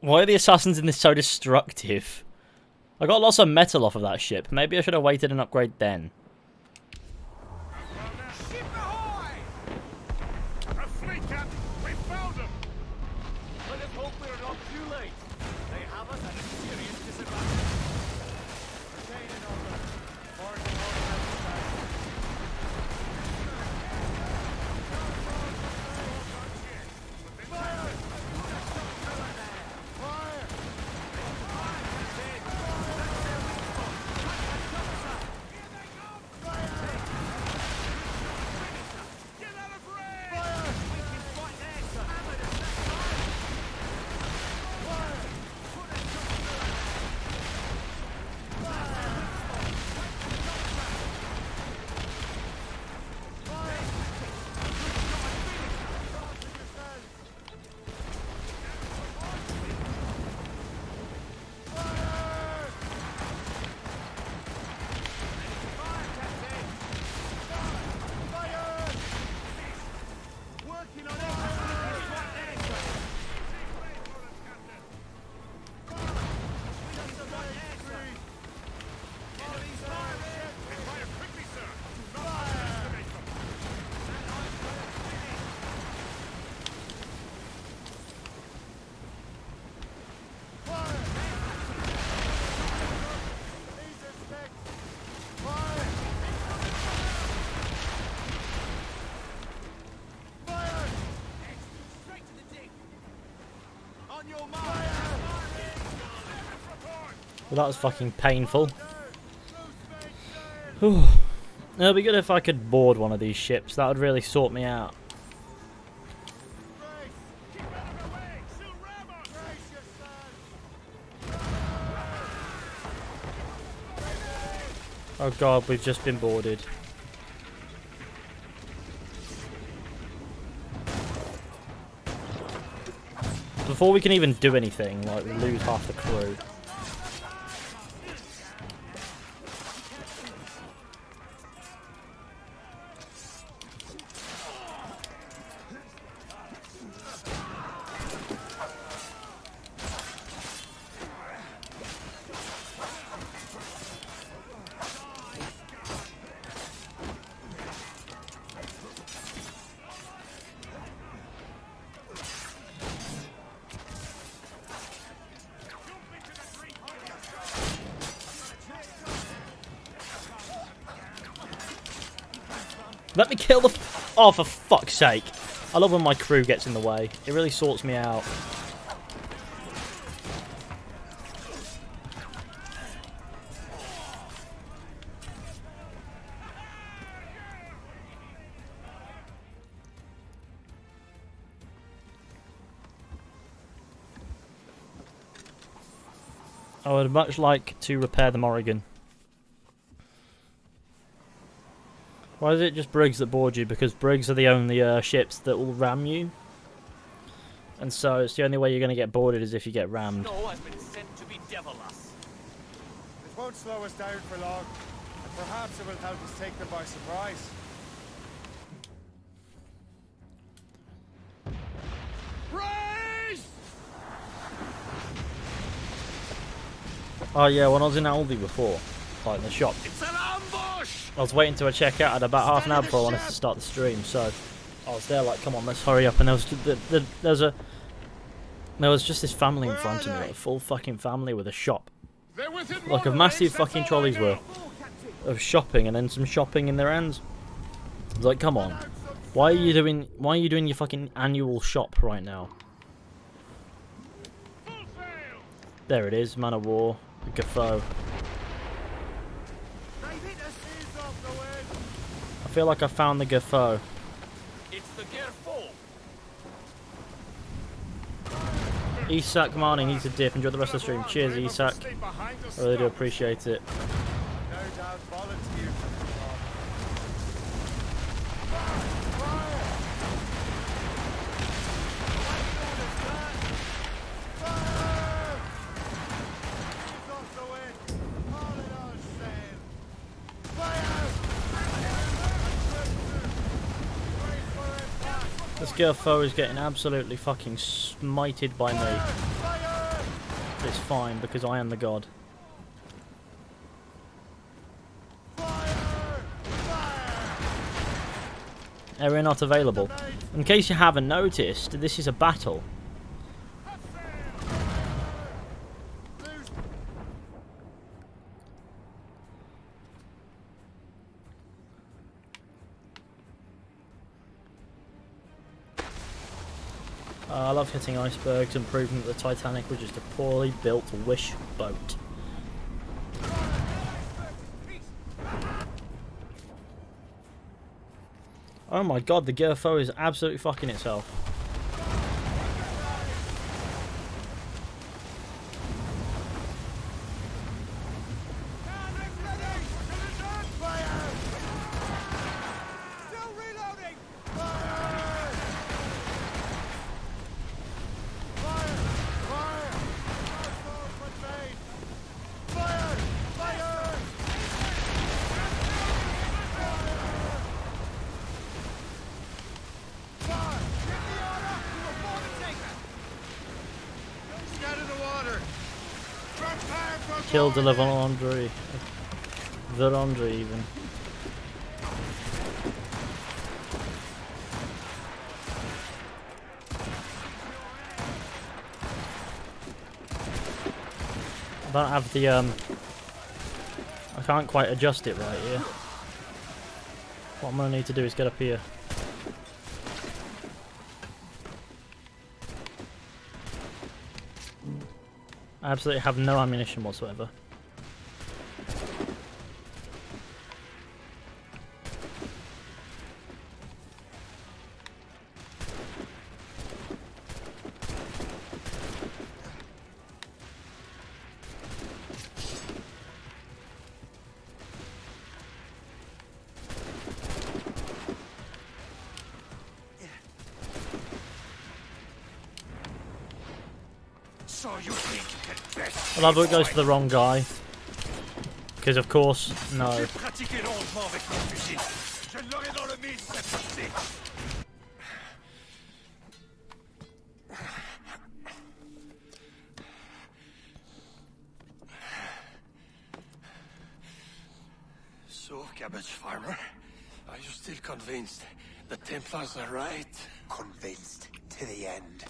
Why are the assassins in this so destructive? I got lots of metal off of that ship. Maybe I should have waited and upgrade then. Ship ahoy! A fleet, Captain! We found them! Let us hope we're not too late. They have us at a serious disadvantage. Well, that was fucking painful. Whew. It'd be good if I could board one of these ships. That would really sort me out. Oh god, we've just been boarded. Before we can even do anything, like, we lose half the crew. Let me kill the... Oh, for fuck's sake. I love when my crew gets in the way. It really sorts me out. I would much like to repair the Morrigan. Why is it just brigs that board you? Because brigs are the only ships that will ram you. And so it's the only way you're going to get boarded is if you get rammed. Snow has been sent to be devilous. It won't slow us down for long, and perhaps it will help us take them by surprise. Oh yeah, when I was in Aldi before, like in the shop, It's an ambush! I was waiting to check out at about half an hour before I wanted to start the stream, so I was there like, come on, let's hurry up, and there was just this family in front of me, like a full fucking family with a shop, like a massive fucking trolley's worth of shopping, and then some shopping in their hands. I was like, come on, why are you doing your fucking annual shop right now? There it is, Man of War, Gafo. I feel like I found the Gafo. It's the Gerfo. Isak Marnie needs a dip. Enjoy the rest of the stream. Cheers, Isak. I really do appreciate it. No doubt volunteered for the job. This Gafo is getting absolutely fucking smited by me. It's fine because I am the god. Area not available. In case you haven't noticed, this is a battle. I love hitting icebergs and proving that the Titanic was just a poorly built wish boat. Oh my god, the GFO is absolutely fucking itself. Killed the Vendredi. Vendredi even. I don't have the I can't quite adjust it right here. What I'm gonna need to do is get up here. I absolutely have no ammunition whatsoever. So you think you can best I love it goes to the wrong guy. Because of course, no. J'ai pratiqué longuement avec mon fusil. Je l'aurai dans le mille cette fois-ci. So, cabbage farmer, are you still convinced the Templars are right? Convinced to the end.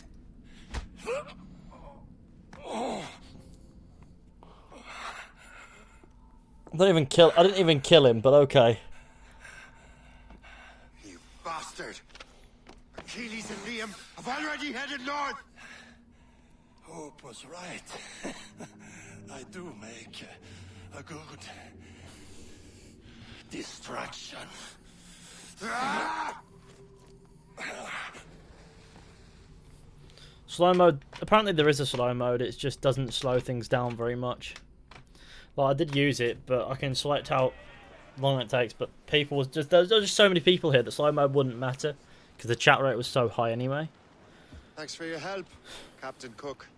I didn't even kill him, but okay. You bastard! Achilles and Liam have already headed north! Hope was right. I do make a good distraction. Slow mode. Apparently there is a slow mode. It just doesn't slow things down very much. Well, I did use it, but I can select how long it takes. But people was just there's just so many people here that slow mode wouldn't matter because the chat rate was so high anyway. Thanks for your help, Captain Cook.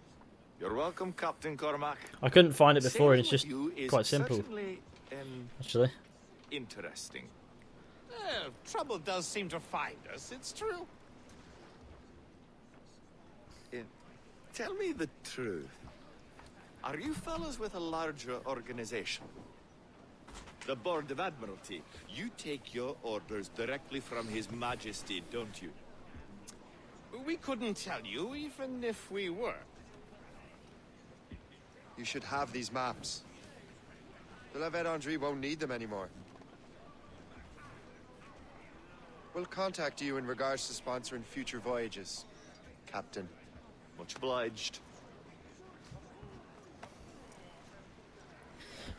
You're welcome, Captain Cormac. I couldn't find it before, and it's just Sailing with you is quite simple. certainly, Actually, interesting. Trouble does seem to find us, it's true. Tell me the truth. Are you fellas with a larger organization? The Board of Admiralty. You take your orders directly from His Majesty, don't you? We couldn't tell you, even if we were. You should have these maps. The La Vendredi won't need them anymore. We'll contact you in regards to sponsoring future voyages, Captain. Much obliged.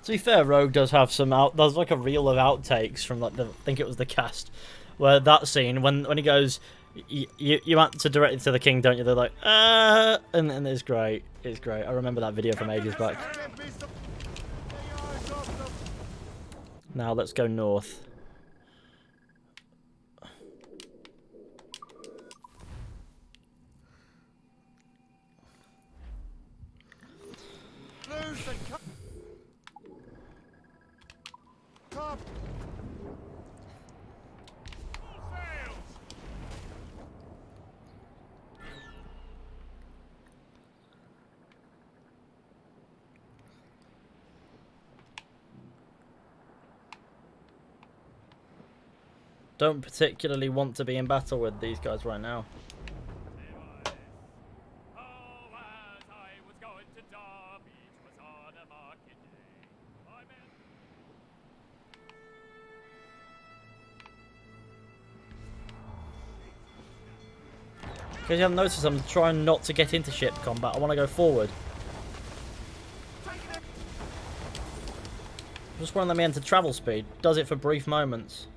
to be fair, Rogue does have some there's like a reel of outtakes from like I think it was the cast, where that scene when he goes, you answer directly to the king, don't you? They're like, and it's great. It's great. I remember that video from ages back. Now let's go north. don't particularly want to be in battle with these guys right now. Because you haven't noticed, I'm trying not to get into ship combat. I want to go forward. Just want them into travel speed. Does it for brief moments.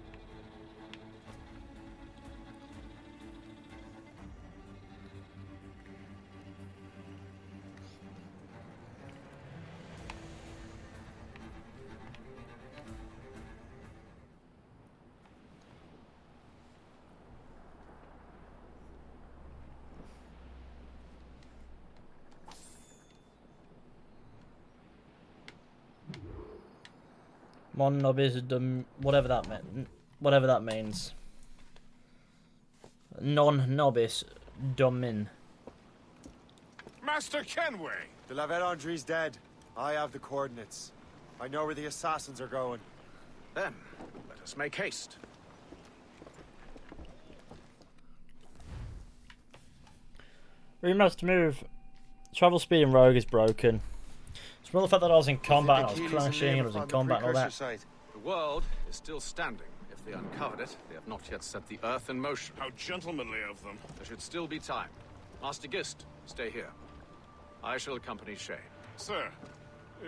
Mon nobis dum, whatever that means. Non nobis domin. Master Kenway! De la Vérendrye's dead. I have the coordinates. I know where the assassins are going. Then, let us make haste. We must move. Travel speed in Rogue is broken. It's more the fact that I was in combat and I was crashing and I was in combat and all that. The world is still standing. If they uncovered it, they have not yet set the Earth in motion. How gentlemanly of them. There should still be time. Master Gist, stay here. I shall accompany Shay. Sir,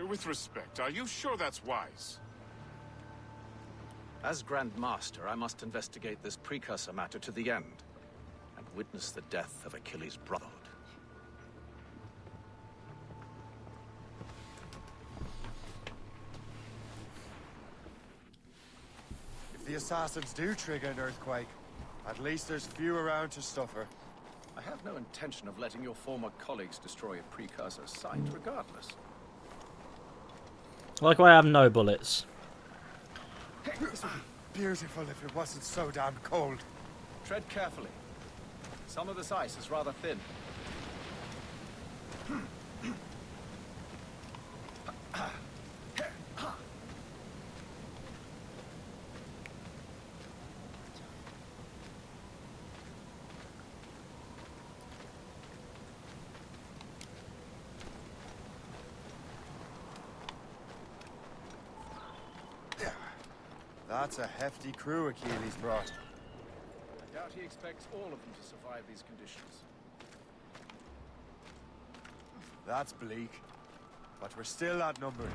with respect, are you sure that's wise? As Grand Master, I must investigate this precursor matter to the end, and witness the death of Achilles' brotherhood. If the assassins do trigger an earthquake, at least there's few around to stop her. I have no intention of letting your former colleagues destroy a precursor site, regardless. Like I have no bullets. This would be beautiful if it wasn't so damn cold. Tread carefully. Some of this ice is rather thin. That's a hefty crew Achilles brought. I doubt he expects all of them to survive these conditions. That's bleak. But we're still outnumbered.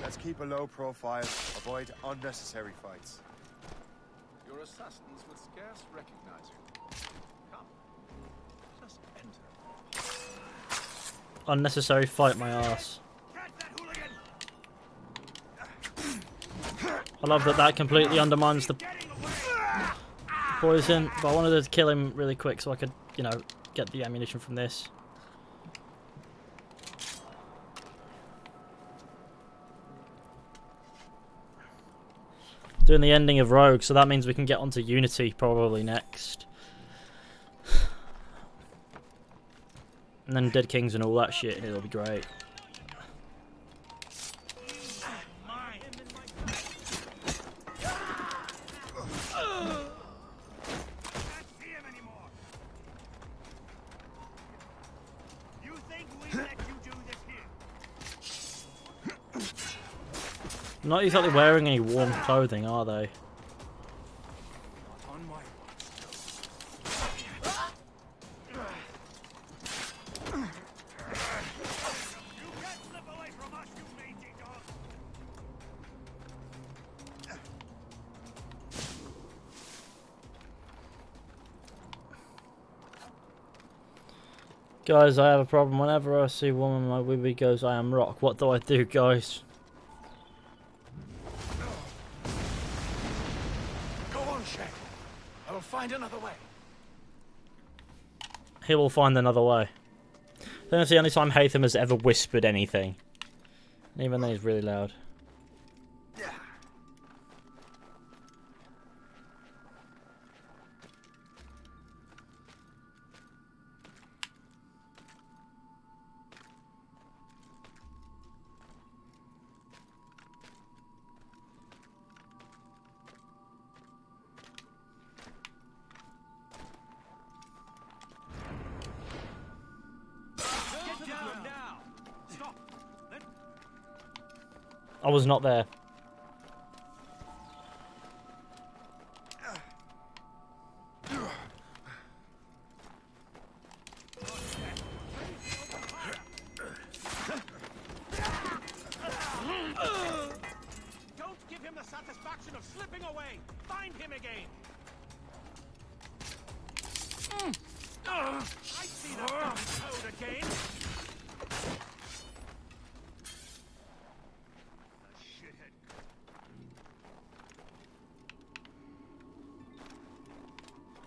Let's keep a low profile, avoid unnecessary fights. Your assassins would scarce recognize you. Come, let us enter. Unnecessary fight my ass. I love that completely undermines the poison, but I wanted to kill him really quick so I could, you know, get the ammunition from this. Doing the ending of Rogue, so that means we can get onto Unity probably next. And then Dead Kings and all that shit, and it'll be great. Not exactly wearing any warm clothing, are they? Guys, I have a problem. Whenever I see a woman, my wibby goes, I am rock. What do I do, guys? I will find another way. He will find another way. That's the only time Haytham has ever whispered anything. Even though he's really loud. I was not there. Don't give him the satisfaction of slipping away. Find him again. I see that code again.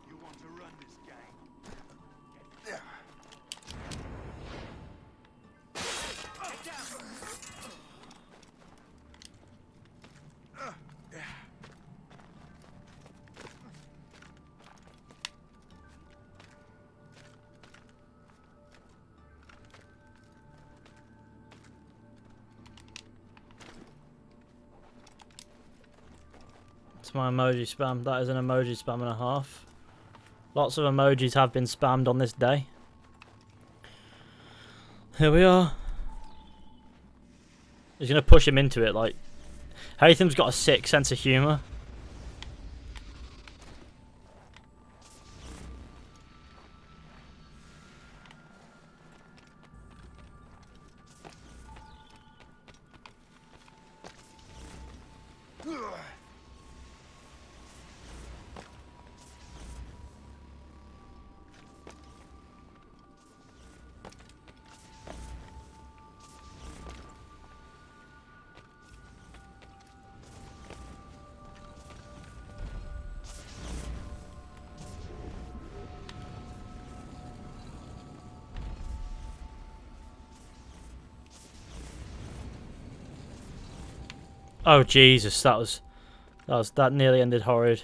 You want to run this game? Get down. It's my emoji spam. That is an emoji spam and a half. Lots of emojis have been spammed on this day. Here we are. He's gonna push him into it. Like, Haytham's got a sick sense of humour. Oh Jesus, that nearly ended horrid.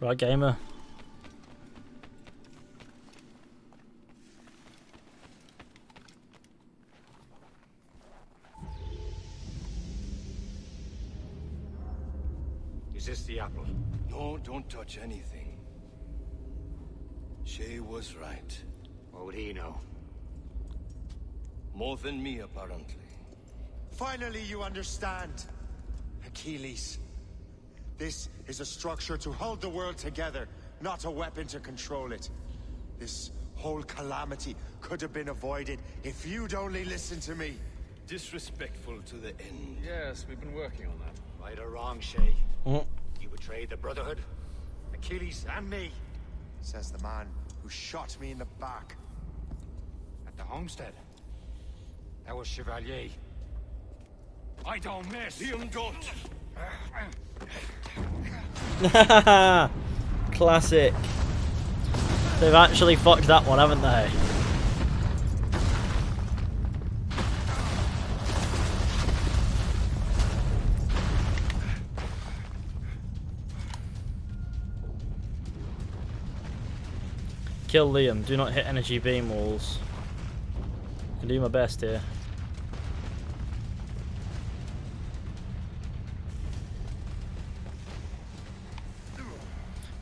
Right, gamer. Is this the apple? No, don't touch anything. Shay was right. What would he know? More than me, apparently. Finally, you understand. Achilles. This is a structure to hold the world together, not a weapon to control it. This whole calamity could have been avoided if you'd only listened to me. Disrespectful to the end. Yes, we've been working on that. Right or wrong, Shay? Mm. You betrayed the Brotherhood, Achilles, and me. Says the man who shot me in the back. At the homestead. That was Chevalier. I don't miss. Liam, don't. Classic. They've actually fucked that one, haven't they? Kill Liam. Do not hit energy beam walls. I can do my best here.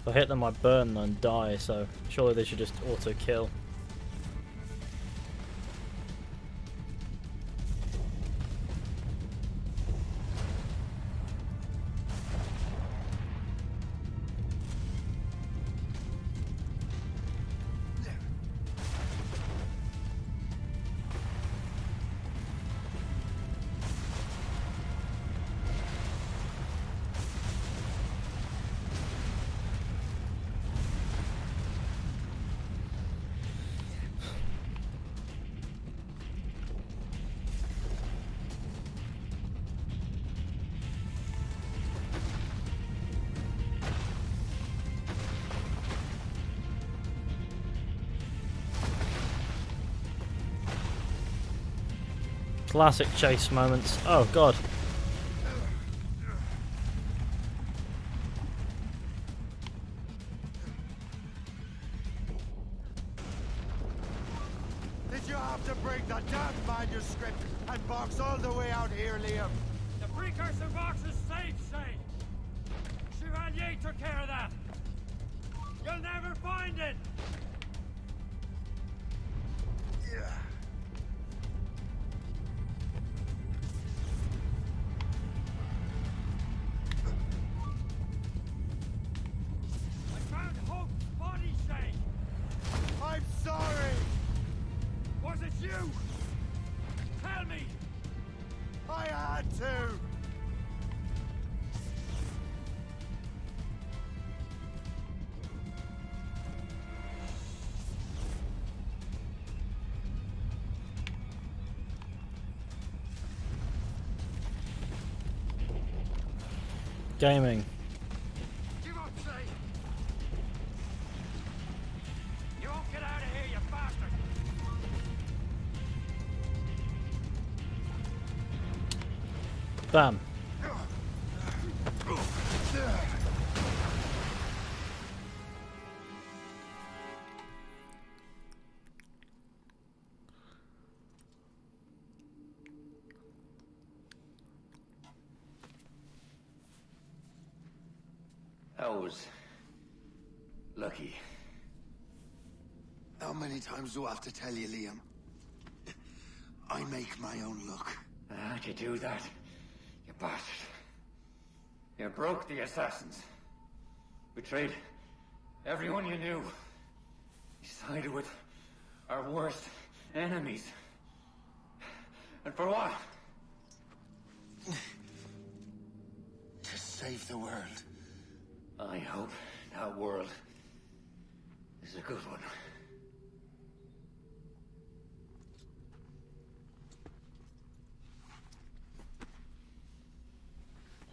If I hit them, I burn and die, so surely they should just auto-kill. Classic chase moments. Oh god. Did you have to bring the damn manuscript and box all the way out here, Liam? The precursor box is safe, Shay. Chevalier took care of that. You'll never find it. Yeah. I found Hope's body, Shay. I'm sorry. Was it you? Tell me. I had to. Gaming. Give up, Shay. You won't get out of here, you bastard. Bam. I was lucky. How many times do I have to tell you, Liam? I make my own luck. How'd you do that, you bastard? You broke the assassins. Betrayed everyone you knew. You sided with our worst enemies. And for what? To save the world. I hope that world is a good one.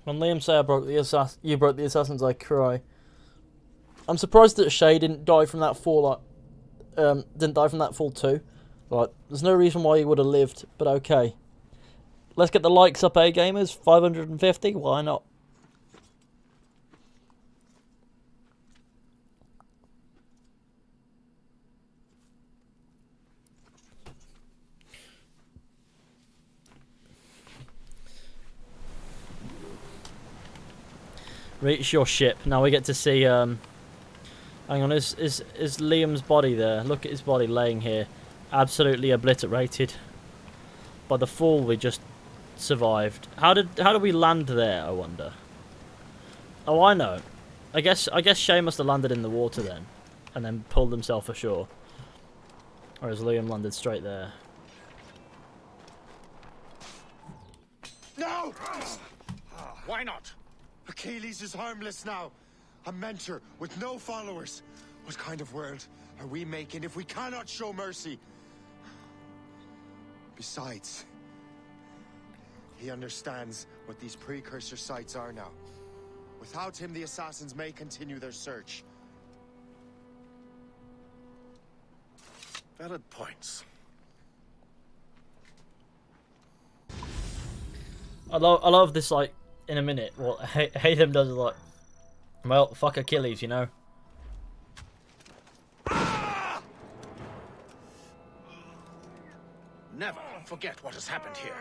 When Liam say you broke the assassins, I cry. I'm surprised that Shay didn't die from that fall. Didn't die from that fall too. Like, there's no reason why he would have lived. But okay, let's get the likes up, gamers. 550. Why not? Reach your ship. Now we get to see, hang on, is Liam's body there? Look at his body laying here. Absolutely obliterated by the fall we just survived. How did we land there, I wonder? Oh, I know. I guess Shay must have landed in the water then, and then pulled himself ashore. Whereas Liam landed straight there. No! Why not? Achilles is harmless now. A mentor with no followers. What kind of world are we making if we cannot show mercy? Besides, he understands what these precursor sites are now. Without him, the assassins may continue their search. Valid points. I love this, like, in a minute, what Haytham does is like, well, fuck Achilles, you know. Never forget what has happened here.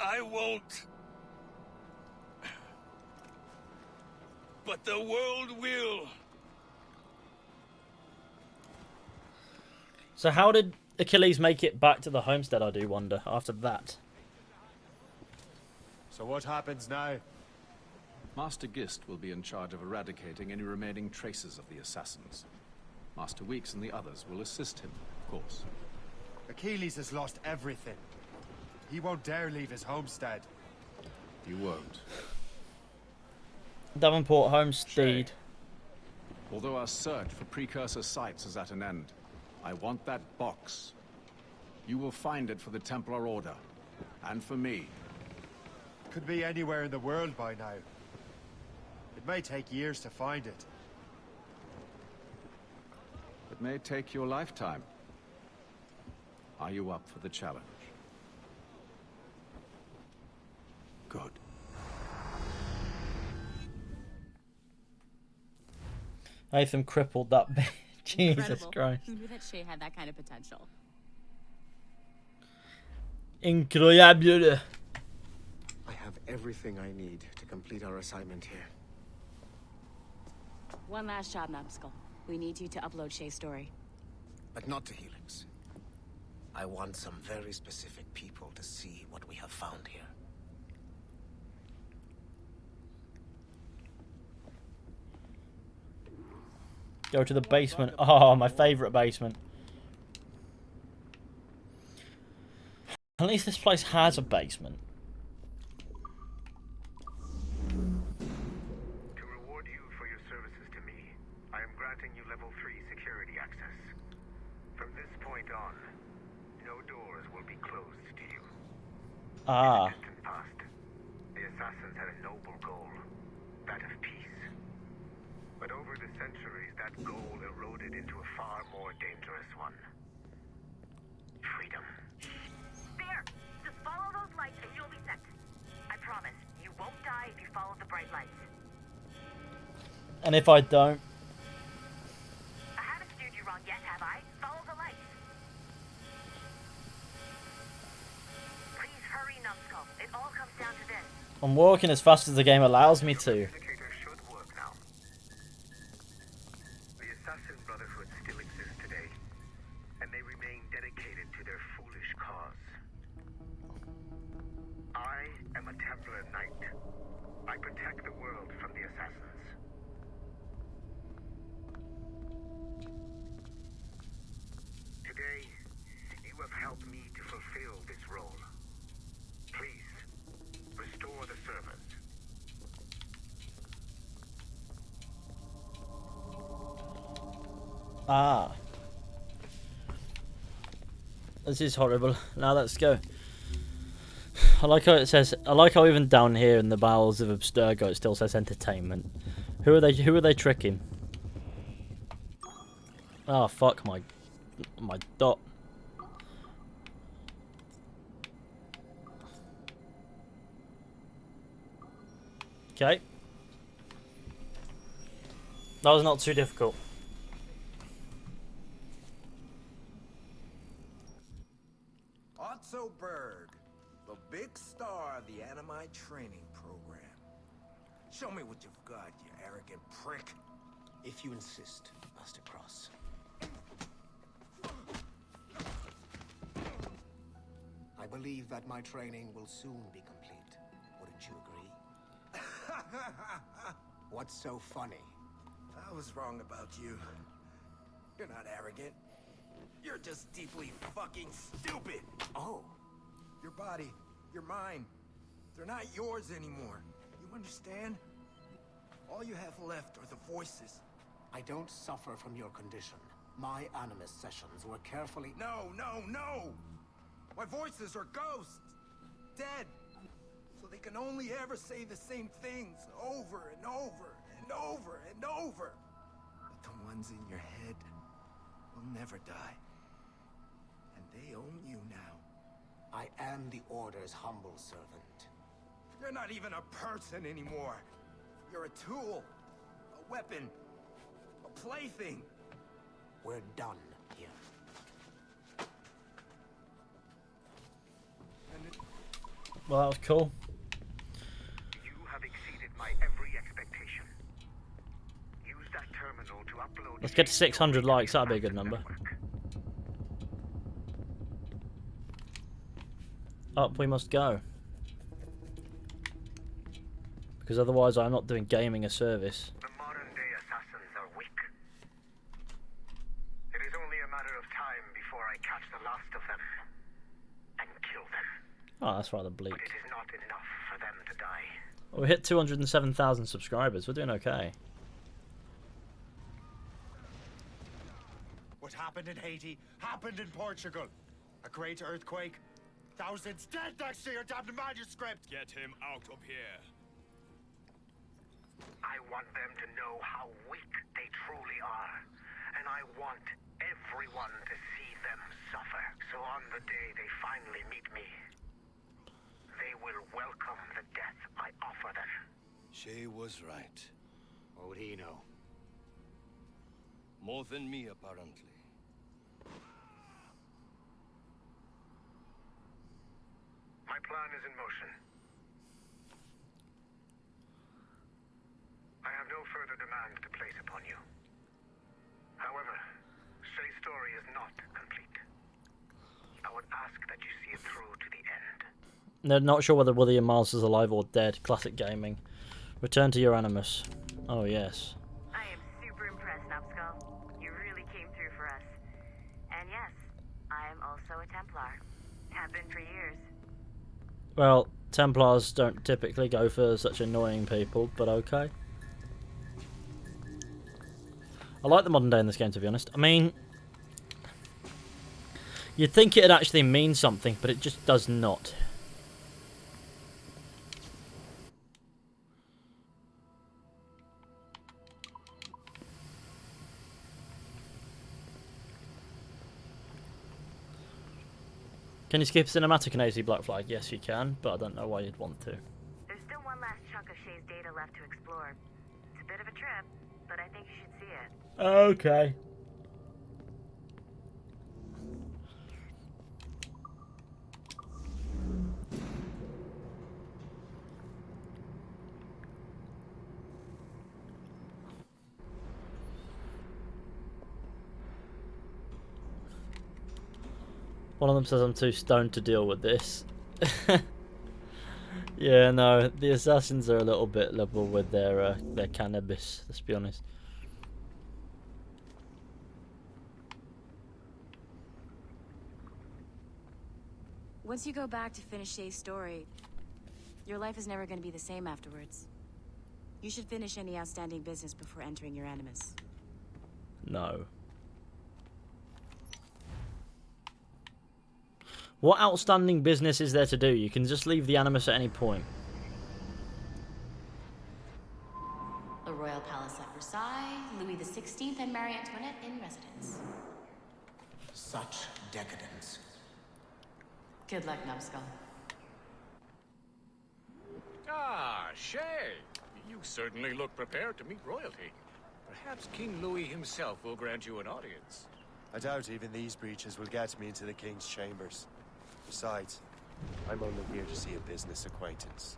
I won't. But the world will. So how did Achilles make it back to the homestead, I do wonder, after that? So what happens now? Master Gist will be in charge of eradicating any remaining traces of the assassins. Master Weeks and the others will assist him, of course. Achilles has lost everything. He won't dare leave his homestead. He won't. Davenport Homestead. Although our search for precursor sites is at an end, I want that box. You will find it for the Templar Order, and for me. Could be anywhere in the world by now. It may take years to find it. It may take your lifetime. Are you up for the challenge? Good. Nathan crippled that bit. Jesus Incredible. Christ. Who knew that Shay had that kind of potential? Incroyable. I have everything I need to complete our assignment here. One last job, Numbskull. We need you to upload Shay's story. But not to Helix. I want some very specific people to see what we have found here. Go to the basement. Oh, my favourite basement. At least this place has a basement. To reward you for your services to me, I am granting you level 3 security access. From this point on, no doors will be closed to you. Ah. In the distant past, the assassins had a noble goal, that of peace. But over the centuries, that goal eroded into a far more dangerous one. Freedom. There! Just follow those lights and you'll be set. I promise, you won't die if you follow the bright lights. And if I don't? I haven't steered you wrong yet, have I? Follow the lights. Please hurry, Numbskull. It all comes down to this. I'm walking as fast as the game allows me to. The Assassin Brotherhood still exists today, and they remain dedicated to their foolish cause. I am a Templar Knight. I protect the world from the Assassins. Today, you have helped me to fulfill this role. Please, restore the servers. Ah. This is horrible. Now let's go. I like how it says. I like how even down here in the bowels of Abstergo it still says entertainment. Who are they? Who are they tricking? Oh fuck my dot. Okay. That was not too difficult. Otto Berg, the big star of the Animite training program. Show me what you've got, you arrogant prick. If you insist, Master Cross. I believe that my training will soon be complete. Wouldn't you agree? What's so funny? I was wrong about you. You're not arrogant. You're just deeply fucking stupid. Oh. Your body, your mind, they're not yours anymore. You understand? All you have left are the voices. I don't suffer from your condition. My Animus sessions were carefully... No, no, no! My voices are ghosts! Dead! So they can only ever say the same things over and over and over and over. But the ones in your head will never die. And they own you now. I am the Order's humble servant. You're not even a person anymore. You're a tool, a weapon, a plaything. We're done here. Well, that was cool. You have exceeded my every expectation. Use that terminal to upload. Let's get to 600 likes. That'd be a good number. Up we must go. Because otherwise I'm not doing gaming a service. The modern-day assassins are weak. It is only a matter of time before I catch the last of them and kill them. Oh, that's rather bleak. But it is not enough for them to die. Well, we hit 207,000 subscribers. We're doing okay. What happened in Haiti happened in Portugal. A great earthquake. Thousands dead next to your damned manuscript. Get him out of here. I want them to know how weak they truly are. And I want everyone to see them suffer. So on the day they finally meet me, they will welcome the death I offer them. She was right. What would he know? More than me, apparently. My plan is in motion. I have no further demands to place upon you. However, Shay's story is not complete. I would ask that you see it through to the end. They're not sure whether William Miles is alive or dead. Classic gaming. Return to your animus. Oh, yes. I am super impressed, Numbskull. You really came through for us. And yes, I am also a Templar. Have been for years. Well, Templars don't typically go for such annoying people, but okay. I like the modern day in this game, to be honest. I mean, you'd think it'd actually mean something, but it just does not. Can you skip cinematic in AZ Black Flag? Yes, you can, but I don't know why you'd want to. There's still one last chunk of Shay's data left to explore. It's a bit of a trip, but I think you should see it. Okay. One of them says I'm too stoned to deal with this. Yeah, no, the assassins are a little bit liberal with their cannabis, let's be honest. Once you go back to finish Shay's story, your life is never going to be the same afterwards. You should finish any outstanding business before entering your animus. No. What outstanding business is there to do? You can just leave the animus at any point. The Royal Palace at Versailles, Louis XVI and Marie Antoinette in residence. Such decadence. Good luck, Numbskull. Ah, Shay. You certainly look prepared to meet royalty. Perhaps King Louis himself will grant you an audience. I doubt even these breaches will get me into the king's chambers. Besides, I'm only here to see a business acquaintance.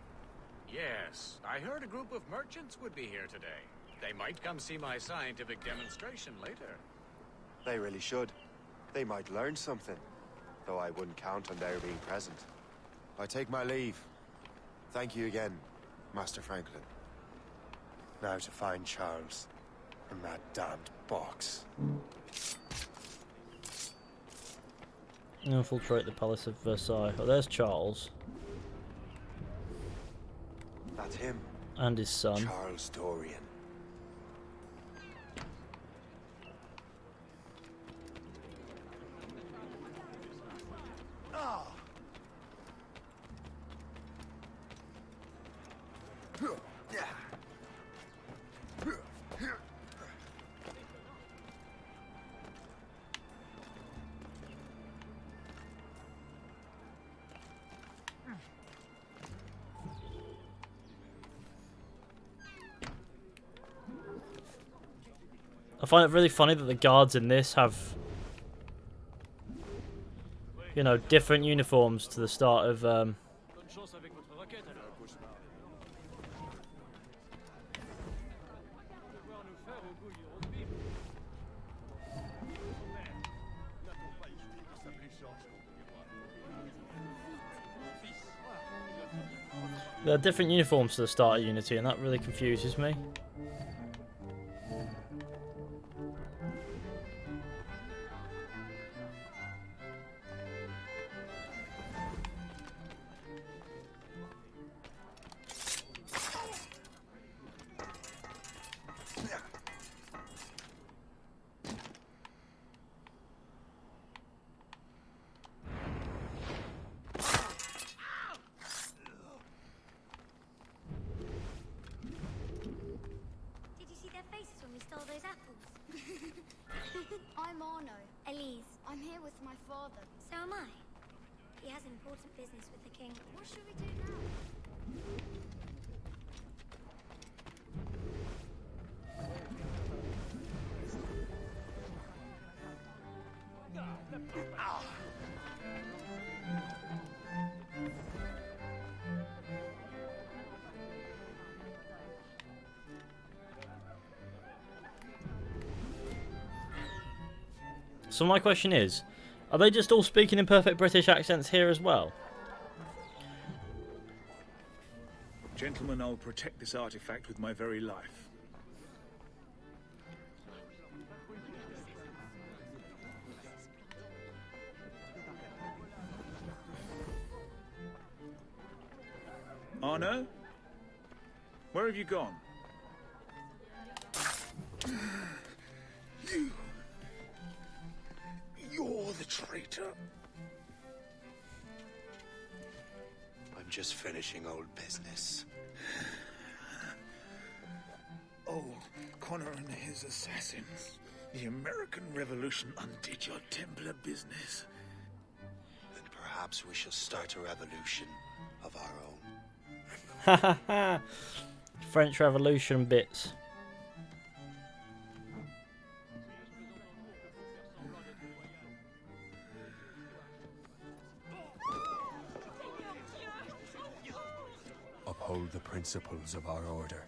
Yes, I heard a group of merchants would be here today. They might come see my scientific demonstration later. They really should. They might learn something, though I wouldn't count on their being present. I take my leave. Thank you again, Master Franklin. Now to find Charles and that damned box. Infiltrate the Palace of Versailles. Oh, there's Charles. That's him. And his son. Charles Dorian. I find it really funny that the guards in this have, you know, different uniforms to the start of there are different uniforms to the start of Unity, and that really confuses me. Did you see their faces when we stole those apples? I'm Arno. Elise. I'm here with my father. So am I. He has important business with the king. What should we do now? So my question is, are they just all speaking in perfect British accents here as well? Gentlemen, I'll protect this artifact with my very life. Arno? Where have you gone? You're the traitor. I'm just finishing old business. Old Connor and his assassins. The American Revolution undid your Templar business. Then perhaps we shall start a revolution of our own. Ha ha ha! French Revolution bits. Uphold the principles of our order,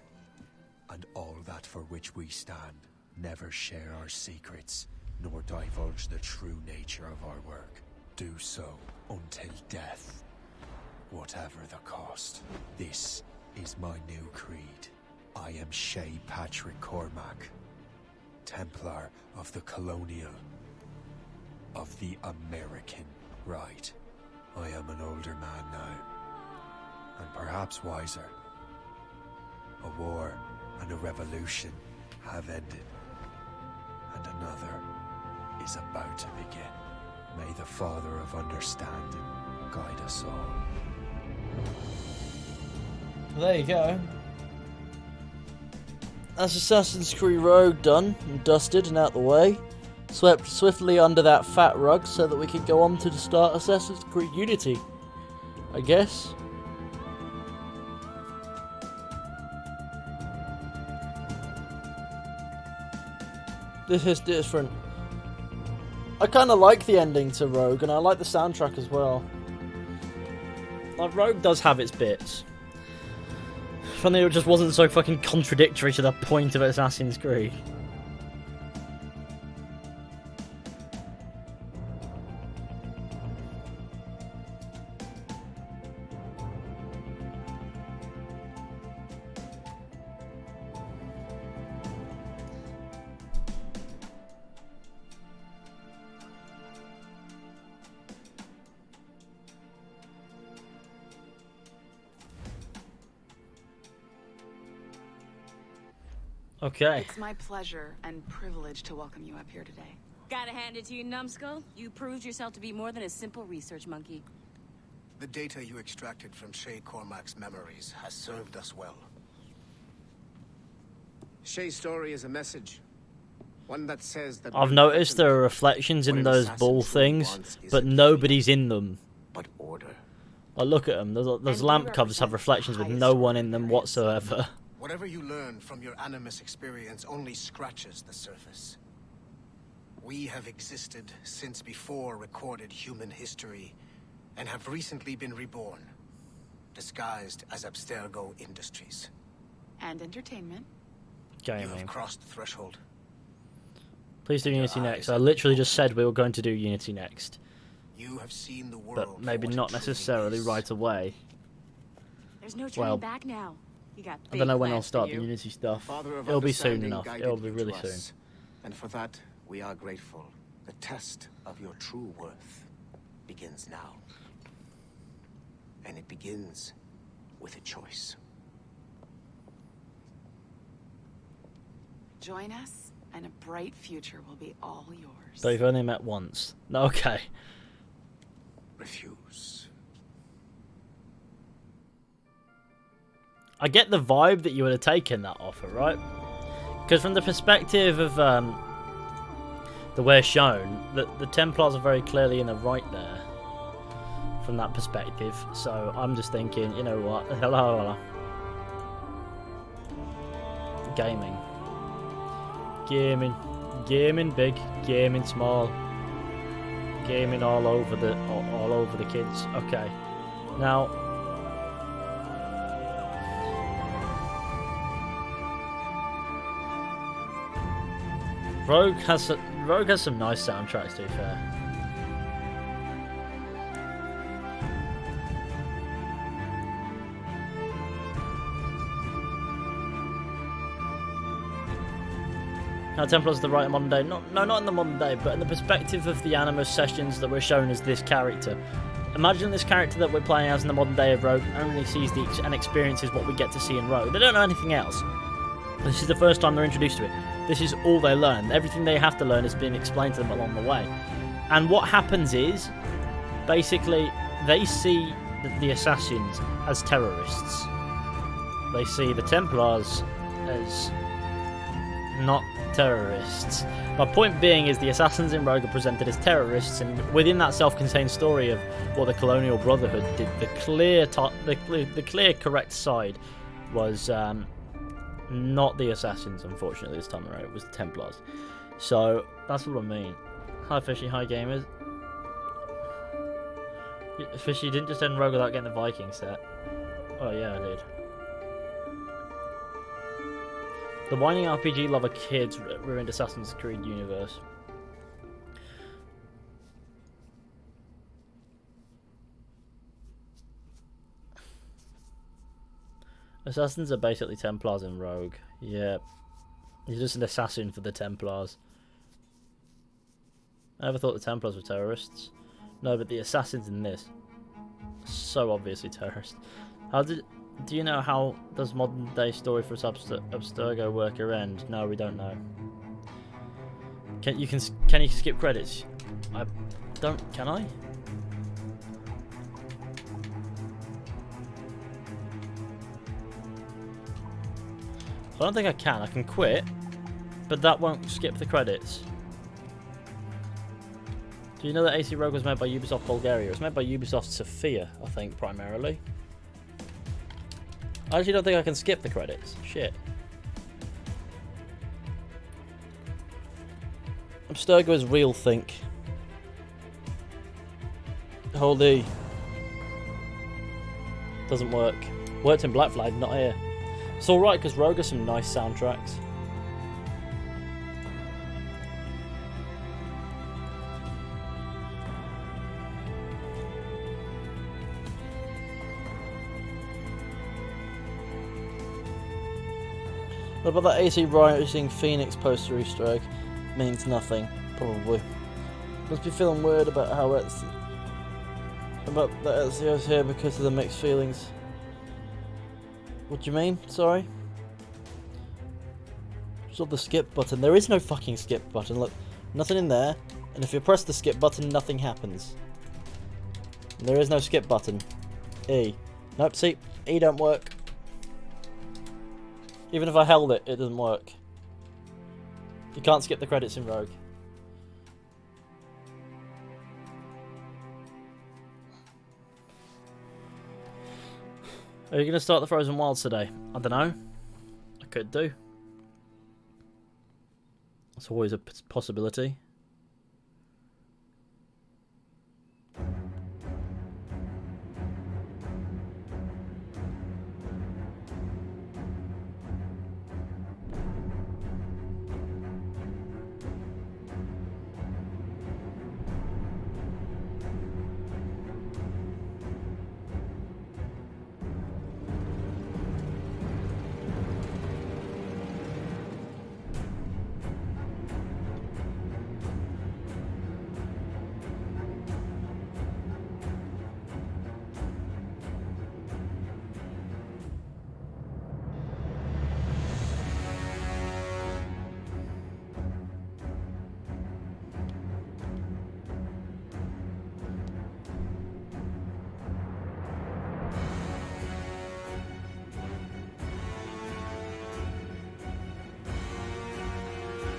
and all that for which we stand. Never share our secrets, nor divulge the true nature of our work. Do so until death, whatever the cost. This is my new creed. I am Shay Patrick Cormac, Templar of the Colonial, of the American right. I am an older man now, and perhaps wiser. A war and a revolution have ended, and another is about to begin. May the Father of Understanding guide us all. There you go. That's Assassin's Creed Rogue done and dusted and out the way. Swept swiftly under that fat rug so that we could go on to start Assassin's Creed Unity, I guess. This is different. I kind of like the ending to Rogue, and I like the soundtrack as well. Like, Rogue does have its bits. Funny, it just wasn't so fucking contradictory to the point of Assassin's Creed. Okay. It's my pleasure and privilege to welcome you up here today. Gotta hand it to you, numbskull. You proved yourself to be more than a simple research monkey. The data you extracted from Shay Cormac's memories has served us well. Shay's story is a message. One that says that I've noticed there are reflections in those ball things, but nobody's in them. But order. Like, look at them. Those lamp covers have reflections with no one in them whatsoever. Whatever you learn from your Animus experience only scratches the surface. We have existed since before recorded human history, and have recently been reborn, disguised as Abstergo Industries. And entertainment. You have crossed the threshold. Please do Unity next. I literally just said we were going to do Unity next. You have seen the world, but maybe not necessarily right away. There's no turning back now. You got I don't know when I'll start the Unity stuff. It'll be soon enough. It'll be really soon. And for that, we are grateful. The test of your true worth begins now. And it begins with a choice. Join us, and a bright future will be all yours. They've only met once. No, okay. Refuse. I get the vibe that you would have taken that offer, right? Because from the perspective of the way shown, the Templars are very clearly in the right there. from that perspective. So I'm just thinking, you know what? Hello. Gaming, gaming big, gaming small, gaming all over the kids. Okay, now Rogue has some nice soundtracks, to be fair. Now, Templars are the right modern day. No, not in the modern day, but in the perspective of the Animus sessions that we're shown as this character. Imagine this character that we're playing as in the modern day of Rogue only sees and experiences what we get to see in Rogue. They don't know anything else. This is the first time they're introduced to it. This is all they learn. Everything they have to learn has been explained to them along the way. And what happens is, basically, they see the Assassins as terrorists. They see the Templars as not terrorists. My point being is the Assassins in Rogue are presented as terrorists, and within that self-contained story of what the Colonial Brotherhood did, the clear correct side was not the Assassins, unfortunately, this time around. It was the Templars. So that's what I mean. Hi Fishy, hi gamers. Fishy, you didn't just end Rogue without getting the Viking set. Oh yeah, I did. The whining RPG lover kids ruined Assassin's Creed universe. Assassins are basically Templars in Rogue. Yeah. He's just an assassin for the Templars. I never thought the Templars were terrorists. No, but the assassins in this, so obviously terrorists. Do you know how does modern day story for Abstergo worker end? No, we don't know. Can you skip credits? I don't. Can I? I don't think I can. I can quit, but that won't skip the credits. Do you know that AC Rogue was made by Ubisoft Bulgaria? It was made by Ubisoft Sofia, I think, primarily. I actually don't think I can skip the credits. Shit. Abstergo is real think. Hold E. Doesn't work. Worked in Black Flag, not here. It's alright because Rogue has some nice soundtracks. What about that AC Rising Phoenix poster Easter egg? Means nothing, probably. Must be feeling weird about how it's about that Ezio's here because of the mixed feelings. What do you mean? Sorry? Saw the skip button. There is no fucking skip button. Look, nothing in there. And if you press the skip button, nothing happens. There is no skip button. E. Nope, see? E don't work. Even if I held it, it doesn't work. You can't skip the credits in Rogue. Are you going to start the Frozen Wilds today? I don't know. I could do. It's always a possibility.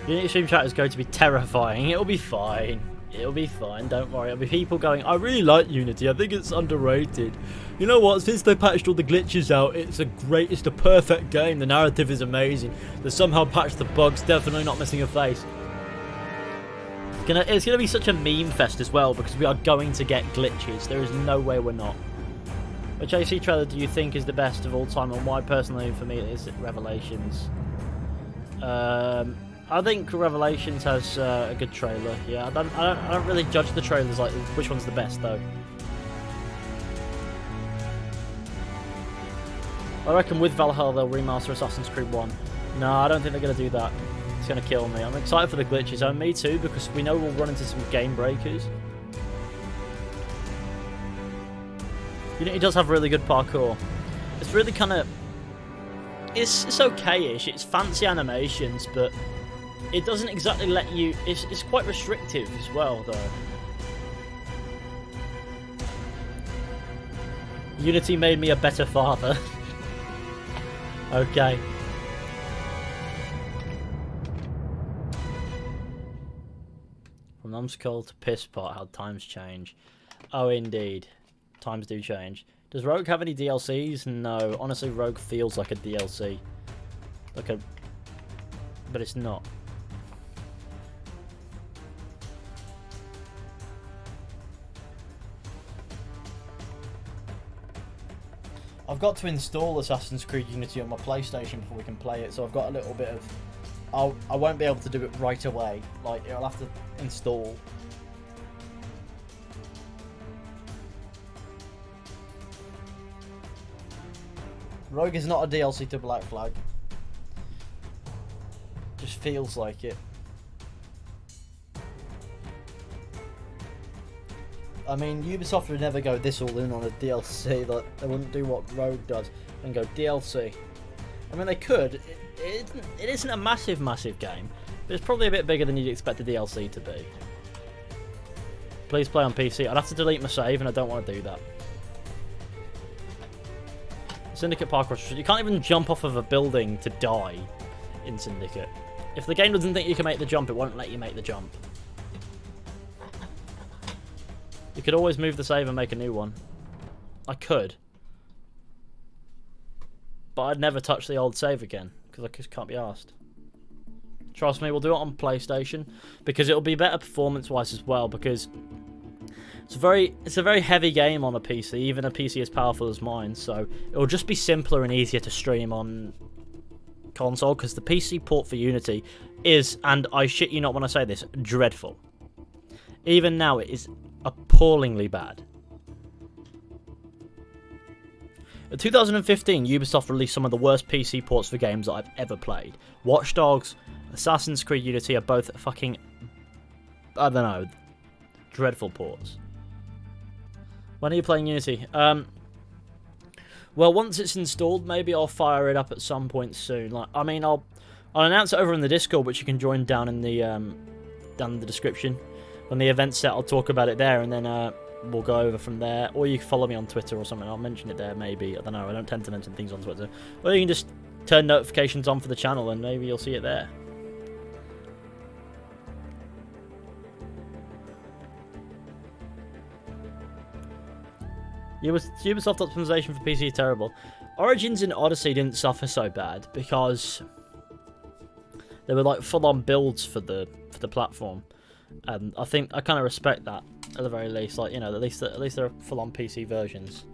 The stream chat is going to be terrifying. It'll be fine. It'll be fine, don't worry. There'll be people going, I really like Unity, I think it's underrated. You know what, since they patched all the glitches out, it's the perfect game, the narrative is amazing. They somehow patched the bugs, definitely not missing a face. It's gonna be such a meme fest as well, because we are going to get glitches. There is no way we're not. Which AC trailer do you think is the best of all time, and why personally for me is it Revelations? I think Revelations has a good trailer. Yeah, I don't really judge the trailers like which one's the best though. I reckon with Valhalla they'll remaster Assassin's Creed 1. No, I don't think they're gonna do that. It's gonna kill me. I'm excited for the glitches, and me too, because we know we'll run into some game breakers. Unity does have really good parkour. It's really kind of... It's okay-ish. It's fancy animations, but it doesn't exactly let you... It's quite restrictive as well, though. Unity made me a better father. Okay. From numbskull to piss pot, how times change. Oh, indeed. Times do change. Does Rogue have any DLCs? No. Honestly, Rogue feels like a DLC. But it's not. I've got to install Assassin's Creed Unity on my PlayStation before we can play it, so I've got a little bit of... I won't be able to do it right away. Like, it'll have to install. Rogue is not a DLC to Black Flag. Just feels like it. I mean, Ubisoft would never go this all in on a DLC. Like, they wouldn't do what Rogue does and go DLC. I mean, they could. It isn't a massive game, but it's probably a bit bigger than you'd expect a DLC to be. Please play on PC. I'd have to delete my save, and I don't want to do that. Syndicate parkour. You can't even jump off of a building to die in Syndicate. If the game doesn't think you can make the jump, it won't let you make the jump. You could always move the save and make a new one. I could. But I'd never touch the old save again, because I just can't be arsed. Trust me, we'll do it on PlayStation, because it'll be better performance-wise as well, because it's a very heavy game on a PC, even a PC as powerful as mine, so it'll just be simpler and easier to stream on console, because the PC port for Unity is, and I shit you not when I say this, dreadful. Even now it is appallingly bad. In 2015, Ubisoft released some of the worst PC ports for games that I've ever played. Watch Dogs, Assassin's Creed Unity are both fucking, I don't know, dreadful ports. When are you playing Unity? Well, once it's installed, maybe I'll fire it up at some point soon. Like, I mean, I'll announce it over in the Discord, which you can join down in the description. When the event's set, I'll talk about it there, and then we'll go over from there. Or you can follow me on Twitter or something. I'll mention it there, maybe. I don't know. I don't tend to mention things on Twitter. Or you can just turn notifications on for the channel, and maybe you'll see it there. Ubisoft optimization for PC is terrible. Origins and Odyssey didn't suffer so bad because they were like full-on builds for the platform. And I think I kind of respect that at the very least. Like, you know, at least they're full-on PC versions.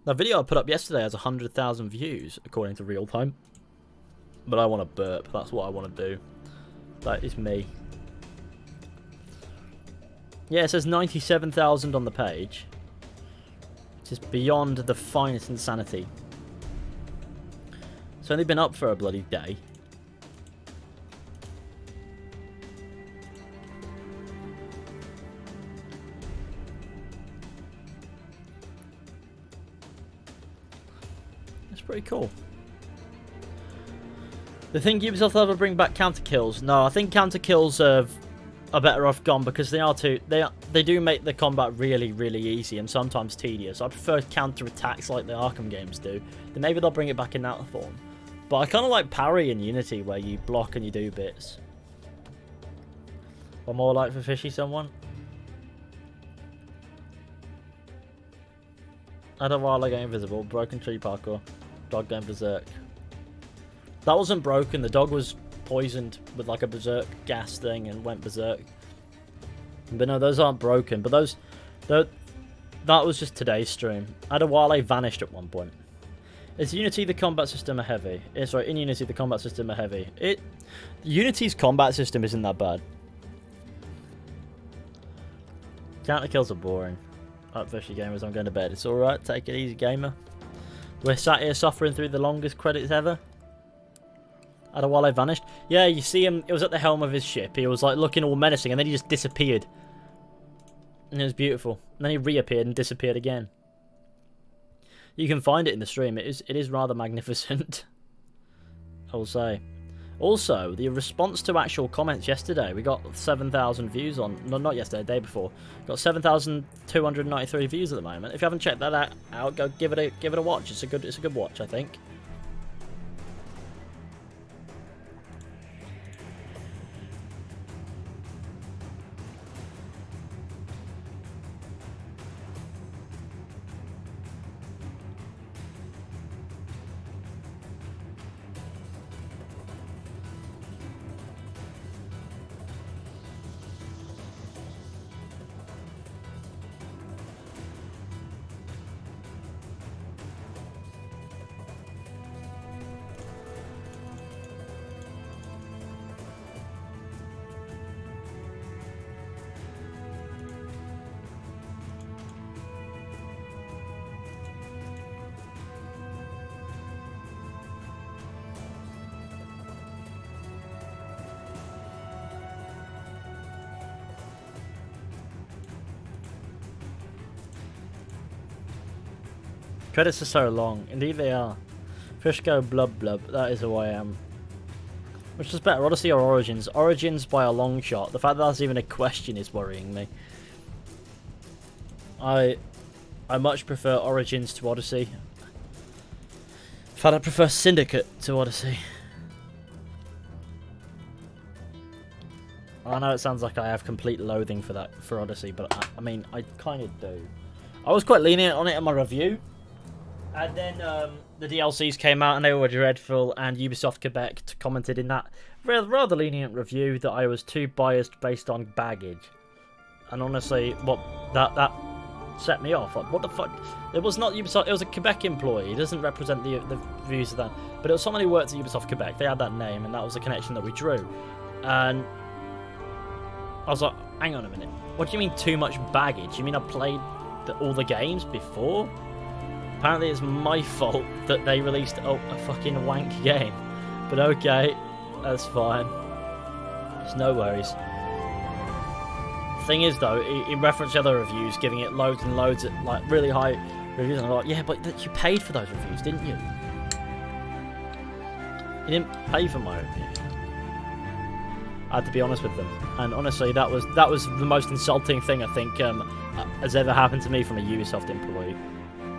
The video I put up yesterday has 100,000 views according to Real Time. But I want to burp. That's what I want to do. That is me. Yeah, it says 97,000 on the page. Which is beyond the finest insanity. It's only been up for a bloody day. It's pretty cool. They think Ubisoft will ever bring back counter kills? No, I think counter kills have are better off gone because they do make the combat really, really easy and sometimes tedious. I prefer counter-attacks like the Arkham games do. Then maybe they'll bring it back in that form. But I kind of like parry in Unity where you block and you do bits. One more like for Fishy someone? I don't want to get invisible. Broken tree parkour. Dog going berserk. That wasn't broken. The dog was poisoned with like a berserk gas thing and went berserk. But no, those aren't broken. But that was just today's stream. Adewale vanished at one point. Is Unity the combat system a heavy? Sorry, in Unity the combat system a heavy. Unity's combat system isn't that bad. Counter kills are boring. Alright, Fishy gamers, I'm going to bed. It's alright, take it easy, gamer. We're sat here suffering through the longest credits ever. Adewale vanished. Yeah, you see him, it was at the helm of his ship. He was like looking all menacing and then he just disappeared. And it was beautiful. And then he reappeared and disappeared again. You can find it in the stream. It is rather magnificent. I will say. Also, the response to actual comments yesterday, we got 7,000 views on... No, not yesterday, the day before. Got 7,293 views at the moment. If you haven't checked that out, go give it a watch. It's a good watch, I think. Credits are so long. Indeed they are. Fishgo blub blub. That is who I am. Which is better, Odyssey or Origins? Origins by a long shot. The fact that that's even a question is worrying me. I much prefer Origins to Odyssey. In fact, I prefer Syndicate to Odyssey. I know it sounds like I have complete loathing for Odyssey, but I mean, I kind of do. I was quite lenient on it in my review. And then the DLCs came out and they were dreadful, and Ubisoft Quebec commented in that rather lenient review that I was too biased based on baggage. And honestly, that set me off. Like, what the fuck? It was not Ubisoft, it was a Quebec employee. It doesn't represent the views of that. But it was someone who worked at Ubisoft Quebec. They had that name, and that was the connection that we drew. And I was like, hang on a minute. What do you mean too much baggage? You mean I played all the games before? Apparently it's my fault that they released a fucking wank game. But okay, that's fine. It's no worries. Thing is though, he referenced other reviews, giving it loads and loads of like really high reviews, and I'm like, yeah, but you paid for those reviews, didn't you? You didn't pay for my review. I had to be honest with them, and honestly, that was the most insulting thing I think has ever happened to me from a Ubisoft employee.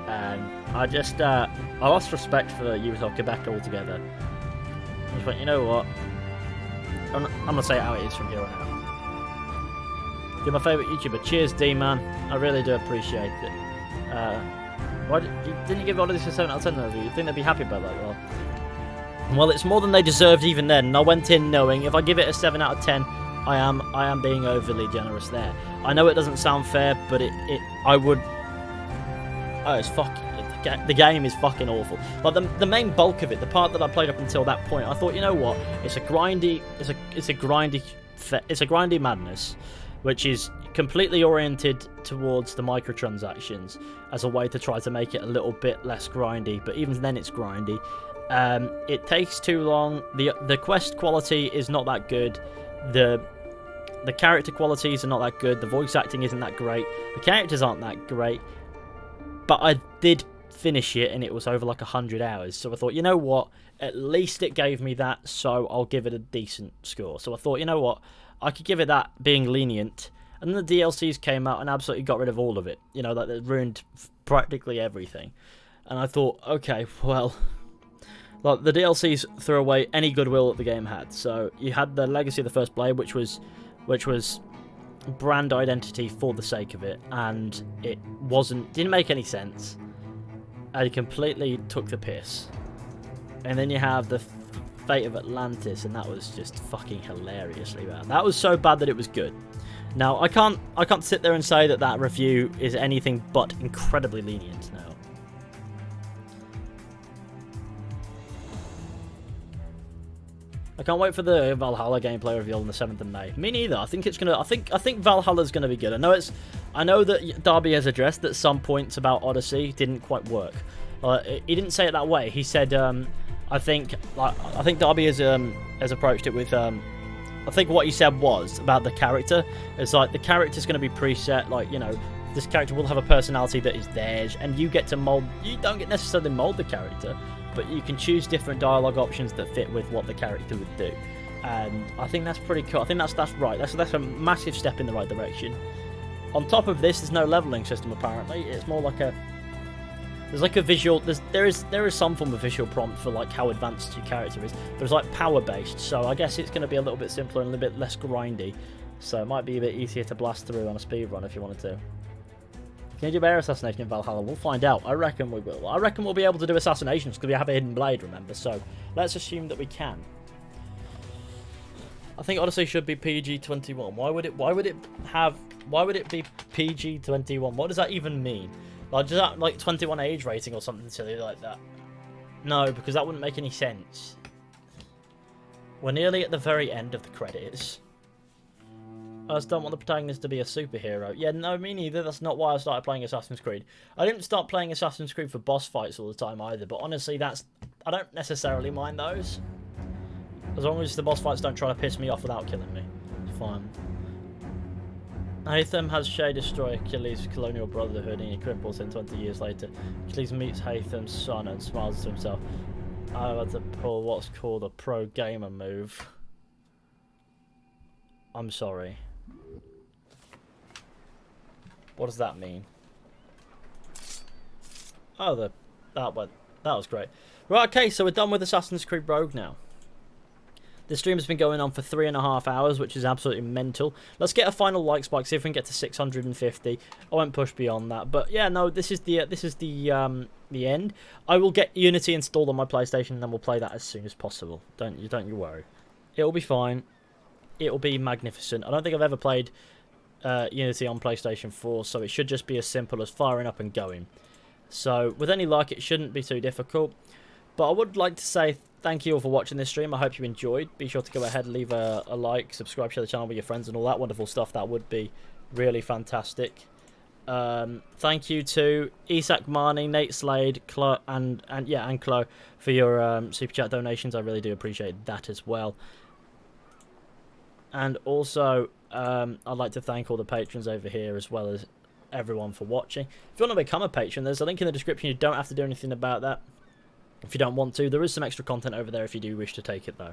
And I just, I lost respect for Ubisoft Quebec altogether. I just went, you know what? I'm gonna say it how it is from here on out. You're my favourite YouTuber. Cheers, D-Man. I really do appreciate it. Why didn't you give all of this a 7 out of 10 review? You think they'd be happy about that? Well, it's more than they deserved even then. And I went in knowing if I give it a 7 out of 10, I am being overly generous there. I know it doesn't sound fair, but I would. Oh, it's fucking. The game is fucking awful. Like the main bulk of it, the part that I played up until that point, I thought, you know what? It's a grindy madness, which is completely oriented towards the microtransactions as a way to try to make it a little bit less grindy. But even then, it's grindy. It takes too long. The quest quality is not that good. The character qualities are not that good. The voice acting isn't that great. The characters aren't that great. But I did finish it, and it was over like 100 hours. So I thought, you know what? At least it gave me that, so I'll give it a decent score. So I thought, you know what? I could give it that being lenient. And then the DLCs came out and absolutely got rid of all of it. You know, like, they ruined practically everything. And I thought, okay, well, like, the DLCs threw away any goodwill that the game had. So you had the Legacy of the First Blade, which was brand identity for the sake of it, and it didn't make any sense. And it completely took the piss. And then you have the Fate of Atlantis, and that was just fucking hilariously bad. That was so bad that it was good. Now, I can't sit there and say that that review is anything but incredibly lenient now. I can't wait for the Valhalla gameplay reveal on the 7th of May. Me neither. I think it's gonna. I think Valhalla's gonna be good. I know that Darby has addressed that some points about Odyssey didn't quite work. He didn't say it that way. He said, I think Darby has approached it with. I think what he said was about the character. It's like the character's going to be preset. Like, you know, this character will have a personality that is theirs, and you get to mold. You don't get necessarily mold the character, but you can choose different dialogue options that fit with what the character would do. And I think that's pretty cool. I think that's right. That's a massive step in the right direction. On top of this, there's no leveling system apparently. It's more like there's like a visual. There is some form of visual prompt for like how advanced your character is, but it's like power based. So I guess it's going to be a little bit simpler and a little bit less grindy. So it might be a bit easier to blast through on a speed run if you wanted to. Can you do air assassination in Valhalla? We'll find out. I reckon we will. I reckon we'll be able to do assassinations because we have a hidden blade, remember? So let's assume that we can. I think Odyssey should be PG-21. Why would it be PG-21? What does that even mean? Like, does that like 21 age rating or something silly like that? No, because that wouldn't make any sense. We're nearly at the very end of the credits. I just don't want the protagonist to be a superhero. Yeah, no, me neither. That's not why I started playing Assassin's Creed. I didn't start playing Assassin's Creed for boss fights all the time either, but honestly, I don't necessarily mind those. As long as the boss fights don't try to piss me off without killing me. It's fine. Haytham has Shay destroy Achilles' colonial brotherhood and he cripples him 20 years later. Achilles meets Haytham's son and smiles to himself. I had to pull what's called a pro gamer move. I'm sorry. What does that mean? Oh, that was great. Right, okay, so we're done with Assassin's Creed Rogue now. The stream has been going on for 3.5 hours, which is absolutely mental. Let's get a final like spike, see if we can get to 650. I won't push beyond that, but yeah, no, this is the end. I will get Unity installed on my PlayStation, and then we'll play that as soon as possible. Don't you worry. It'll be fine. It'll be magnificent. I don't think I've ever played Unity on PlayStation 4, so it should just be as simple as firing up and going. So with any luck, it shouldn't be too difficult. But I would like to say thank you all for watching this stream. I hope you enjoyed. Be sure to go ahead and leave a like, subscribe, share the channel with your friends and all that wonderful stuff. That would be really fantastic. Thank you to Isak Marnie, Nate Slade, Chloe, and Chloe for your super chat donations. I really do appreciate that as well. And also, I'd like to thank all the patrons over here as well as everyone for watching. If you want to become a patron, there's a link in the description. You don't have to do anything about that. If you don't want to, there is some extra content over there if you do wish to take it, though.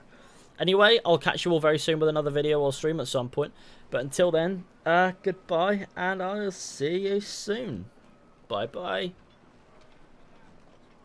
Anyway, I'll catch you all very soon with another video or stream at some point. But until then, goodbye, and I'll see you soon. Bye-bye.